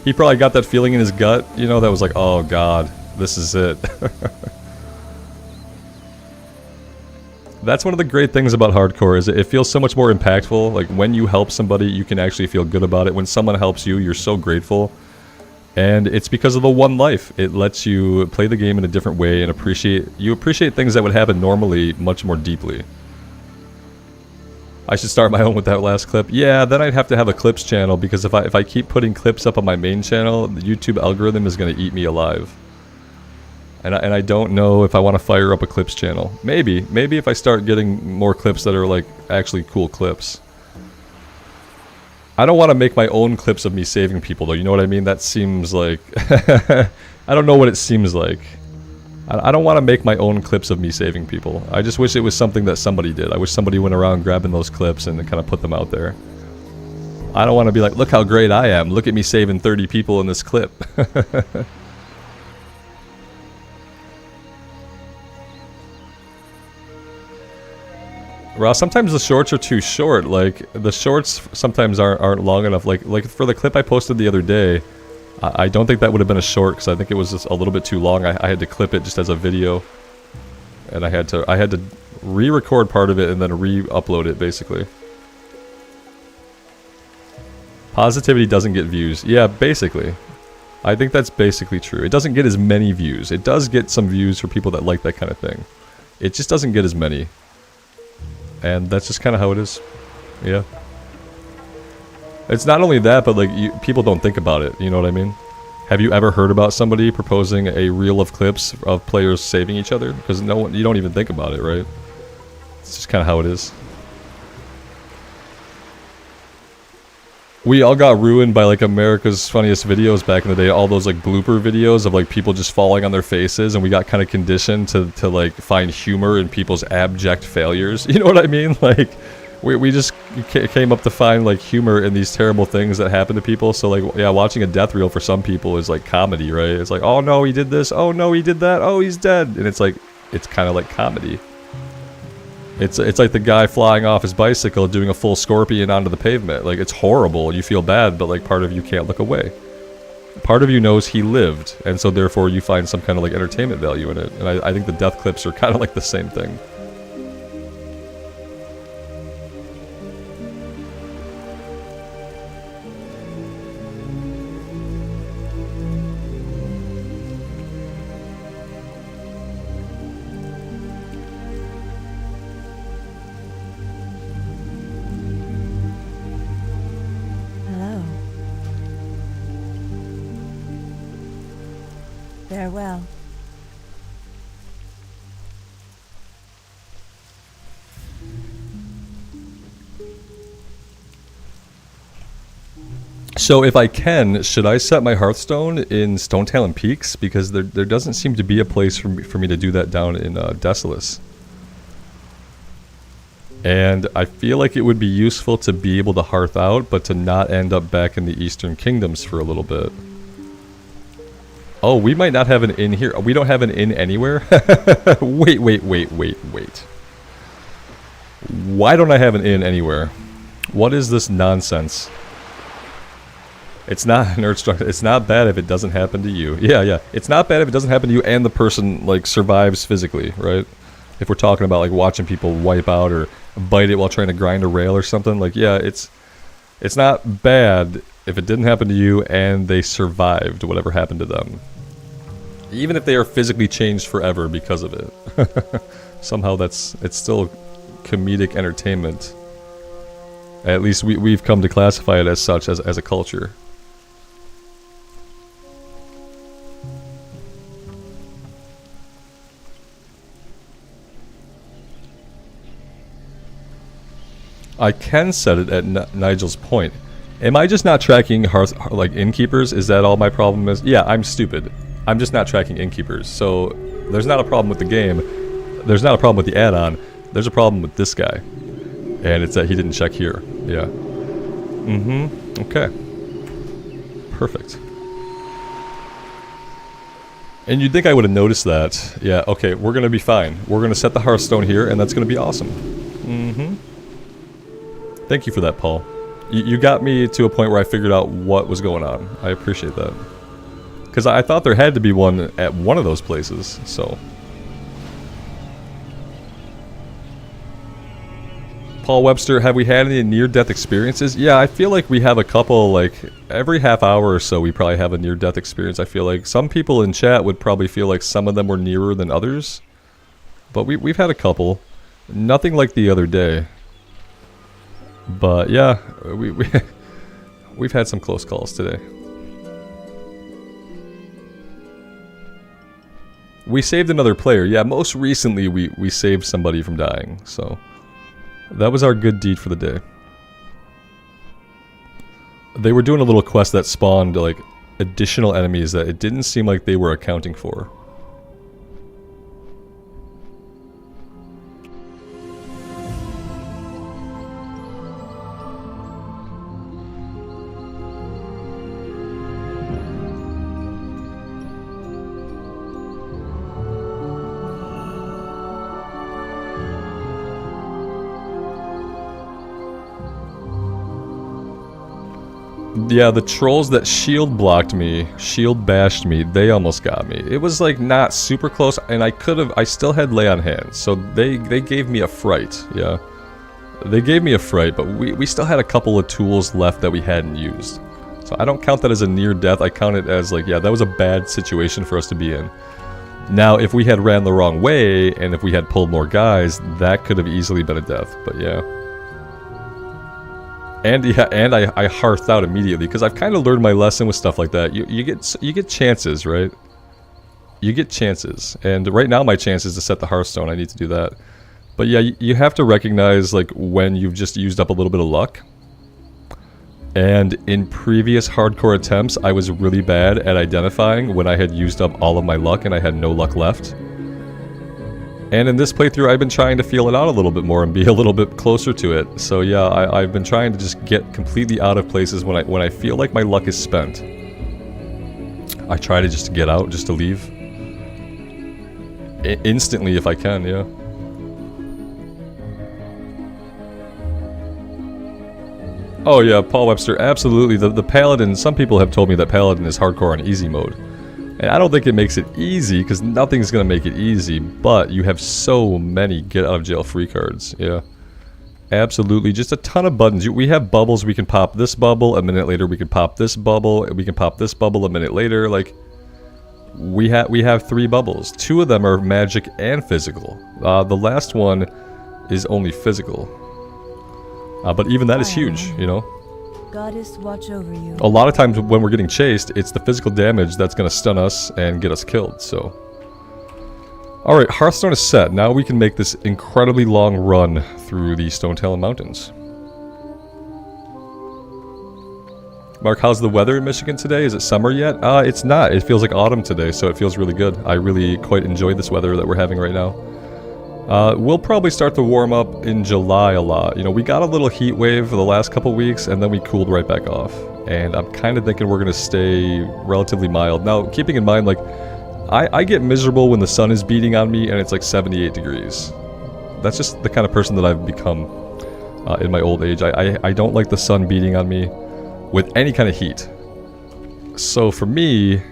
S1: He probably got that feeling in his gut, you know, that was like, oh god, this is it. That's one of the great things about hardcore, is it feels so much more impactful. Like, when you help somebody, you can actually feel good about it. When someone helps you, you're so grateful. And it's because of the one life. It lets you play the game in a different way and appreciate things that would happen normally much more deeply. I should start my own with that last clip. Yeah, then I'd have to have a clips channel, because if I keep putting clips up on my main channel, the YouTube algorithm is going to eat me alive. And I don't know if I want to fire up a clips channel. Maybe if I start getting more clips that are like actually cool clips. I don't want to make my own clips of me saving people though, you know what I mean? That seems like... I don't know what it seems like. I don't want to make my own clips of me saving people. I just wish it was something that somebody did. I wish somebody went around grabbing those clips and kind of put them out there. I don't want to be like, look how great I am. Look at me saving 30 people in this clip. Well, sometimes the shorts are too short. Like, the shorts sometimes aren't long enough. Like for the clip I posted the other day, I don't think that would have been a short, because I think it was just a little bit too long. I had to clip it just as a video, and I had to re-record part of it and then re-upload it, basically. Positivity doesn't get views. Yeah, basically. I think that's basically true. It doesn't get as many views. It does get some views for people that like that kind of thing. It just doesn't get as many. And that's just kind of how it is. Yeah. It's not only that, but like, people don't think about it, you know what I mean? Have you ever heard about somebody proposing a reel of clips of players saving each other? Because no one, you don't even think about it, right? It's just kind of how it is. We all got ruined by like America's Funniest Videos back in the day, all those like blooper videos of like people just falling on their faces, and we got kind of conditioned to like find humor in people's abject failures. You know what I mean? Like, we just came up to find like humor in these terrible things that happen to people. So like, yeah, watching a death reel for some people is like comedy, right? It's like, oh no, he did this, oh no, he did that, oh, he's dead. And it's like, it's kind of like comedy. It's like the guy flying off his bicycle doing a full scorpion onto the pavement. Like, it's horrible, you feel bad, but like part of you can't look away. Part of you knows he lived, and so therefore you find some kind of like entertainment value in it. And I think the death clips are kind of like the same thing.
S3: Farewell.
S1: So if I can, should I set my Hearthstone in Stone Talon Peaks? Because there doesn't seem to be a place for me to do that down in Desolace. And I feel like it would be useful to be able to hearth out, but to not end up back in the Eastern Kingdoms for a little bit. Oh, we might not have an inn here. We don't have an inn anywhere? Wait. Why don't I have an inn anywhere? What is this nonsense? It's not nerd structure. It's not bad if it doesn't happen to you. Yeah. It's not bad if it doesn't happen to you and the person, like, survives physically, right? If we're talking about, like, watching people wipe out or bite it while trying to grind a rail or something. Like, yeah, it's not bad if it didn't happen to you and they survived whatever happened to them. Even if they are physically changed forever because of it. Somehow it's still comedic entertainment. At least we've come to classify it as such, as a culture. I can set it at Nigel's point. Am I just not tracking like innkeepers? Is that all my problem is? Yeah, I'm stupid. I'm just not tracking innkeepers. So there's not a problem with the game. There's not a problem with the add-on. There's a problem with this guy. And it's that he didn't check here. Yeah. Mm-hmm. Okay. Perfect. And you'd think I would have noticed that. Yeah, okay, we're gonna be fine. We're gonna set the Hearthstone here, and that's gonna be awesome. Mm-hmm. Thank you for that, Paul. You got me to a point where I figured out what was going on. I appreciate that. Because I thought there had to be one at one of those places, so... Paul Webster, have we had any near-death experiences? Yeah, I feel like we have a couple, like, every half hour or so we probably have a near-death experience, I feel like. Some people in chat would probably feel like some of them were nearer than others. But we've had a couple. Nothing like the other day. But yeah, we've had some close calls today. We saved another player. Yeah, most recently we saved somebody from dying, so that was our good deed for the day. They were doing a little quest that spawned like additional enemies that it didn't seem like they were accounting for. Yeah, the trolls that shield blocked me, shield bashed me, they almost got me. It was like not super close, and I still had lay on hands, so they gave me a fright, yeah. They gave me a fright, but we still had a couple of tools left that we hadn't used. So I don't count that as a near death, I count it as like, yeah, that was a bad situation for us to be in. Now, if we had ran the wrong way, and if we had pulled more guys, that could have easily been a death, but yeah. And yeah, and I hearthed out immediately because I've kind of learned my lesson with stuff like that. You get chances, right? You get chances, and right now my chance is to set the Hearthstone. I need to do that. But yeah, you have to recognize like when you've just used up a little bit of luck. And in previous hardcore attempts, I was really bad at identifying when I had used up all of my luck and I had no luck left. And in this playthrough, I've been trying to feel it out a little bit more and be a little bit closer to it. So yeah, I've been trying to just get completely out of places when I feel like my luck is spent. I try to just get out, just to leave. Instantly if I can, yeah. Oh yeah, Paul Webster, absolutely. The Paladin, some people have told me that Paladin is hardcore on easy mode. And I don't think it makes it easy, because nothing's going to make it easy, but you have so many get-out-of-jail-free cards, yeah. Absolutely, just a ton of buttons. We have bubbles, we can pop this bubble, a minute later we can pop this bubble, we can pop this bubble a minute later, like... We have 3 bubbles. 2 of them are magic and physical. The last one is only physical. But even that is huge, you know?
S5: Goddess, watch over you.
S1: A lot of times when we're getting chased, it's the physical damage that's going to stun us and get us killed, so... Alright, Hearthstone is set. Now we can make this incredibly long run through the Stonetalon Mountains. Mark, how's the weather in Michigan today? Is it summer yet? It's not. It feels like autumn today, so it feels really good. I really quite enjoy this weather that we're having right now. We'll probably start to warm up in July a lot. You know, we got a little heat wave for the last couple weeks, and then we cooled right back off. And I'm kind of thinking we're going to stay relatively mild. Now, keeping in mind, like, I get miserable when the sun is beating on me and it's like 78 degrees. That's just the kind of person that I've become in my old age. I don't like the sun beating on me with any kind of heat. So for me,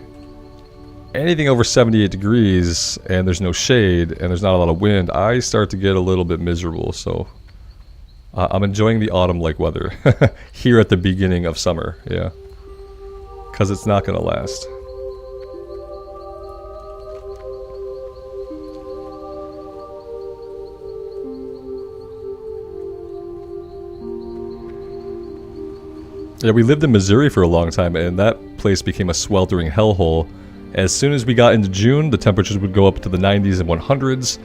S1: anything over 78 degrees and there's no shade and there's not a lot of wind, I start to get a little bit miserable. So I'm enjoying the autumn-like weather here at the beginning of summer, yeah. Because it's not going to last. Yeah, we lived in Missouri for a long time, and that place became a sweltering hellhole. As soon as we got into June, the temperatures would go up to the 90s and 100s,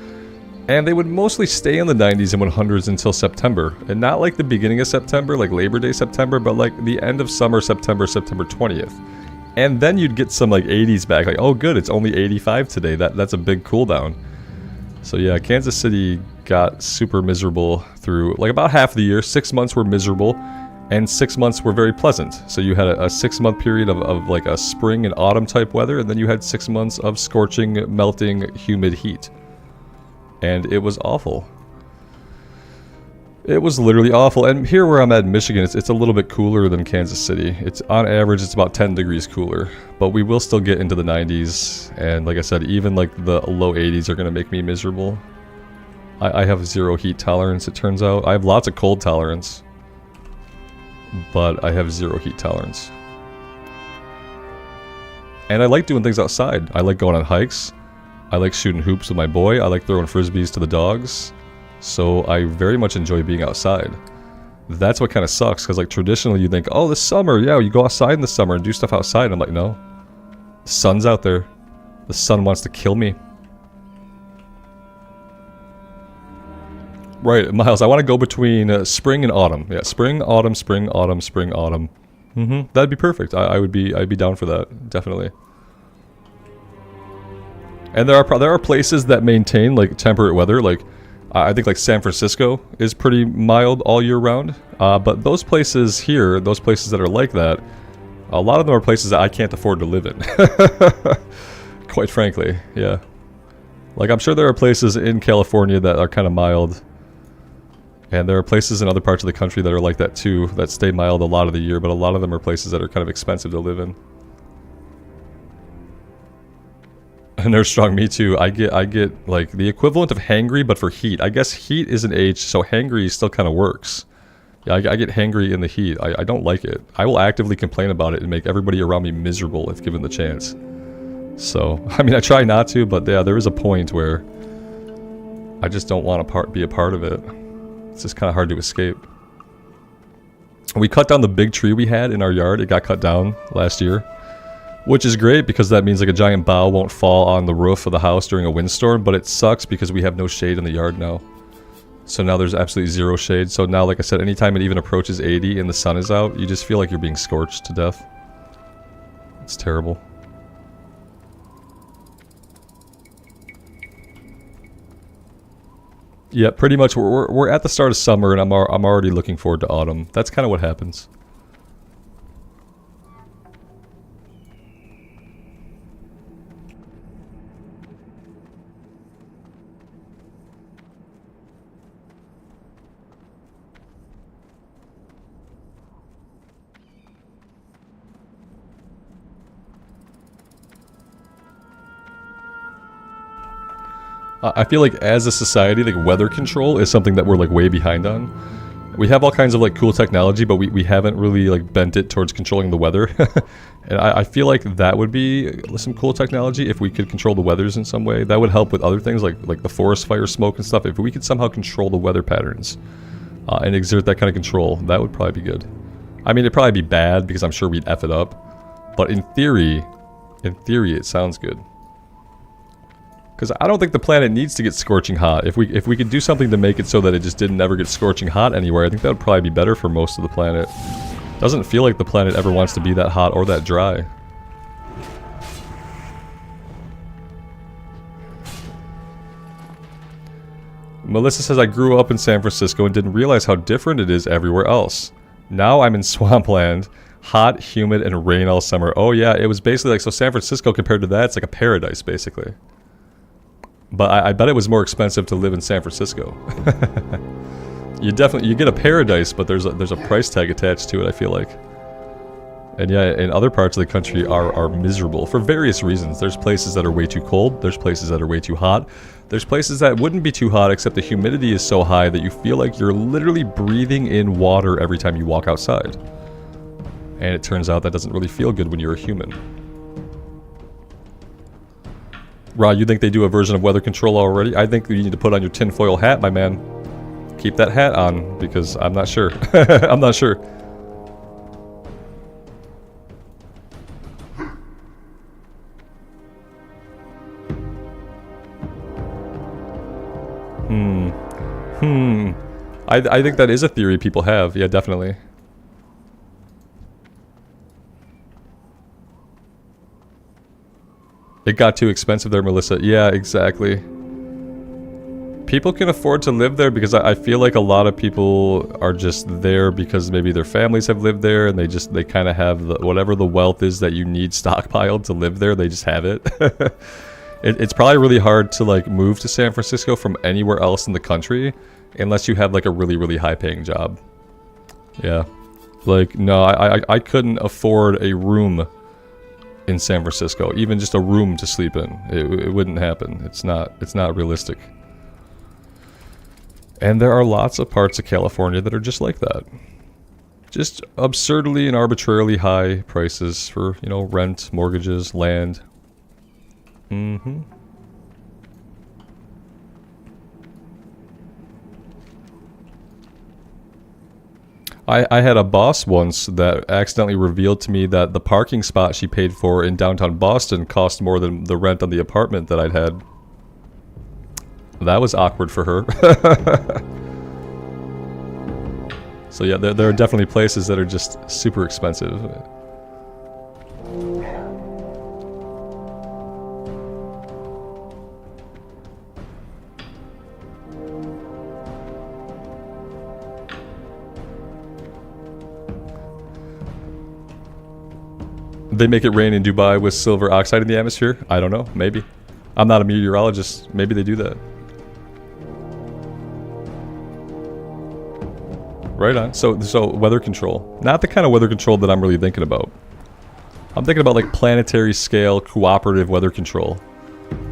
S1: and they would mostly stay in the 90s and 100s until September. And not like the beginning of September, like Labor Day September, but like the end of summer September, September 20th. And then you'd get some like 80s back, like, oh good, it's only 85 today, that's a big cool down. So yeah, Kansas City got super miserable through like about half the year. 6 months were miserable, and 6 months were very pleasant. So you had a 6 month period of like a spring and autumn type weather, and then you had 6 months of scorching, melting, humid heat. And it was awful. It was literally awful. And here where I'm at in Michigan, it's a little bit cooler than Kansas City. It's on average, it's about 10 degrees cooler, but we will still get into the 90s. And like I said, even like the low 80s are going to make me miserable. I have zero heat tolerance, it turns out. I have lots of cold tolerance, but I have zero heat tolerance. And I like doing things outside. I like going on hikes. I like shooting hoops with my boy. I like throwing frisbees to the dogs. So I very much enjoy being outside. That's what kind of sucks, because like traditionally you think, oh, the summer, yeah, you go outside in the summer and do stuff outside. I'm like, no. The sun's out there. The sun wants to kill me. Right, Miles, I want to go between spring and autumn. Yeah, spring, autumn, spring, autumn, spring, autumn. That'd be perfect. I'd be down for that, definitely. And there are places that maintain like temperate weather, like I think like San Francisco is pretty mild all year round. But those places here, those places that are like that, a lot of them are places that I can't afford to live in. Quite frankly, yeah. Like I'm sure there are places in California that are kind of mild. And there are places in other parts of the country that are like that too, that stay mild a lot of the year, but a lot of them are places that are kind of expensive to live in. And they're strong, me too. I get like the equivalent of hangry, but for heat. I guess heat is an age, so hangry still kind of works. Yeah, I get hangry in the heat. I don't like it. I will actively complain about it and make everybody around me miserable if given the chance. So, I mean, I try not to, but yeah, there is a point where I just don't want to be a part of it. It's just kind of hard to escape. We cut down the big tree we had in our yard. It got cut down last year. Which is great because that means like a giant bough won't fall on the roof of the house during a windstorm, but it sucks because we have no shade in the yard now. So now there's absolutely zero shade. So now, like I said, anytime it even approaches 80 and the sun is out, you just feel like you're being scorched to death. It's terrible. Yeah, pretty much we're at the start of summer and I'm already looking forward to autumn. That's kind of what happens. I feel like as a society, like weather control is something that we're like way behind on. We have all kinds of like cool technology, but we haven't really like bent it towards controlling the weather. And I feel like that would be some cool technology if we could control the weathers in some way. That would help with other things like the forest fire smoke and stuff. If we could somehow control the weather patterns and exert that kind of control, that would probably be good. I mean, it'd probably be bad because I'm sure we'd F it up. But in theory, it sounds good. Because I don't think the planet needs to get scorching hot. If we could do something to make it so that it just didn't ever get scorching hot anywhere, I think that would probably be better for most of the planet. Doesn't feel like the planet ever wants to be that hot or that dry. Melissa says, I grew up in San Francisco and didn't realize how different it is everywhere else. Now I'm in swampland. Hot, humid, and rain all summer. Oh yeah, it was basically like, so San Francisco compared to that, it's like a paradise basically. But I bet it was more expensive to live in San Francisco. You get a paradise, but there's a price tag attached to it, I feel like. And yeah, in other parts of the country are miserable for various reasons. There's places that are way too cold, there's places that are way too hot. There's places that wouldn't be too hot except the humidity is so high that you feel like you're literally breathing in water every time you walk outside. And it turns out that doesn't really feel good when you're a human. Rod, you think they do a version of weather control already? I think you need to put on your tinfoil hat, my man. Keep that hat on, because I'm not sure. I'm not sure. I think that is a theory people have. Yeah, definitely. It got too expensive there, Melissa. Yeah, exactly. People can afford to live there because I feel like a lot of people are just there because maybe their families have lived there and they kind of have whatever the wealth is that you need stockpiled to live there. They just have it. It's probably really hard to like move to San Francisco from anywhere else in the country unless you have like a really, really high paying job. Yeah. Like, no, I couldn't afford a room in San Francisco, even just a room to sleep in. It wouldn't happen. It's not realistic. And there are lots of parts of California that are just like that. Just absurdly and arbitrarily high prices for, you know, rent, mortgages, land. I had a boss once that accidentally revealed to me that the parking spot she paid for in downtown Boston cost more than the rent on the apartment that I'd had. That was awkward for her. So yeah, there are definitely places that are just super expensive. They make it rain in Dubai with silver oxide in the atmosphere? I don't know. Maybe. I'm not a meteorologist. Maybe they do that. Right on. So weather control. Not the kind of weather control that I'm really thinking about. I'm thinking about like planetary scale cooperative weather control.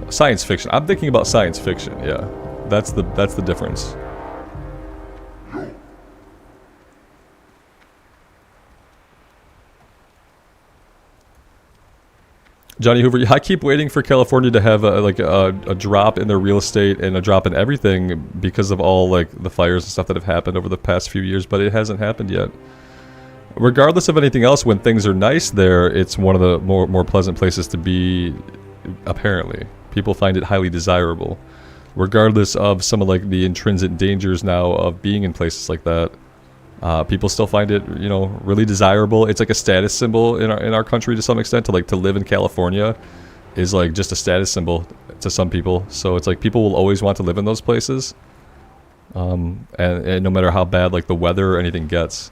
S1: Science fiction. I'm thinking about science fiction. Yeah. That's the difference. Johnny Hoover, I keep waiting for California to have a drop in their real estate and a drop in everything because of all like the fires and stuff that have happened over the past few years, but it hasn't happened yet. Regardless of anything else, when things are nice there, it's one of the more pleasant places to be, apparently. People find it highly desirable. Regardless of some of like the intrinsic dangers now of being in places like that. People still find it, you know, really desirable. It's like a status symbol in our country to some extent. To live in California is like just a status symbol to some people. So it's like people will always want to live in those places, and no matter how bad like the weather or anything gets.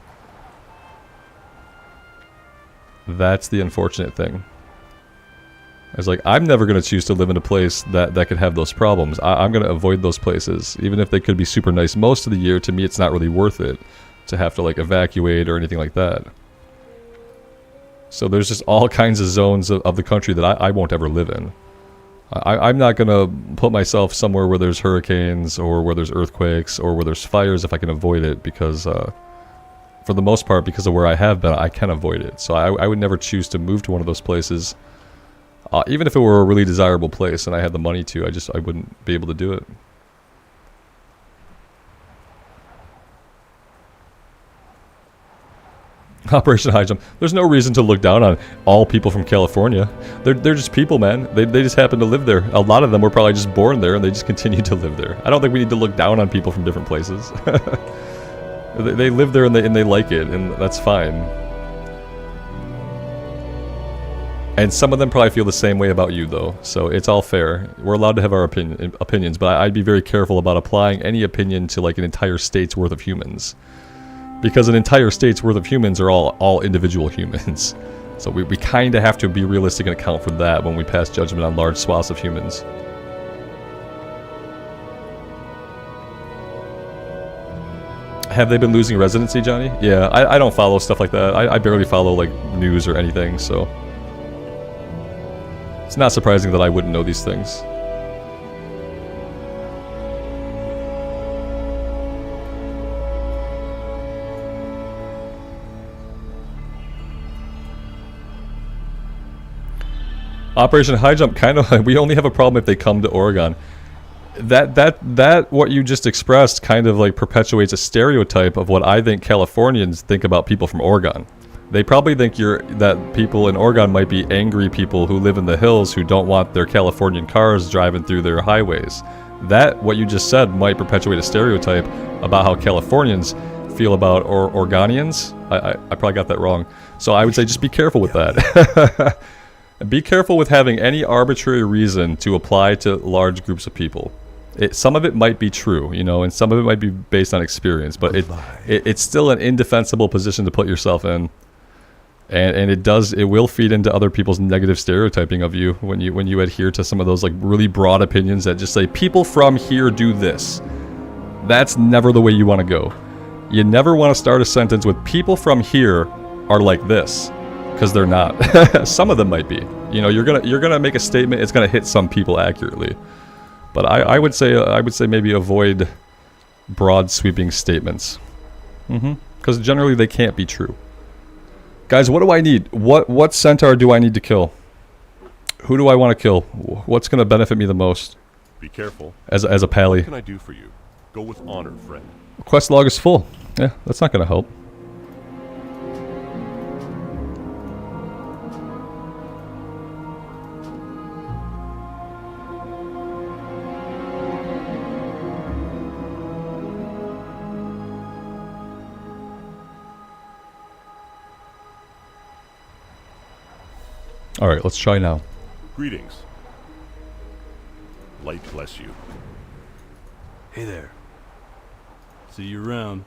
S1: That's the unfortunate thing. It's like I'm never going to choose to live in a place that could have those problems. I'm going to avoid those places, even if they could be super nice most of the year. To me, it's not really worth it to have to like evacuate or anything like that. So there's just all kinds of zones of the country that I won't ever live in. I'm not gonna put myself somewhere where there's hurricanes or where there's earthquakes or where there's fires if I can avoid it, because for the most part, because of where I have been, I can avoid it. So I would never choose to move to one of those places, even if it were a really desirable place and I had the money to. I wouldn't be able to do it. Operation High Jump. There's no reason to look down on all people from California. They're just people, man. They just happen to live there. A lot of them were probably just born there and they just continue to live there. I don't think we need to look down on people from different places. They live there and they like it, and that's fine. And some of them probably feel the same way about you, though. So it's all fair. We're allowed to have our opinions, but I'd be very careful about applying any opinion to like an entire state's worth of humans. Because an entire state's worth of humans are all individual humans. So we kind of have to be realistic and account for that when we pass judgment on large swaths of humans. Have they been losing residency, Johnny? Yeah, I don't follow stuff like that. I barely follow like news or anything, so it's not surprising that I wouldn't know these things. Operation High Jump, kind of, we only have a problem if they come to Oregon. That what you just expressed kind of like perpetuates a stereotype of what I think Californians think about people from Oregon. They probably think that people in Oregon might be angry people who live in the hills who don't want their Californian cars driving through their highways. That, what you just said, might perpetuate a stereotype about how Californians feel about Oregonians. I probably got that wrong. So I would say just be careful with that. Be careful with having any arbitrary reason to apply to large groups of people. Some of it might be true, you know, and some of it might be based on experience, but it's still an indefensible position to put yourself in. And it will feed into other people's negative stereotyping of you when you adhere to some of those like really broad opinions that just say people from here do this. That's never the way you want to go. You never want to start a sentence with people from here are like this, because they're not. Some of them might be. You know, you're gonna make a statement. It's gonna hit some people accurately, but I would say maybe avoid broad sweeping statements, because generally they can't be true. Guys, what do I need? What centaur do I need to kill? Who do I want to kill? What's gonna benefit me the most?
S6: Be careful.
S1: As a pally.
S6: What can I do for you? Go with honor, friend.
S1: Quest log is full. Yeah, that's not gonna help. Alright, let's try now.
S6: Greetings. Light bless you.
S7: Hey there. See you around.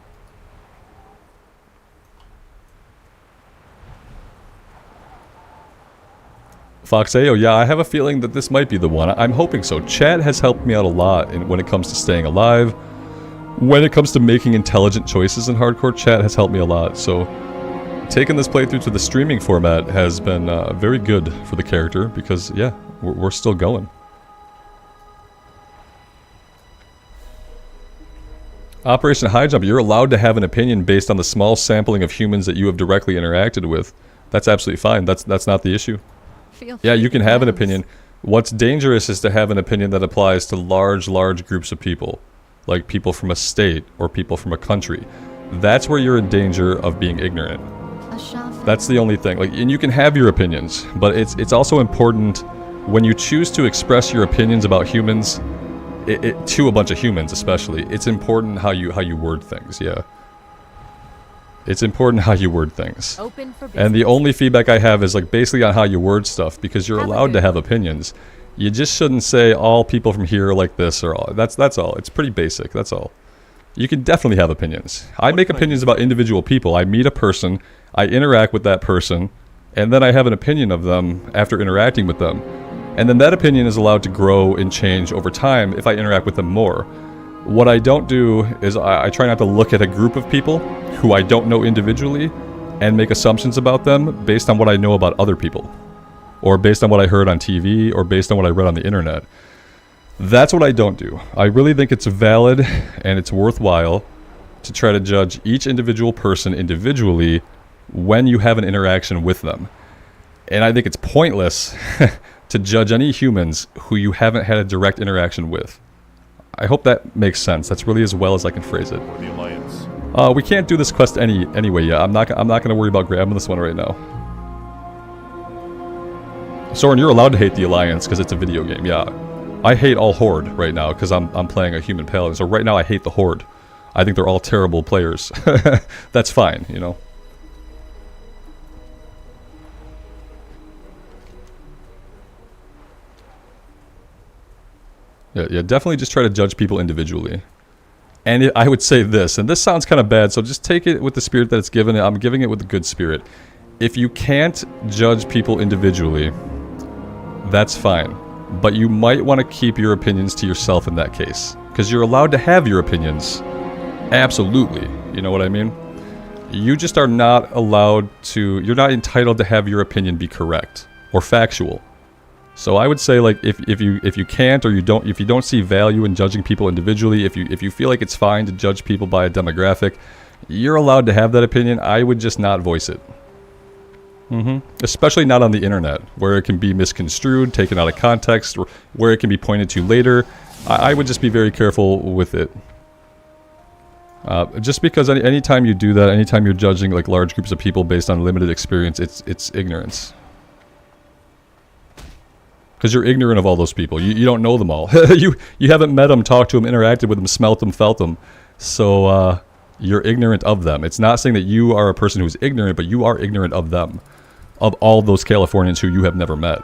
S1: Foxeo, yeah, I have a feeling that this might be the one. I'm hoping so. Chat has helped me out a lot when it comes to staying alive. When it comes to making intelligent choices in hardcore, chat has helped me a lot. So, taking this playthrough to the streaming format has been very good for the character because, yeah, we're still going. Operation High Jump, you're allowed to have an opinion based on the small sampling of humans that you have directly interacted with. That's absolutely fine. That's not the issue. Yeah, you can have an opinion. What's dangerous is to have an opinion that applies to large groups of people. Like people from a state or people from a country. That's where you're in danger of being ignorant. That's the only thing. Like, and you can have your opinions, but it's also important when you choose to express your opinions about humans, to a bunch of humans especially. It's important how you word things. Yeah, it's important how you word things. And the only feedback I have is like basically on how you word stuff, because you're allowed to have opinions. You just shouldn't say all people from here are like this or all. That's all. It's pretty basic. That's all. You can definitely have opinions. I make opinions about individual people. I meet a person, I interact with that person, and then I have an opinion of them after interacting with them. And then that opinion is allowed to grow and change over time if I interact with them more. What I don't do is I try not to look at a group of people who I don't know individually and make assumptions about them based on what I know about other people. Or based on what I heard on TV, or based on what I read on the internet. That's what I don't do. I really think it's valid and it's worthwhile to try to judge each individual person individually when you have an interaction with them. And I think it's pointless to judge any humans who you haven't had a direct interaction with. I hope that makes sense. That's really as well as I can phrase it.
S6: Or the Alliance.
S1: We can't do this quest anyway yet. I'm not going to worry about grabbing this one right now. Soren, you're allowed to hate the Alliance because it's a video game, yeah. I hate all Horde right now because I'm playing a human paladin, so right now I hate the Horde. I think they're all terrible players. That's fine, you know. Yeah, definitely just try to judge people individually. And I would say this, and this sounds kind of bad, so just take it with the spirit that it's given. I'm giving it with a good spirit. If you can't judge people individually, that's fine. But you might want to keep your opinions to yourself in that case. Because you're allowed to have your opinions. Absolutely. You know what I mean? You just are not allowed to... You're not entitled to have your opinion be correct. Or factual. So I would say, like, if you can't, or if you don't see value in judging people individually, if you feel like it's fine to judge people by a demographic, you're allowed to have that opinion. I would just not voice it. Especially not on the internet, where it can be misconstrued, taken out of context, or where it can be pointed to later. I would just be very careful with it. Just because anytime you do that, anytime you're judging like large groups of people based on limited experience, it's ignorance. Because you're ignorant of all those people. You don't know them all. you haven't met them, talked to them, interacted with them, smelt them, felt them. So you're ignorant of them. It's not saying that you are a person who's ignorant, but you are ignorant of them. Of all those Californians who you have never met.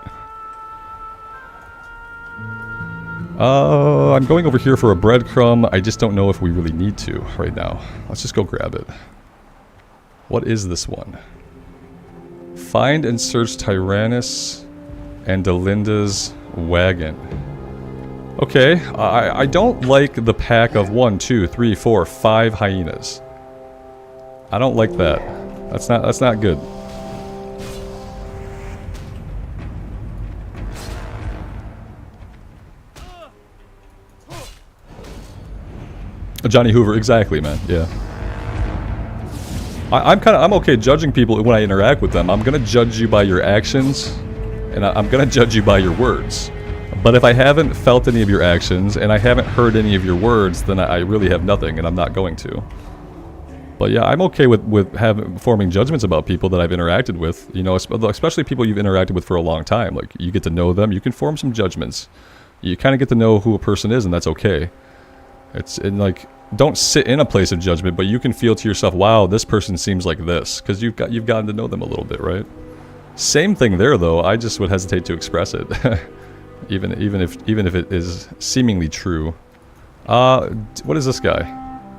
S1: I'm going over here for a breadcrumb. I just don't know if we really need to right now. Let's just go grab it. What is this one? Find and search Tyrannus and Delinda's wagon. Okay, I don't like the pack of 1, 2, 3, 4, 5 hyenas. I don't like that. That's not good. Johnny Hoover, exactly, man. Yeah. I'm okay judging people when I interact with them. I'm gonna judge you by your actions, and I'm gonna judge you by your words. But if I haven't felt any of your actions and I haven't heard any of your words, then I really have nothing, and I'm not going to. But yeah, I'm okay with forming judgments about people that I've interacted with. You know, especially people you've interacted with for a long time. Like, you get to know them, you can form some judgments. You kind of get to know who a person is, and that's okay. It's in like, don't sit in a place of judgment, but you can feel to yourself, wow, this person seems like this, because you've gotten to know them a little bit, right? Same thing there, though. I just would hesitate to express it, even if it is seemingly true. What is this guy?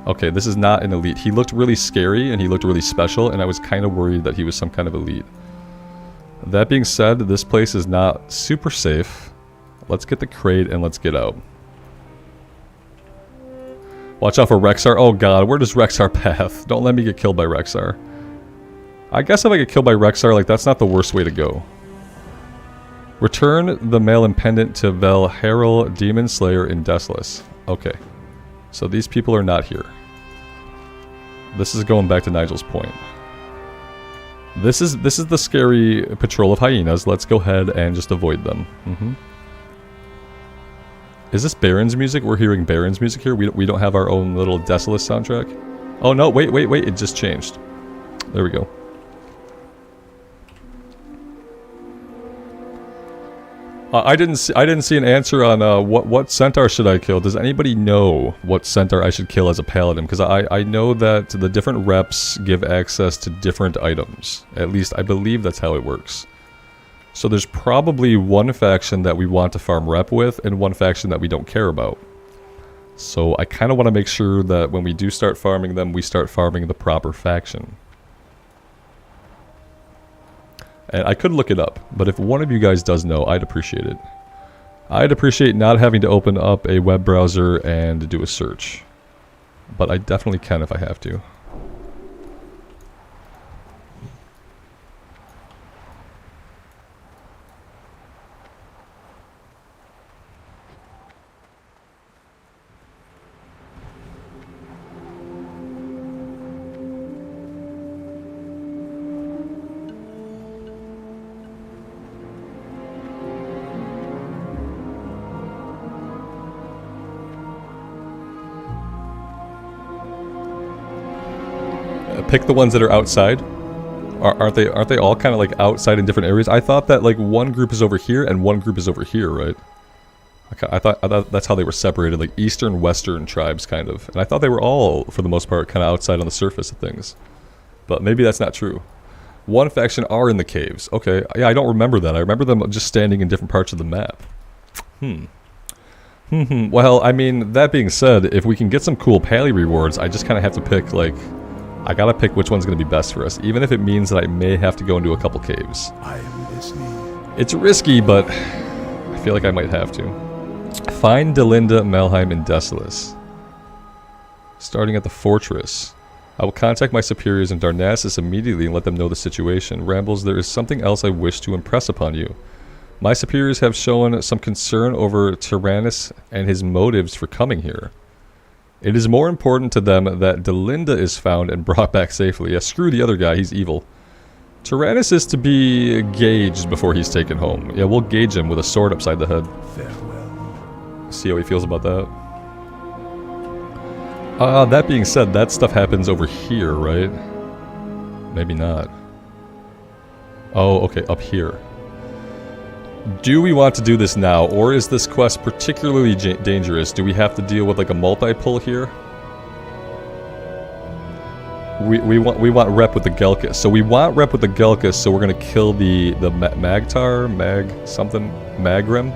S1: Okay, this is not an elite. He looked really scary and he looked really special, and I was kind of worried that he was some kind of elite. That being said, this place is not super safe. Let's get the crate and let's get out. Watch out for Rexar. Oh god, where does Rexar path? Don't let me get killed by Rexar. I guess if I get killed by Rexar, like, that's not the worst way to go. Return the mail and pendant to Valharel, Demon Slayer in Desolus. Okay. So these people are not here. This is going back to Nigel's point. This is the scary patrol of hyenas. Let's go ahead and just avoid them. Is this Baron's music? We're hearing Baron's music here. We don't have our own little Desolus soundtrack. Oh no! Wait! It just changed. There we go. I didn't see an answer on what centaur should I kill. Does anybody know what centaur I should kill as a paladin? Because I know that the different reps give access to different items. At least I believe that's how it works. So there's probably one faction that we want to farm rep with, and one faction that we don't care about. So I kind of want to make sure that when we do start farming them, we start farming the proper faction. And I could look it up, but if one of you guys does know, I'd appreciate it. I'd appreciate not having to open up a web browser and do a search. But I definitely can if I have to. Pick the ones that are outside. Aren't they all kind of like outside in different areas? I thought that like one group is over here and one group is over here, right? I thought that's how they were separated, like eastern, western tribes kind of. And I thought they were all, for the most part, kind of outside on the surface of things. But maybe that's not true. One faction are in the caves. Okay, yeah, I don't remember that. I remember them just standing in different parts of the map. Well, I mean, that being said, if we can get some cool pally rewards, I just kind of have to pick, like... I gotta pick which one's gonna be best for us, even if it means that I may have to go into a couple caves.
S2: I am listening.
S1: It's risky, but I feel like I might have to. Find Delinda, Melheim, and Desolus. Starting at the fortress. I will contact my superiors in Darnassus immediately and let them know the situation. Rambles, there is something else I wish to impress upon you. My superiors have shown some concern over Tyrannus and his motives for coming here. It is more important to them that Delinda is found and brought back safely. Yeah, screw the other guy, he's evil. Tyrannus is to be gauged before he's taken home. Yeah, we'll gauge him with a sword upside the head.
S2: Farewell.
S1: See how he feels about that. That being said, that stuff happens over here, right? Maybe not. Oh, okay, up here. Do we want to do this now, or is this quest particularly dangerous? Do we have to deal with like a multi-pull here? We want rep with the Gelkus. So we want rep with the Gelkus, so we're gonna kill the Magrim.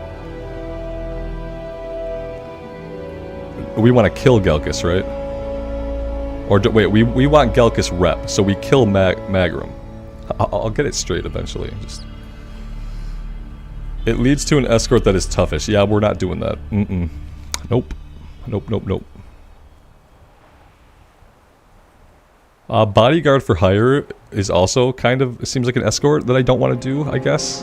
S1: We want to kill Gelkus, right? Or wait, we want Gelkus rep, so we kill Magrim. I'll get it straight eventually. It leads to an escort that is toughish. Yeah, we're not doing that. Nope. Nope. Bodyguard for hire is also kind of, it seems like an escort that I don't want to do, I guess.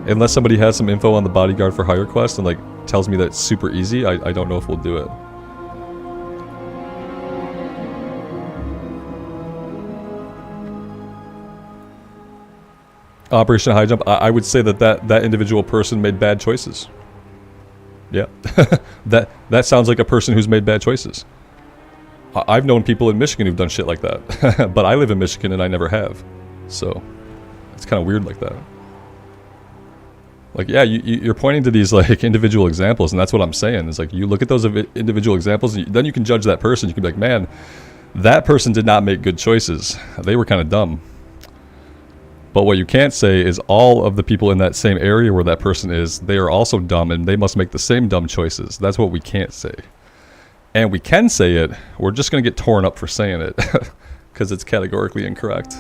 S1: Unless somebody has some info on the bodyguard for hire quest and like tells me that it's super easy, I don't know if we'll do it. Operation High Jump, I would say that individual person made bad choices. Yeah, that sounds like a person who's made bad choices. I've known people in Michigan who've done shit like that, but I live in Michigan and I never have, so it's kind of weird like that. Like, yeah, you're pointing to these like individual examples, and that's what I'm saying. Is like you look at those individual examples, and then you can judge that person. You can be like, man, that person did not make good choices. They were kind of dumb. But what you can't say is all of the people in that same area where that person is, they are also dumb, and they must make the same dumb choices. That's what we can't say. And we can say it, we're just going to get torn up for saying it, because it's categorically incorrect.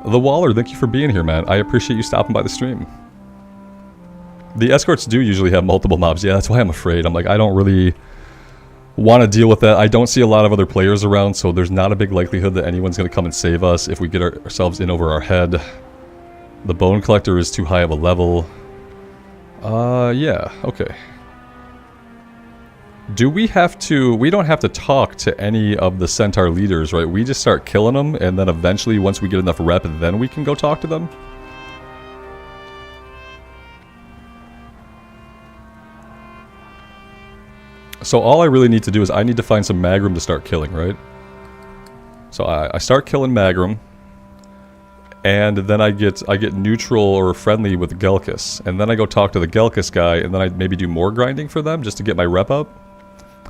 S1: The Waller, thank you for being here, man. I appreciate you stopping by the stream. The escorts do usually have multiple mobs. Yeah, that's why I'm afraid. I'm like, I don't really want to deal with that. I don't see a lot of other players around, so there's not a big likelihood that anyone's going to come and save us if we get ourselves in over our head. The Bone Collector is too high of a level. Yeah, okay. Do we have to... We don't have to talk to any of the Centaur leaders, right? We just start killing them, and then eventually, once we get enough rep, then we can go talk to them? So all I really need to do is I need to find some Magrim to start killing, right? So I start killing Magrim, and then I get neutral or friendly with Gelkus, and then I go talk to the Gelkus guy, and then I maybe do more grinding for them just to get my rep up.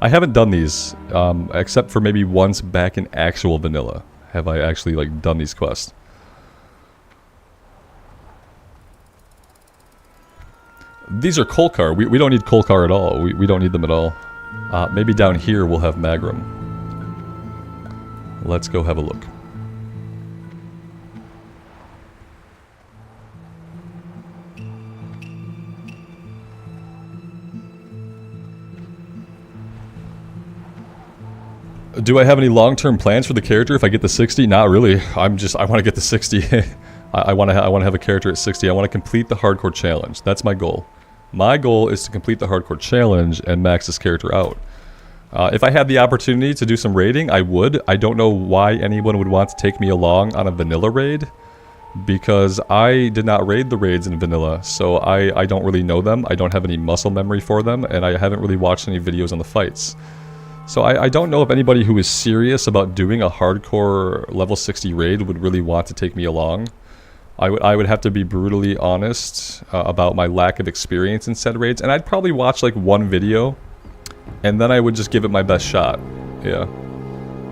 S1: I haven't done these, except for maybe once back in actual vanilla. Have I actually like done these quests? These are Kolkar. We don't need Kolkar at all. We don't need them at all. Maybe down here we'll have Magrim. Let's go have a look. Do I have any long-term plans for the character if I get the 60? Not really. I want to get the 60. I want to have a character at 60. I want to complete the hardcore challenge. That's my goal. My goal is to complete the hardcore challenge and max this character out. If I had the opportunity to do some raiding, I would. I don't know why anyone would want to take me along on a vanilla raid, because I did not raid the raids in vanilla, so I don't really know them. I don't have any muscle memory for them, and I haven't really watched any videos on the fights. So I don't know if anybody who is serious about doing a hardcore level 60 raid would really want to take me along. I would have to be brutally honest about my lack of experience in said raids, and I'd probably watch like one video, and then I would just give it my best shot. Yeah.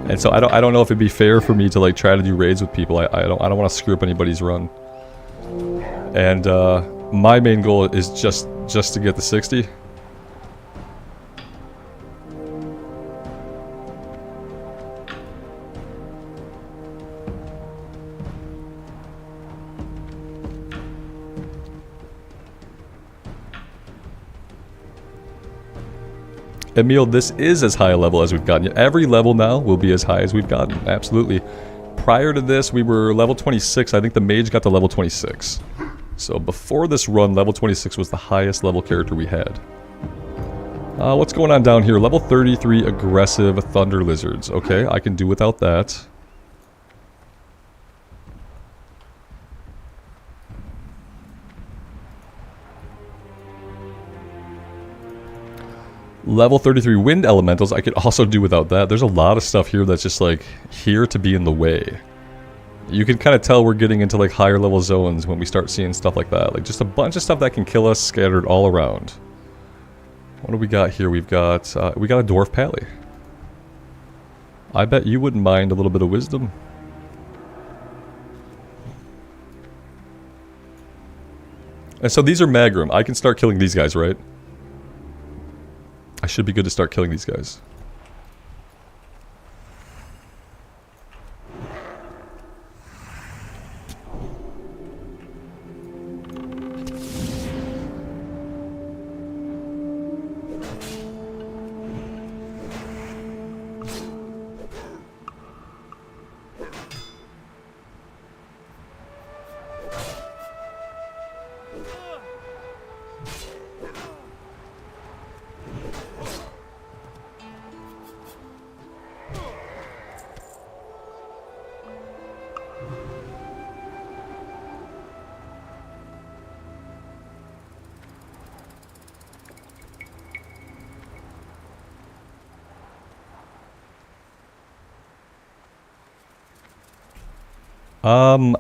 S1: And so I don't know if it'd be fair for me to like try to do raids with people. I don't want to screw up anybody's run. And my main goal is just to get the 60. Emil, this is as high a level as we've gotten. Every level now will be as high as we've gotten. Absolutely. Prior to this, we were level 26. I think the mage got to level 26. So before this run, level 26 was the highest level character we had. What's going on down here? Level 33 aggressive thunder lizards. Okay, I can do without that. Level 33 wind elementals, I could also do without that. There's a lot of stuff here that's just like here to be in the way. You can kind of tell we're getting into like higher level zones when we start seeing stuff like that. Like just a bunch of stuff that can kill us scattered all around. What do we got here? We got a dwarf pally. I bet you wouldn't mind a little bit of wisdom. And so these are Magrum. I can start killing these guys, right? I should be good to start killing these guys.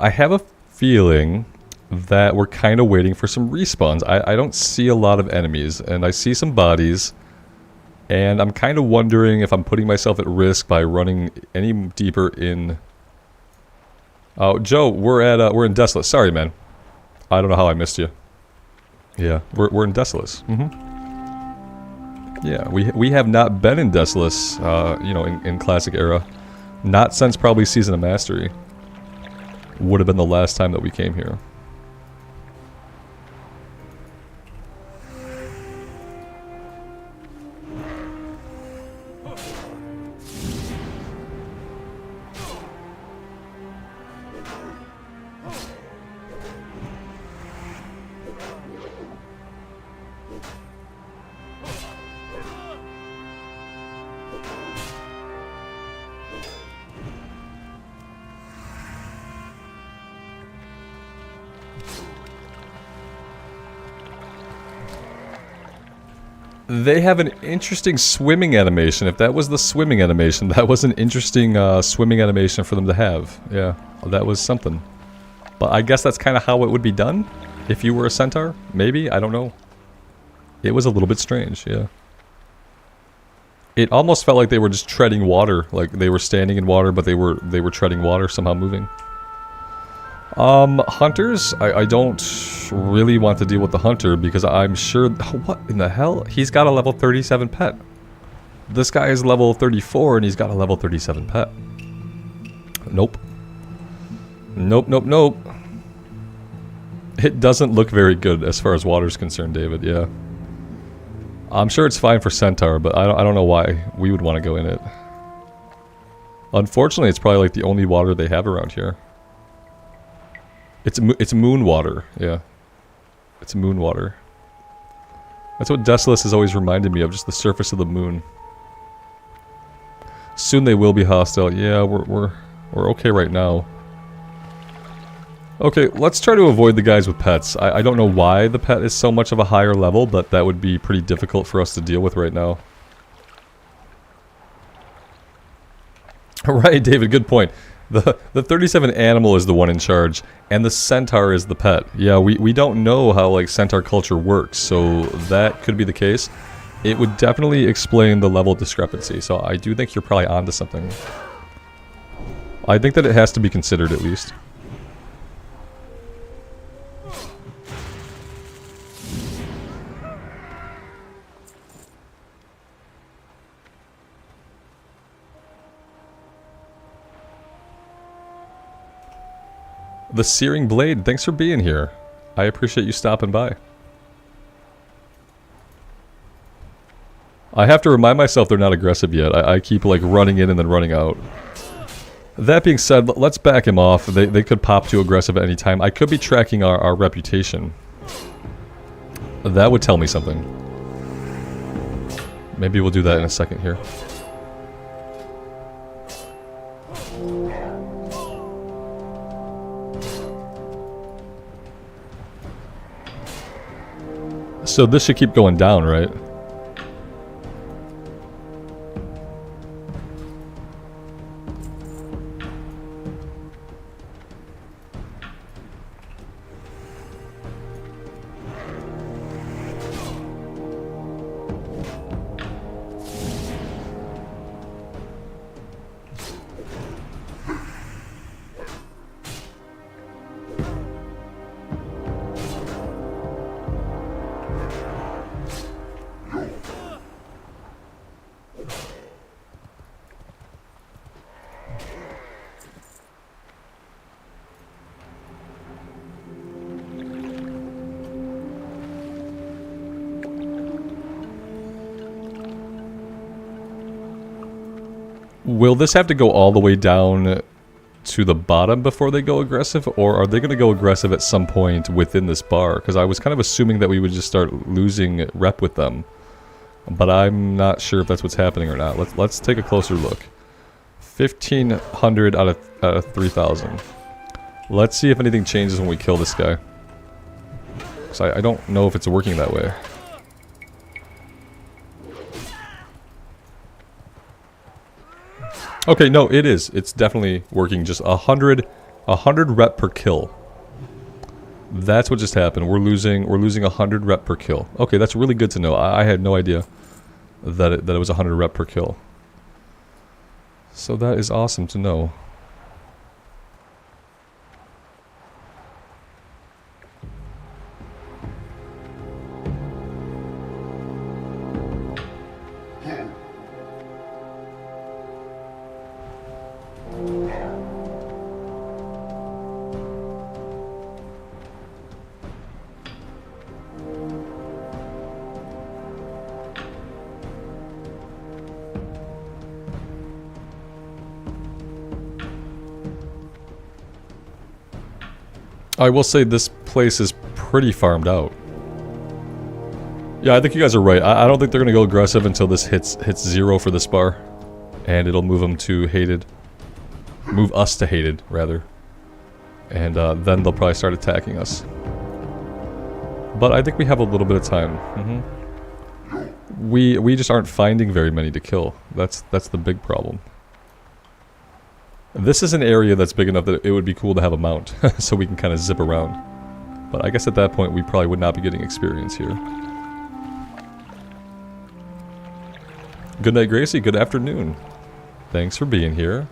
S1: I have a feeling that we're kind of waiting for some respawns. I don't see a lot of enemies, and I see some bodies, and I'm kind of wondering if I'm putting myself at risk by running any deeper in... Oh, Joe, we're in Desolate. Sorry, man. I don't know how I missed you. Yeah, we're in Desolate. Yeah, we have not been in Desolate, you know, in Classic Era. Not since probably Season of Mastery. Would have been the last time that we came here. They have an interesting swimming animation. If that was the swimming animation, that was an interesting swimming animation for them to have. Yeah, that was something. But I guess that's kind of how it would be done if you were a centaur. Maybe, I don't know. It was a little bit strange, yeah. It almost felt like they were just treading water, like they were standing in water, but they were treading water, somehow moving. Hunters, I don't really want to deal with the hunter because I'm sure... What in the hell? He's got a level 37 pet. This guy is level 34 and he's got a level 37 pet. Nope. Nope, nope, nope. It doesn't look very good as far as water's concerned, David, yeah. I'm sure it's fine for Centaur, but I don't know why we would want to go in it. Unfortunately, it's probably like the only water they have around here. It's moon water, yeah. It's moon water. That's what Desolate has always reminded me of, just the surface of the moon. Soon they will be hostile. Yeah, we're okay right now. Okay, let's try to avoid the guys with pets. I don't know why the pet is so much of a higher level, but that would be pretty difficult for us to deal with right now. Right, David, good point. The 37 animal is the one in charge, and the centaur is the pet. Yeah, we don't know how, like, centaur culture works, so that could be the case. It would definitely explain the level discrepancy, so I do think you're probably onto something. I think that it has to be considered, at least. The Searing Blade, thanks for being here. I appreciate you stopping by. I have to remind myself they're not aggressive yet. I keep like running in and then running out. That being said, let's back him off. They could pop too aggressive at any time. I could be tracking our reputation. That would tell me something. Maybe we'll do that in a second here. So this should keep going down, right? Will this have to go all the way down to the bottom before they go aggressive, or are they going to go aggressive at some point within this bar? Because I was kind of assuming that we would just start losing rep with them, but I'm not sure if that's what's happening or not. Let's take a closer look. 1,500 out of 3,000. Let's see if anything changes when we kill this guy. So I don't know if it's working that way. Okay, no, it is. It's definitely working. Just 100 rep per kill. That's what just happened. We're losing 100 rep per kill. Okay, that's really good to know. I had no idea that it was 100 rep per kill. So that is awesome to know. I will say this place is pretty farmed out. Yeah, I think you guys are right. I don't think they're going to go aggressive until this hits 0 for this bar. And it'll move them to hated. Move us to hated, rather. And then they'll probably start attacking us. But I think we have a little bit of time. We just aren't finding very many to kill. That's the big problem. This is an area that's big enough that it would be cool to have a mount, so we can kind of zip around. But I guess at that point we probably would not be getting experience here. Good night, Gracie. Good afternoon. Thanks for being here.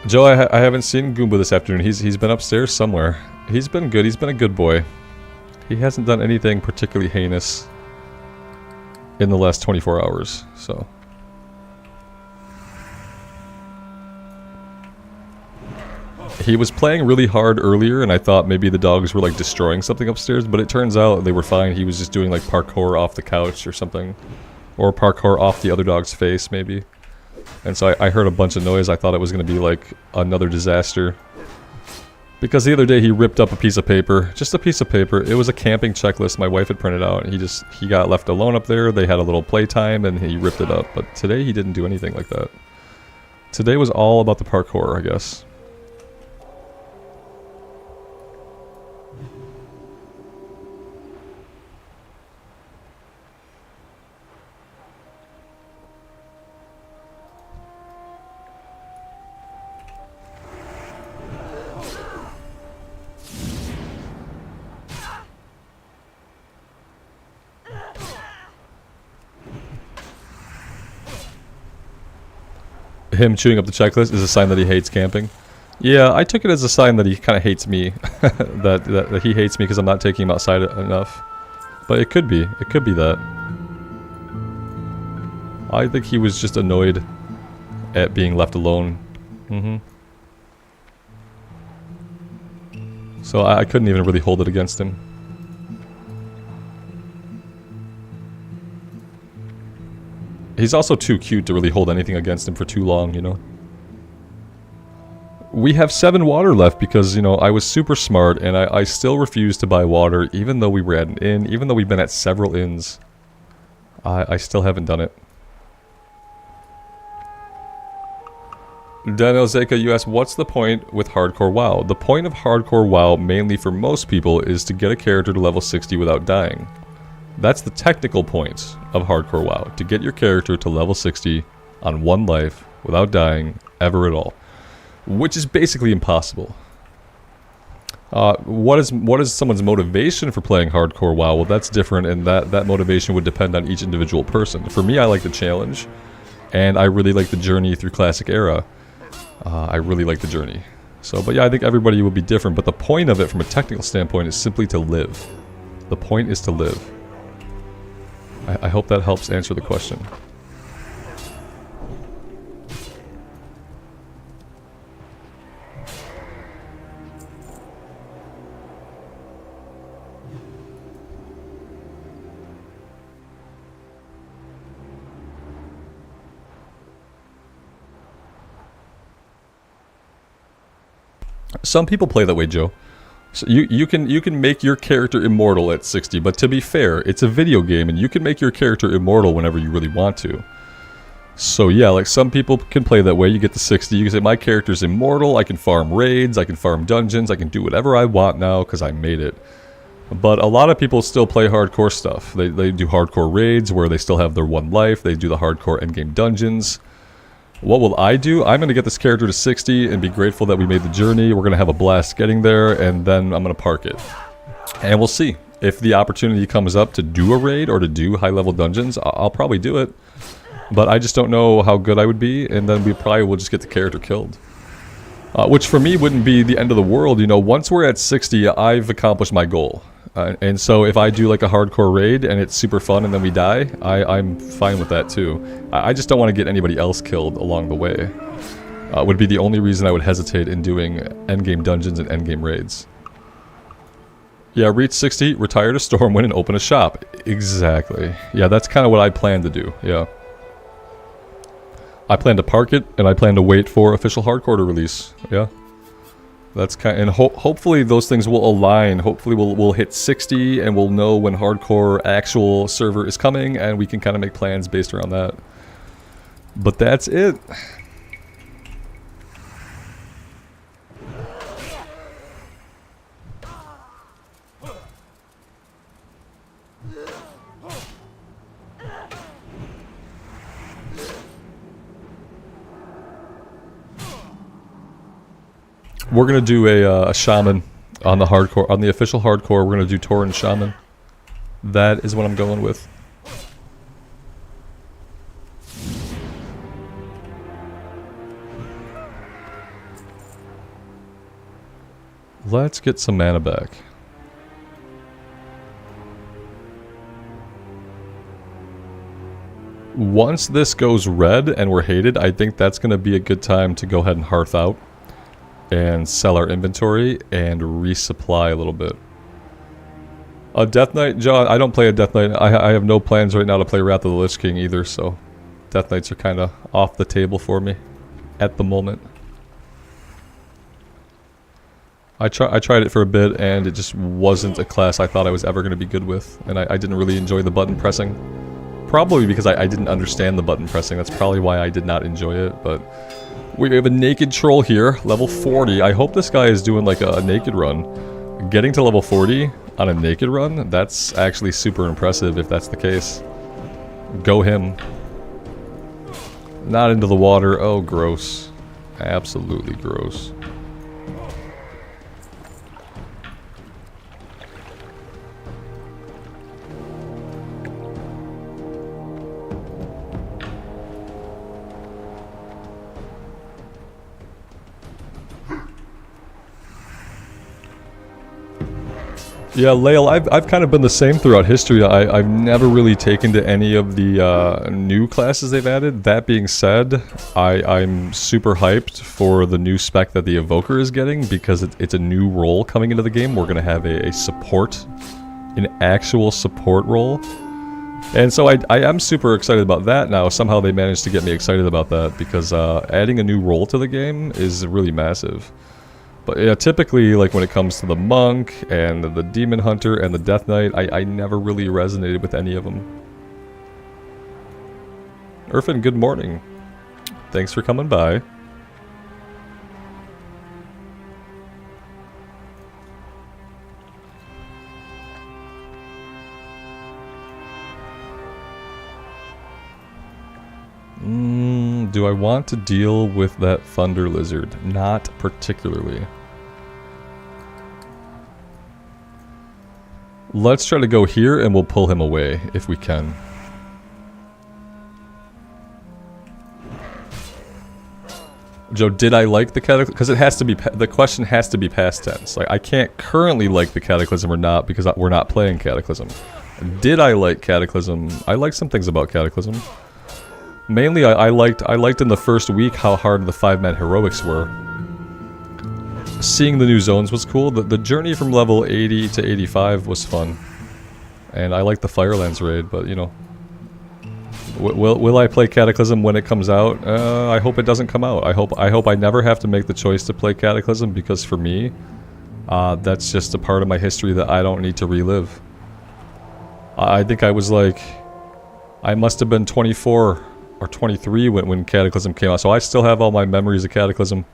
S1: Joe, I haven't seen Goomba this afternoon. He's been upstairs somewhere. He's been good. He's been a good boy. He hasn't done anything particularly heinous in the last 24 hours, so. He was playing really hard earlier, and I thought maybe the dogs were like destroying something upstairs, but it turns out they were fine. He was just doing like parkour off the couch or something. Or parkour off the other dog's face, maybe. And so I heard a bunch of noise. I thought it was going to be like another disaster. Because the other day he ripped up a piece of paper. Just a piece of paper. It was a camping checklist my wife had printed out. And he got left alone up there. They had a little playtime and he ripped it up. But today he didn't do anything like that. Today was all about the parkour, I guess. Him chewing up the checklist is a sign that he hates camping. Yeah, I took it as a sign that he kind of hates me. that he hates me because I'm not taking him outside enough. But it could be. It could be that. I think he was just annoyed at being left alone. So I couldn't even really hold it against him. He's also too cute to really hold anything against him for too long, you know? We have 7 water left because, you know, I was super smart and I still refuse to buy water even though we were at an inn, even though we've been at several inns. I still haven't done it. Daniel Zeka, you asked, what's the point with Hardcore WoW? The point of Hardcore WoW, mainly for most people, is to get a character to level 60 without dying. That's the technical point of Hardcore WoW, to get your character to level 60 on 1 life without dying ever at all, which is basically impossible. What is someone's motivation for playing Hardcore WoW? Well, that's different, and that motivation would depend on each individual person. For me, I like the challenge, and I really like the journey through Classic Era. I really like the journey. So, but yeah, I think everybody will be different, but the point of it from a technical standpoint is simply to live. The point is to live. I hope that helps answer the question. Some people play that way, Joe. So you can make your character immortal at 60, but to be fair, it's a video game and you can make your character immortal whenever you really want to. So yeah, like some people can play that way. You get to 60, you can say my character's immortal, I can farm raids, I can farm dungeons, I can do whatever I want now because I made it. But a lot of people still play hardcore stuff. They do hardcore raids where they still have their one life, they do the hardcore endgame dungeons. What will I do? I'm going to get this character to 60 and be grateful that we made the journey. We're going to have a blast getting there, and then I'm going to park it. And we'll see. If the opportunity comes up to do a raid or to do high-level dungeons, I'll probably do it. But I just don't know how good I would be, and then we probably will just get the character killed. Which for me wouldn't be the end of the world. You know, once we're at 60, I've accomplished my goal. And so if I do like a hardcore raid and it's super fun and then we die, I'm fine with that too. I just don't want to get anybody else killed along the way. Would be the only reason I would hesitate in doing endgame dungeons and endgame raids. Yeah, reach 60, retire to Stormwind and open a shop. Exactly. Yeah, that's kind of what I plan to do, yeah. I plan to park it and I plan to wait for official hardcore to release, yeah. That's kind of, and hopefully those things will align. Hopefully we'll hit 60 and we'll know when hardcore actual server is coming and we can kind of make plans based around that. But that's it. We're gonna do a shaman on the hardcore, on the official hardcore. We're gonna do Tauren shaman. That is what I'm going with. Let's get some mana back. Once this goes red and we're hated, I think that's gonna be a good time to go ahead and hearth out and sell our inventory and resupply a little bit. A Death Knight, John, I don't play a Death Knight. I have no plans right now to play Wrath of the Lich King either, so Death Knights are kind of off the table for me at the moment. I tried it for a bit and it just wasn't a class I thought I was ever going to be good with, and I didn't really enjoy the button pressing. Probably because I didn't understand the button pressing. That's probably why I did not enjoy it, but we have a naked troll here, level 40. I hope this guy is doing like a naked run. Getting to level 40 on a naked run, that's actually super impressive if that's the case. Go him. Not into the water. Oh, gross. Absolutely gross. Yeah, Lael, I've kind of been the same throughout history. I've never really taken to any of the new classes they've added. That being said, I'm super hyped for the new spec that the Evoker is getting because it's a new role coming into the game. We're going to have a support, an actual support role. And so I am super excited about that now. Somehow they managed to get me excited about that because adding a new role to the game is really massive. But yeah, typically, like when it comes to the Monk and the Demon Hunter and the Death Knight, I never really resonated with any of them. Irfan, good morning. Thanks for coming by. Do I want to deal with that Thunder Lizard? Not particularly. Let's try to go here and we'll pull him away if we can. Joe, did I like the Cataclysm? Because it has to be, the question has to be past tense. Like, I can't currently like the Cataclysm or not because we're not playing Cataclysm. Did I like Cataclysm? I liked some things about Cataclysm. Mainly, I liked in the first week how hard the 5-man heroics were. Seeing the new zones was cool. The journey from level 80 to 85 was fun. And I like the Firelands raid, but you know. Will I play Cataclysm when it comes out? I hope it doesn't come out. I hope I never have to make the choice to play Cataclysm because for me, that's just a part of my history that I don't need to relive. I think I was like, I must have been 24 or 23 when Cataclysm came out. So I still have all my memories of Cataclysm.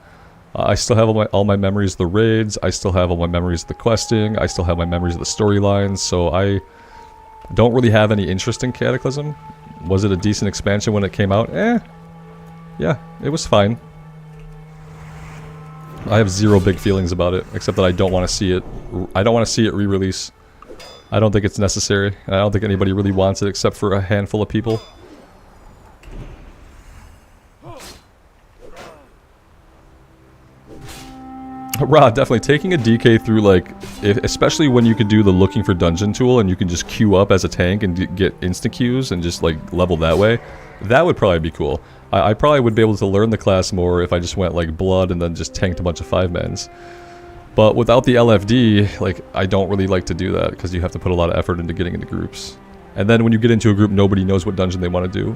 S1: I still have all my memories of the raids. I still have all my memories of the questing. I still have my memories of the storylines. So I don't really have any interest in Cataclysm. Was it a decent expansion when it came out? Yeah, it was fine. I have zero big feelings about it, except that I don't want to see it. I don't want to see it re-release. I don't think it's necessary, and I don't think anybody really wants it except for a handful of people. Rod, definitely taking a DK through, like, especially when you could do the looking for dungeon tool and you can just queue up as a tank and get instant queues and just, like, level that way. That would probably be cool. I probably would be able to learn the class more if I just went, like, blood and then just tanked a bunch of 5-mans. But without the LFD, like, I don't really like to do that because you have to put a lot of effort into getting into groups. And then when you get into a group, nobody knows what dungeon they want to do.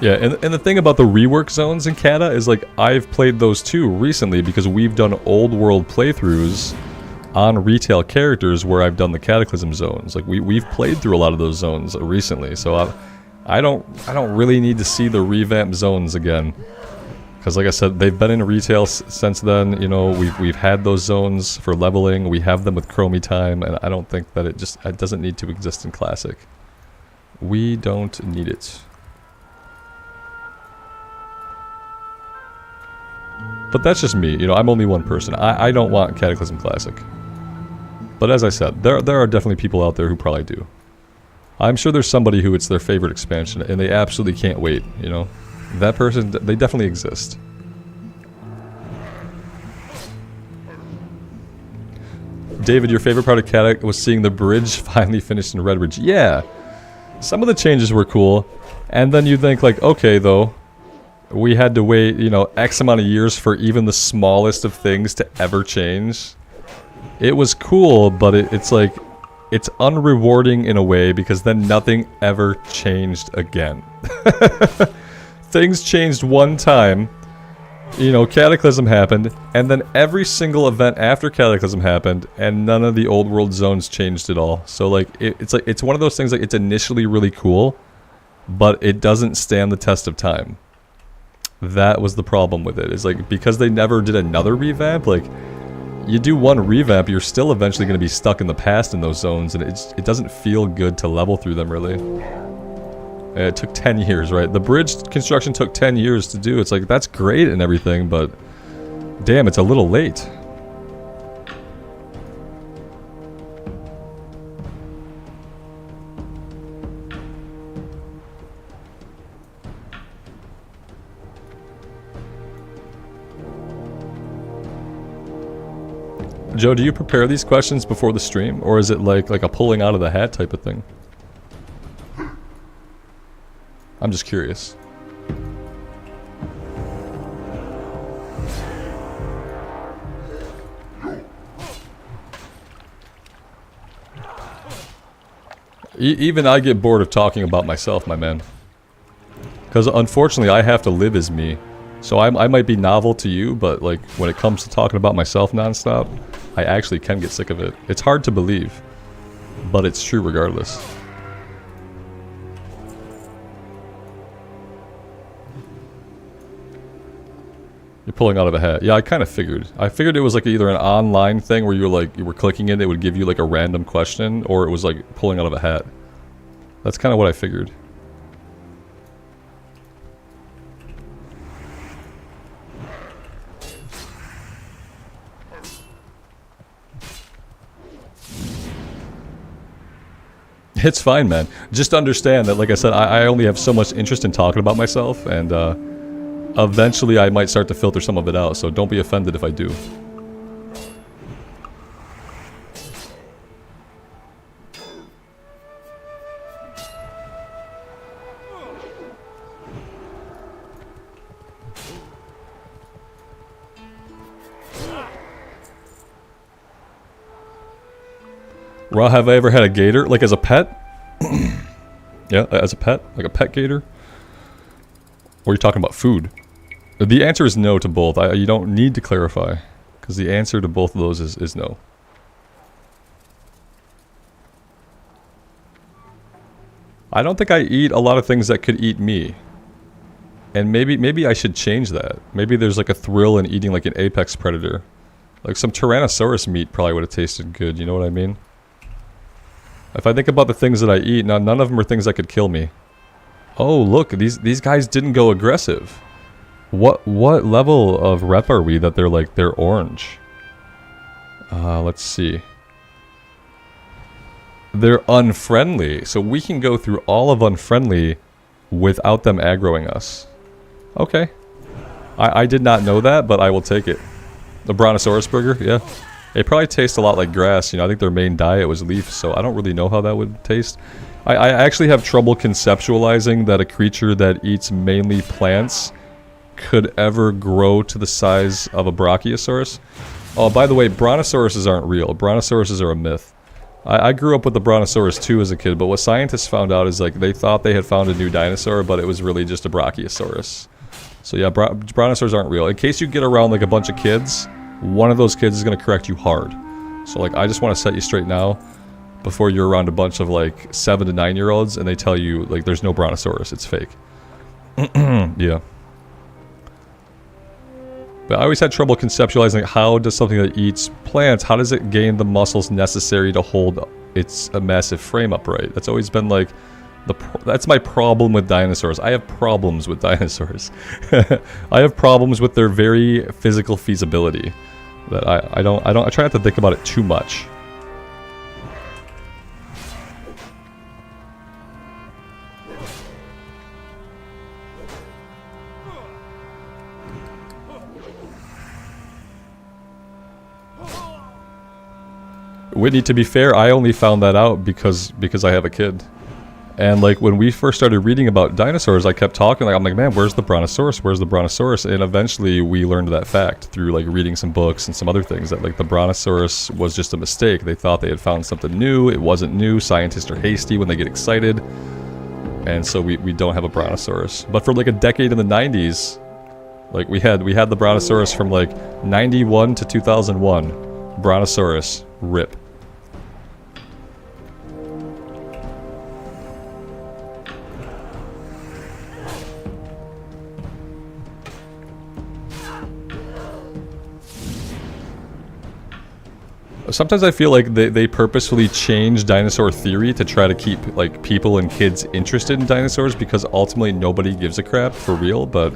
S1: Yeah, and the thing about the rework zones in Cata is, like, I've played those too recently because we've done old world playthroughs on retail characters where I've done the Cataclysm zones. Like, we've played through a lot of those zones recently, so I don't really need to see the revamped zones again. Because, like I said, they've been in retail since then. You know, we've had those zones for leveling. We have them with Chromie time, and I don't think that it doesn't need to exist in Classic. We don't need it. But that's just me, you know, I'm only one person. I don't want Cataclysm Classic. But as I said, there are definitely people out there who probably do. I'm sure there's somebody who it's their favorite expansion, and they absolutely can't wait, you know? That person, they definitely exist. David, your favorite part of Cata was seeing the bridge finally finished in Redbridge. Yeah! Some of the changes were cool, and then you think, like, okay, though, we had to wait, you know, X amount of years for even the smallest of things to ever change. It was cool, but it's like, it's unrewarding in a way because then nothing ever changed again. Things changed one time, you know, Cataclysm happened, and then every single event after Cataclysm happened, and none of the old world zones changed at all. So, like, it's one of those things, like, it's initially really cool, but it doesn't stand the test of time. That was the problem with it. Is like, because they never did another revamp, like, you do one revamp, you're still eventually going to be stuck in the past in those zones, and it doesn't feel good to level through them, really. It took 10 years, right? The bridge construction took 10 years to do. It's like, that's great and everything, but damn, it's a little late. Joe, do you prepare these questions before the stream, or is it like a pulling out of the hat type of thing? I'm just curious. Even I get bored of talking about myself, my man. Because unfortunately, I have to live as me. So I might be novel to you, but like when it comes to talking about myself nonstop, I actually can get sick of it. It's hard to believe, but it's true regardless. You're pulling out of a hat. Yeah, I kind of figured. I figured it was like either an online thing where you were clicking it would give you like a random question, or it was like pulling out of a hat. That's kind of what I figured. It's fine, man. Just understand that, like I said, I only have so much interest in talking about myself, and eventually I might start to filter some of it out, so don't be offended if I do. Raw, have I ever had a gator? Like as a pet? Yeah, as a pet? Like a pet gator? Or are you talking about food? The answer is no to both. You don't need to clarify. Because the answer to both of those is no. I don't think I eat a lot of things that could eat me. And maybe I should change that. Maybe there's like a thrill in eating like an apex predator. Like some Tyrannosaurus meat probably would have tasted good, you know what I mean? If I think about the things that I eat, now none of them are things that could kill me. Oh, look, these guys didn't go aggressive. What level of rep are we that they're orange? Let's see. They're unfriendly, so we can go through all of unfriendly without them aggroing us. Okay. I did not know that, but I will take it. The Brontosaurus burger, yeah. It probably tastes a lot like grass, you know, I think their main diet was leaf, so I don't really know how that would taste. I actually have trouble conceptualizing that a creature that eats mainly plants could ever grow to the size of a Brachiosaurus. Oh, by the way, Brontosauruses aren't real. Brontosauruses are a myth. I grew up with the Brontosaurus too as a kid, but what scientists found out is like they thought they had found a new dinosaur, but it was really just a Brachiosaurus. So yeah, Brontosaurs aren't real. In case you get around like a bunch of kids, one of those kids is going to correct you hard. So like I just want to set you straight now before you're around a bunch of like 7 to 9 year olds and they tell you like there's no Brontosaurus, it's fake. Yeah. But I always had trouble conceptualizing how does something that eats plants, how does it gain the muscles necessary to hold its a massive frame upright? That's always been like that's my problem with dinosaurs. I have problems with dinosaurs. I have problems with their very physical feasibility. That I try not to think about it too much. Whitney, to be fair, I only found that out because I have a kid. And like when we first started reading about dinosaurs, I kept talking like I'm like, man, where's the Brontosaurus? Where's the Brontosaurus? And eventually we learned that fact through like reading some books and some other things that like the Brontosaurus was just a mistake. They thought they had found something new. It wasn't new. Scientists are hasty when they get excited. And so we don't have a Brontosaurus. But for like a decade in the 90s, like we had the Brontosaurus from like 91 to 2001. Brontosaurus, rip. Sometimes I feel like they purposefully change dinosaur theory to try to keep like people and kids interested in dinosaurs because ultimately nobody gives a crap for real, but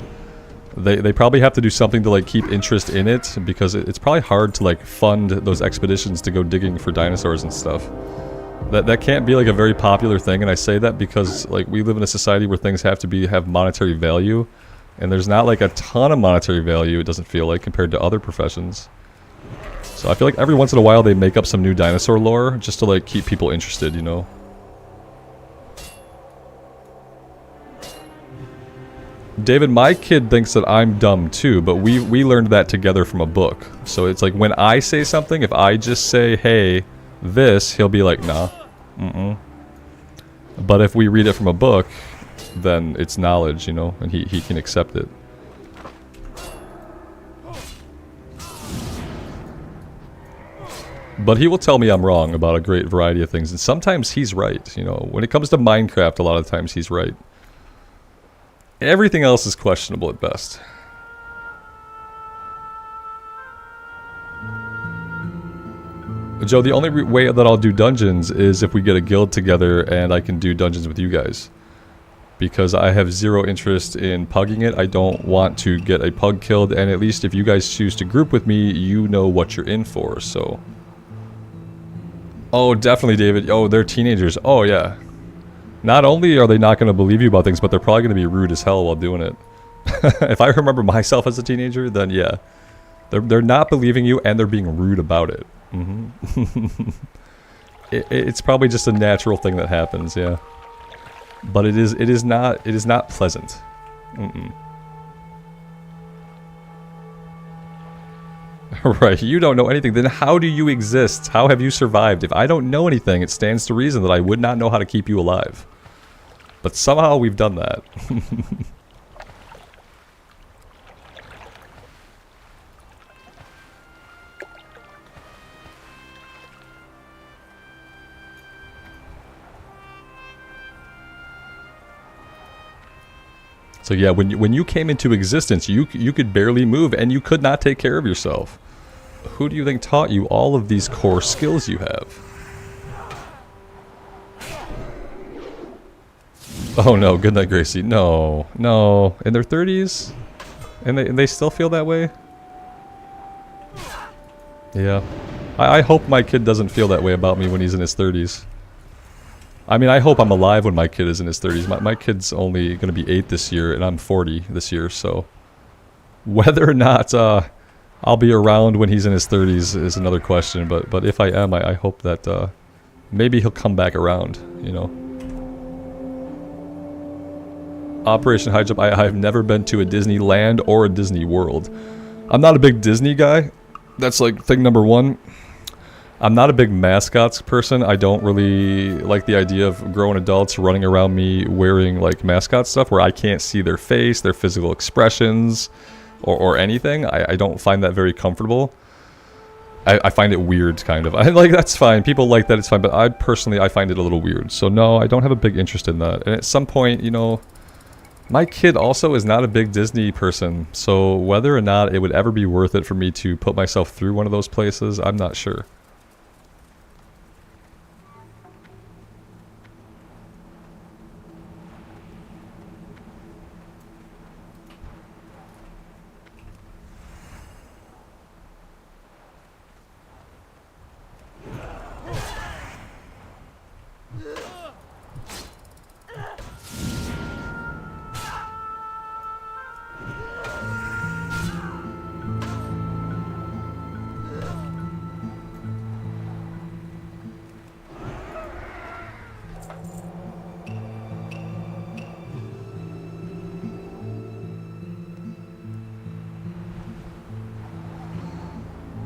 S1: they probably have to do something to like keep interest in it because it's probably hard to like fund those expeditions to go digging for dinosaurs and stuff. That can't be like a very popular thing, and I say that because like we live in a society where things have to have monetary value, and there's not like a ton of monetary value, it doesn't feel like, compared to other professions. So I feel like every once in a while they make up some new dinosaur lore just to like keep people interested, you know? David, my kid thinks that I'm dumb too, but we learned that together from a book. So it's like when I say something, if I just say, hey, this, he'll be like, nah, But if we read it from a book, then it's knowledge, you know, and he can accept it. But he will tell me I'm wrong about a great variety of things, and sometimes he's right, you know. When it comes to Minecraft, a lot of times he's right. Everything else is questionable at best. Joe, the only way that I'll do dungeons is if we get a guild together and I can do dungeons with you guys. Because I have zero interest in pugging it. I don't want to get a pug killed, and at least if you guys choose to group with me, you know what you're in for, so... Oh, definitely, David. Oh, they're teenagers. Oh, yeah. Not only are they not going to believe you about things, but they're probably going to be rude as hell while doing it. If I remember myself as a teenager, then yeah. They're not believing you, and they're being rude about it. It's probably just a natural thing that happens, yeah. But it is not pleasant. Right, you don't know anything. Then how do you exist? How have you survived? If I don't know anything, it stands to reason that I would not know how to keep you alive. But somehow we've done that. So yeah, when you came into existence, you could barely move and you could not take care of yourself. Who do you think taught you all of these core skills you have? Oh no, good night, Gracie. No, no. In their 30s? And they still feel that way? Yeah. I hope my kid doesn't feel that way about me when he's in his 30s. I mean, I hope I'm alive when my kid is in his 30s. My kid's only going to be 8 this year, and I'm 40 this year, so... Whether or not I'll be around when he's in his 30s is another question, but if I am, I hope that maybe he'll come back around, you know. Operation High Jump, I've never been to a Disneyland or a Disney World. I'm not a big Disney guy. That's like thing number one. I'm not a big mascots person. I don't really like the idea of grown adults running around me wearing like mascot stuff where I can't see their face, their physical expressions, or anything. I don't find that very comfortable. I find it weird, kind of. Like, that's fine. People like that, it's fine. But I find it a little weird. So no, I don't have a big interest in that. And at some point, you know, my kid also is not a big Disney person. So whether or not it would ever be worth it for me to put myself through one of those places, I'm not sure.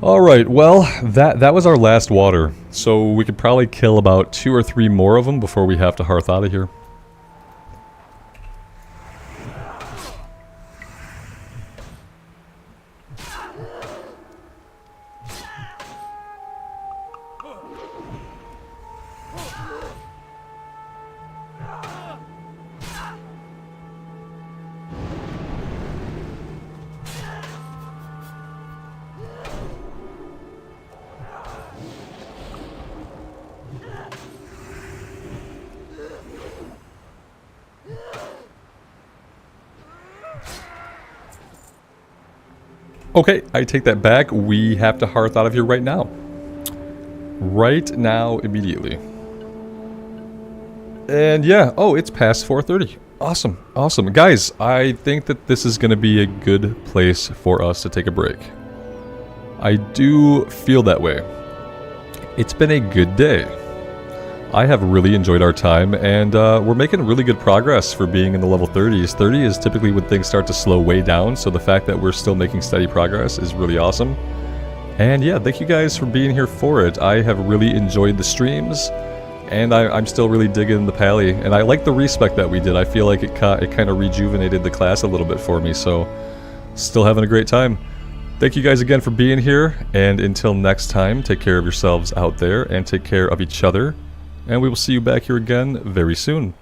S1: Alright, well, that was our last water, so we could probably kill about 2 or 3 more of them before we have to hearth out of here. Okay, I take that back. We have to hearth out of here right now. Right now, immediately. And yeah, oh, it's past 4:30. Awesome, awesome. Guys, I think that this is going to be a good place for us to take a break. I do feel that way. It's been a good day. I have really enjoyed our time, and we're making really good progress for being in the level 30s. 30 is typically when things start to slow way down, so the fact that we're still making steady progress is really awesome. And yeah, thank you guys for being here for it. I have really enjoyed the streams, and I'm still really digging the Pally, and I like the respec that we did. I feel like it kind of rejuvenated the class a little bit for me, so still having a great time. Thank you guys again for being here, and until next time, take care of yourselves out there, and take care of each other. And we will see you back here again very soon.